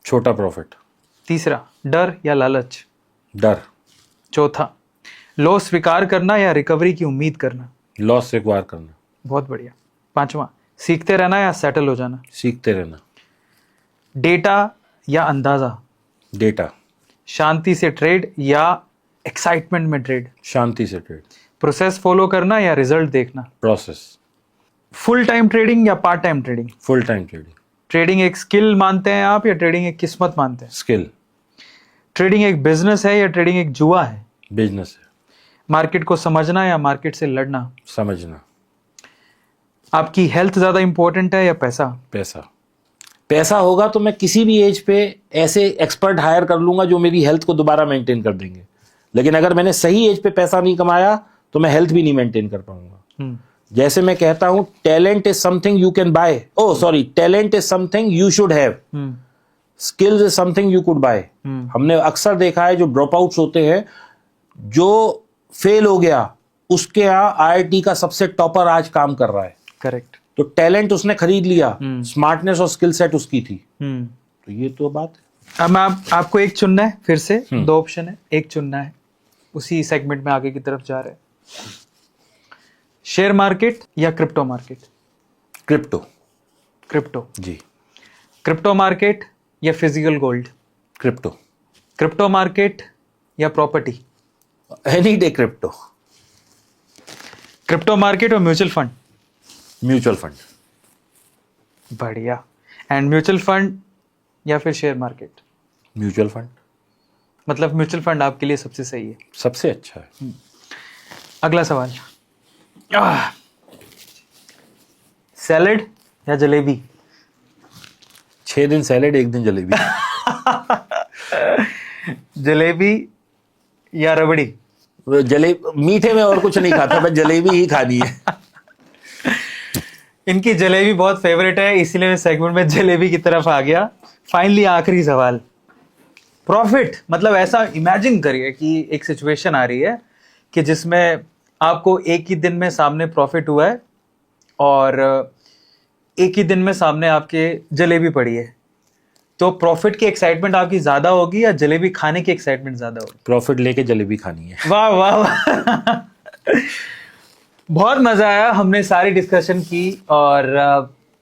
छोटा प्रॉफिट।
तीसरा, डर या लालच?
डर।
चौथा, लॉस स्वीकार करना या रिकवरी की उम्मीद करना?
लॉस स्वीकार करना।
बहुत बढ़िया। पांचवा, सीखते रहना या सेटल हो जाना?
सीखते रहना।
डेटा या अंदाजा?
डेटा।
शांति से ट्रेड या एक्साइटमेंट में ट्रेड?
शांति से ट्रेड।
प्रोसेस फॉलो करना या रिजल्ट देखना?
प्रोसेस।
फुल टाइम ट्रेडिंग या part time trading?
Full time trading.
Trading एक स्किल मानते हैं आप या ट्रेडिंग एक किस्मत मानते हैं?
स्किल।
ट्रेडिंग एक बिजनेस है या ट्रेडिंग एक जुआ है?
बिजनेस है।
मार्केट को समझना या मार्केट से लड़ना?
समझना।
आपकी हेल्थ ज्यादा इंपॉर्टेंट है या पैसा?
पैसा। पैसा होगा तो मैं किसी भी एज पे ऐसे एक्सपर्ट हायर कर लूंगा जो मेरी हेल्थ को दोबारा मेंटेन कर देंगे, लेकिन अगर मैंने सही एज पे पैसा नहीं कमाया तो मैं हेल्थ भी नहीं मेंटेन कर पाऊंगा। जैसे मैं कहता हूं, talent is something you can buy, talent is something you should have, skills is something you could bye. हमने अक्सर देखा है जो ड्रॉप आउट्स होते हैं, जो फेल हो गया उसके यहाँ आईआईटी का सबसे टॉपर आज काम कर रहा है।
करेक्ट।
तो टैलेंट उसने खरीद लिया, स्मार्टनेस और स्किल सेट उसकी थी। तो ये तो बात है।
अब आपको एक चुनना है, फिर से 2 ऑप्शन है, एक चुनना है। उसी सेगमेंट में आगे की तरफ जा रहे हैं। शेयर मार्केट या क्रिप्टो मार्केट?
क्रिप्टो।
क्रिप्टो
जी।
क्रिप्टो मार्केट या physical gold?
Crypto.
Crypto market या property?
Any day crypto.
Crypto market और म्यूचुअल फंड?
Mutual fund.
बढ़िया। एंड म्यूचुअल फंड या फिर शेयर मार्केट?
Mutual fund.
मतलब म्यूचुअल फंड आपके लिए सबसे सही है?
सबसे अच्छा है।
अगला सवाल, सैलेड या जलेबी?
6 दिन सैलेड, 1 दिन जलेबी।
जलेबी या रबड़ी?
जलेबी। मीठे में और कुछ नहीं खाता, बस जलेबी ही खानी है।
इनकी जलेबी बहुत फेवरेट है, इसीलिए मैं सेगमेंट में जलेबी की तरफ आ गया। फाइनली आखिरी सवाल, प्रॉफिट। मतलब ऐसा इमेजिन करिए कि एक सिचुएशन आ रही है कि जिसमें आपको एक ही दिन में सामने प्रॉफिट हुआ है और एक ही दिन में सामने आपके जलेबी पड़ी है, तो प्रॉफिट की एक्साइटमेंट आपकी ज्यादा होगी या जलेबी खाने की एक्साइटमेंट ज्यादा होगी?
प्रॉफिट लेके जलेबी खानी है।
वाह वाह वाह। बहुत मजा आया, हमने सारी डिस्कशन की और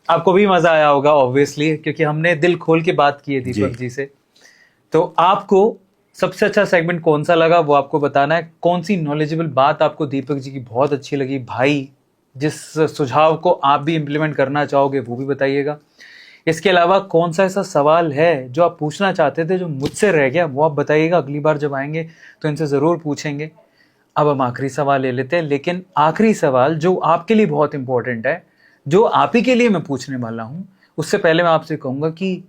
आपको भी मजा आया होगा ऑब्वियसली, क्योंकि हमने दिल खोल के बात की है दीपक जी से। तो आपको सबसे अच्छा सेगमेंट कौन सा लगा वो आपको बताना है। कौन सी नॉलेजेबल बात आपको दीपक जी की बहुत अच्छी लगी, भाई जिस सुझाव को आप भी इम्प्लीमेंट करना चाहोगे वो भी बताइएगा। इसके अलावा कौन सा ऐसा सवाल है जो आप पूछना चाहते थे जो मुझसे रह गया, वो आप बताइएगा। अगली बार जब आएंगे तो इनसे ज़रूर पूछेंगे। अब हम आखिरी सवाल ले लेते हैं, लेकिन आखिरी सवाल जो आपके लिए बहुत इंपॉर्टेंट है, जो आप ही के लिए मैं पूछने वाला हूँ, उससे पहले मैं आपसे कहूँगा कि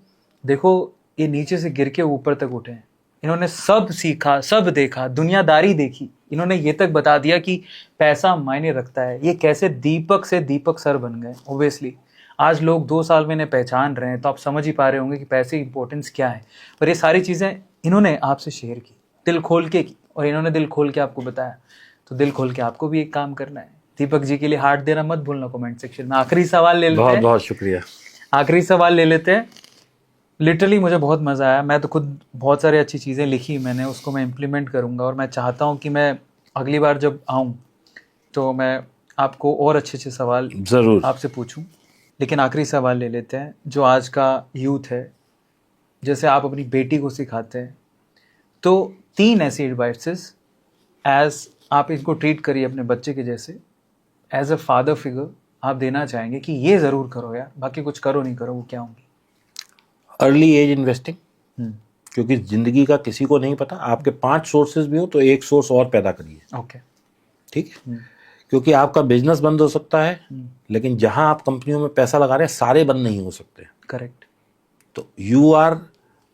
देखो, ये नीचे से गिर के ऊपर तक उठे हैं, इन्होंने सब सीखा, सब देखा, दुनियादारी देखी, इन्होंने ये तक बता दिया कि पैसा मायने रखता है। ये कैसे दीपक से दीपक सर बन गए। ओबियसली आज लोग 2 साल में इन्हें पहचान रहे हैं, तो आप समझ ही पा रहे होंगे कि पैसे की इंपॉर्टेंस क्या है। पर ये सारी चीज़ें इन्होंने आपसे शेयर की, दिल खोल के की, और इन्होंने दिल खोल के आपको बताया। तो दिल खोल के आपको भी एक काम करना है, दीपक जी के लिए हार्ट देना मत भूलना कमेंट सेक्शन में। आखिरी सवाल ले लेते हैं।
बहुत बहुत शुक्रिया।
आखिरी सवाल ले लेते हैं। लिटरली मुझे बहुत मज़ा आया, मैं तो खुद बहुत सारी अच्छी चीज़ें लिखी मैंने, उसको मैं इम्प्लीमेंट करूँगा और मैं चाहता हूँ कि मैं अगली बार जब आऊँ तो मैं आपको और अच्छे अच्छे सवाल
ज़रूर
आपसे पूछूं। लेकिन आखिरी सवाल ले लेते हैं, जो आज का यूथ है, जैसे आप अपनी बेटी को सिखाते हैं, तो 3 ऐसी एडवाइसेस एज आप इनको ट्रीट करिए अपने बच्चे के जैसे, एज अ फादर फिगर आप देना चाहेंगे कि ये ज़रूर करो यार, बाकी कुछ करो नहीं करो, वो क्या होंगी?
अर्ली एज इन्वेस्टिंग, क्योंकि ज़िंदगी का किसी को नहीं पता। आपके 5 सोर्सेज भी हो तो एक सोर्स और पैदा करिए।
ओके,
ठीक है, क्योंकि आपका बिजनेस बंद हो सकता है, लेकिन जहां आप कंपनियों में पैसा लगा रहे हैं सारे बंद नहीं हो सकते।
करेक्ट।
तो यू आर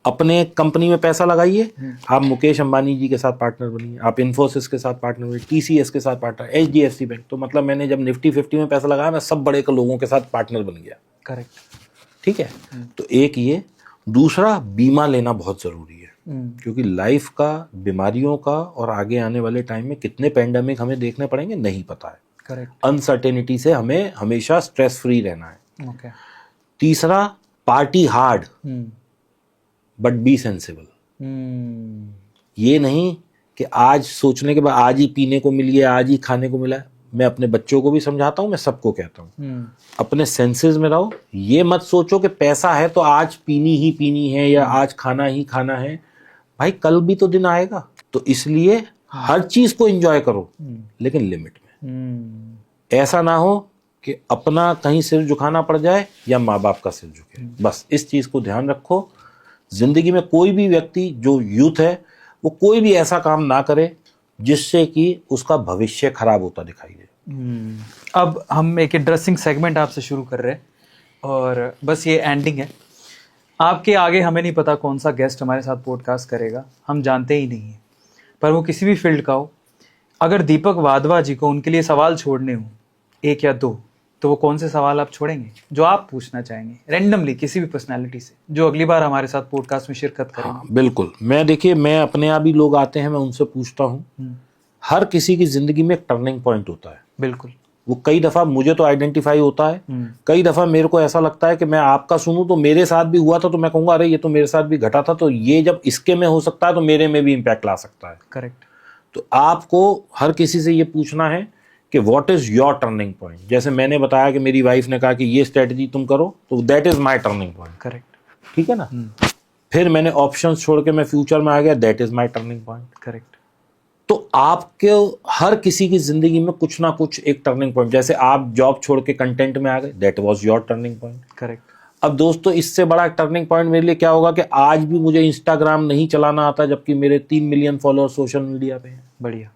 अपने कंपनी में पैसा लगाइए, आप मुकेश अंबानी जी के साथ पार्टनर बनिए, आप इन्फोसिस के साथ पार्टनर बनिए, TCS के साथ पार्टनर, HDFC बैंक। तो मतलब मैंने जब निफ्टी 50 में पैसा लगाया, मैं सब बड़े लोगों के साथ पार्टनर बन गया।
करेक्ट।
ठीक है। तो एक ये, दूसरा बीमा लेना बहुत जरूरी है, क्योंकि लाइफ का, बीमारियों का और आगे आने वाले टाइम में कितने पेंडेमिक हमें देखने पड़ेंगे नहीं पता है।
करेक्ट।
अनसर्टेनिटी से हमें हमेशा स्ट्रेस फ्री रहना है।
ओके।
तीसरा, party hard but B sensible. ये नहीं कि आज सोचने के बाद आज ही पीने को मिल गया, आज ही खाने को मिला। मैं अपने बच्चों को भी समझाता हूँ, मैं सबको कहता हूँ, अपने सेंसेस में रहो। ये मत सोचो कि पैसा है तो आज पीनी ही पीनी है या आज खाना ही खाना है। भाई कल भी तो दिन आएगा, तो इसलिए हर चीज को एंजॉय करो, लेकिन लिमिट में। ऐसा ना हो कि अपना कहीं सिर झुकाना पड़ जाए या माँ बाप का सिर झुके। बस इस चीज को ध्यान रखो। जिंदगी में कोई भी व्यक्ति जो यूथ है वो कोई भी ऐसा काम ना करे जिससे कि उसका भविष्य खराब होता दिखाई दे।
अब हम एक इंटरेस्टिंग सेगमेंट आपसे शुरू कर रहे हैं और बस ये एंडिंग है। आपके आगे हमें नहीं पता कौन सा गेस्ट हमारे साथ पॉडकास्ट करेगा, हम जानते ही नहीं है, पर वो किसी भी फील्ड का हो। अगर दीपक वाधवा जी को उनके लिए सवाल छोड़ने हो, एक या दो, तो वो कौन से सवाल आप छोड़ेंगे जो आप पूछना चाहेंगे रैंडमली किसी भी पर्सनालिटी से जो अगली बार हमारे साथ पॉडकास्ट में शिरकत करेंगे?
हाँ, बिल्कुल। मैं अपने आप ही लोग आते हैं, मैं उनसे पूछता हूँ। हर किसी की जिंदगी में एक टर्निंग पॉइंट होता है।
बिल्कुल।
वो कई दफा मुझे तो आइडेंटिफाई होता है, कई दफा मेरे को ऐसा लगता है कि मैं आपका सुनूं तो मेरे साथ भी हुआ था, तो मैं कहूंगा अरे ये तो मेरे साथ भी घटा था, तो ये जब इसके में हो सकता है तो मेरे में भी इम्पैक्ट ला सकता है।
करेक्ट।
तो आपको हर किसी से ये पूछना है कि what is your turning point. जैसे मैंने बताया कि मेरी वाइफ ने कहा कि ये स्ट्रेटजी तुम करो, तो that is my turning point.
Correct.
ठीक है ना। फिर मैंने ऑप्शंस छोड़ के मैं फ्यूचर में आ गया, that is my turning point.
Correct.
तो आपके हर किसी की जिंदगी में कुछ ना कुछ एक टर्निंग पॉइंट, जैसे आप जॉब छोड़ के कंटेंट में आ गए, that was your turning point.
Correct.
अब दोस्तों इससे बड़ा टर्निंग पॉइंट मेरे लिए क्या होगा कि आज भी मुझे इंस्टाग्राम नहीं चलाना आता, जबकि मेरे 3 मिलियन फॉलोअर सोशल मीडिया पे हैं।
बढ़िया।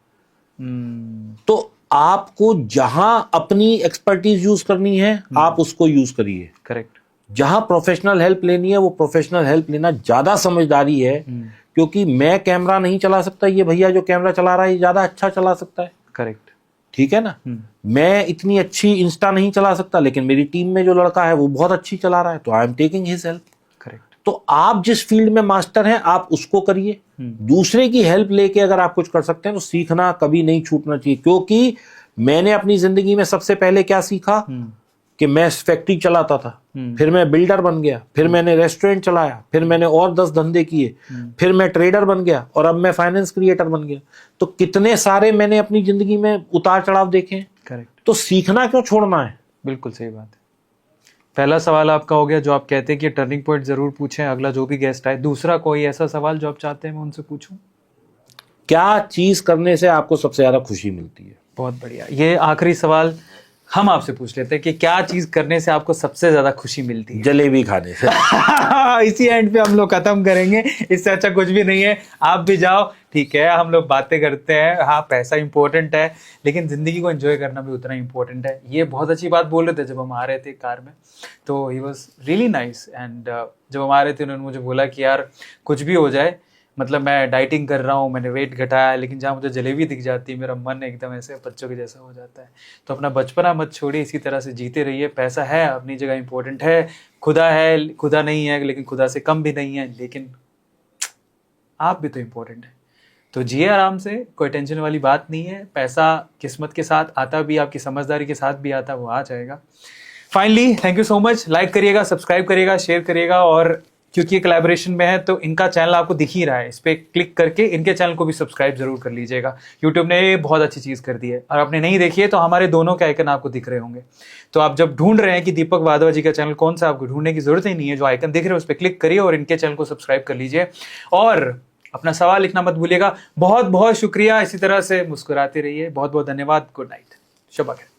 तो आपको जहां अपनी एक्सपर्टीज यूज करनी है आप उसको यूज करिए।
करेक्ट।
जहां प्रोफेशनल हेल्प लेनी है वो प्रोफेशनल हेल्प लेना ज्यादा समझदारी है, क्योंकि मैं कैमरा नहीं चला सकता, ये भैया जो कैमरा चला रहा है ये ज्यादा अच्छा चला सकता है।
करेक्ट।
ठीक है ना। मैं इतनी अच्छी इंस्टा नहीं चला सकता, लेकिन मेरी टीम में जो लड़का है वो बहुत अच्छी चला रहा है, तो I am taking his help.
Correct.
तो आप जिस फील्ड में मास्टर हैं आप उसको करिए। दूसरे की हेल्प लेके अगर आप कुछ कर सकते हैं तो सीखना कभी नहीं छूटना चाहिए, क्योंकि मैंने अपनी जिंदगी में सबसे पहले क्या सीखा कि मैं फैक्ट्री चलाता था, फिर मैं बिल्डर बन गया, फिर मैंने रेस्टोरेंट चलाया, फिर मैंने और 10 धंधे किए, फिर मैं ट्रेडर बन गया और अब मैं फाइनेंस क्रिएटर बन गया। तो कितने सारे मैंने अपनी जिंदगी में उतार चढ़ाव देखे हैं।
करेक्ट।
तो सीखना क्यों छोड़ना है।
बिल्कुल सही बात है। पहला सवाल आपका हो गया जो आप कहते हैं कि टर्निंग पॉइंट जरूर पूछें अगला जो भी गेस्ट आए। दूसरा कोई ऐसा सवाल जो आप चाहते हैं मैं उनसे पूछूं?
क्या चीज करने से आपको सबसे ज्यादा खुशी मिलती है?
बहुत बढ़िया। ये आखिरी सवाल हम आपसे पूछ लेते हैं कि क्या चीज करने से आपको सबसे ज्यादा खुशी मिलती है?
जलेबी खाने से।
इसी एंड पे हम लोग खत्म करेंगे, इससे अच्छा कुछ भी नहीं है। आप भी जाओ, ठीक है, हम लोग बातें करते हैं, हाँ पैसा इंपॉर्टेंट है लेकिन जिंदगी को एंजॉय करना भी उतना इंपॉर्टेंट है। ये बहुत अच्छी बात बोल रहे थे जब हम आ रहे थे कार में, तो he was really nice. And जब हम आ रहे थे उन्होंने मुझे बोला कि यार कुछ भी हो जाए, मतलब मैं डाइटिंग कर रहा हूँ, मैंने वेट घटाया, लेकिन जहाँ मुझे जलेबी दिख जाती है मेरा मन एकदम ऐसे बच्चों के जैसा हो जाता है। तो अपना बचपना मत छोड़िए, इसी तरह से जीते रहिए। पैसा है अपनी जगह इंपॉर्टेंट है, खुदा है, खुदा नहीं है लेकिन खुदा से कम भी नहीं है, लेकिन आप भी तो इम्पोर्टेंट है। तो जिए आराम से, कोई टेंशन वाली बात नहीं है। पैसा किस्मत के साथ आता भी, आपकी समझदारी के साथ भी आता, वो आ जाएगा। Finally thank you so much. Like करिएगा, सब्सक्राइब करिएगा, शेयर करिएगा, और क्योंकि ये कोलैबोरेशन में है तो इनका चैनल आपको दिख ही रहा है, इस पर क्लिक करके इनके चैनल को भी सब्सक्राइब जरूर कर लीजिएगा। यूट्यूब ने बहुत अच्छी चीज़ कर दी है, और आपने नहीं देखी है तो हमारे दोनों के आइकन आपको दिख रहे होंगे। तो आप जब ढूंढ रहे हैं कि दीपक वाधवा जी का चैनल कौन सा, आपको ढूंढने की जरूरत ही नहीं है, जो आइकन दिख रहे हैं उस पर क्लिक करिए और इनके चैनल को सब्सक्राइब कर लीजिए। और अपना सवाल लिखना मत भूलिएगा। बहुत बहुत शुक्रिया, इसी तरह से मुस्कुराते रहिए। बहुत बहुत धन्यवाद। गुड नाइट, शब्बा खैर।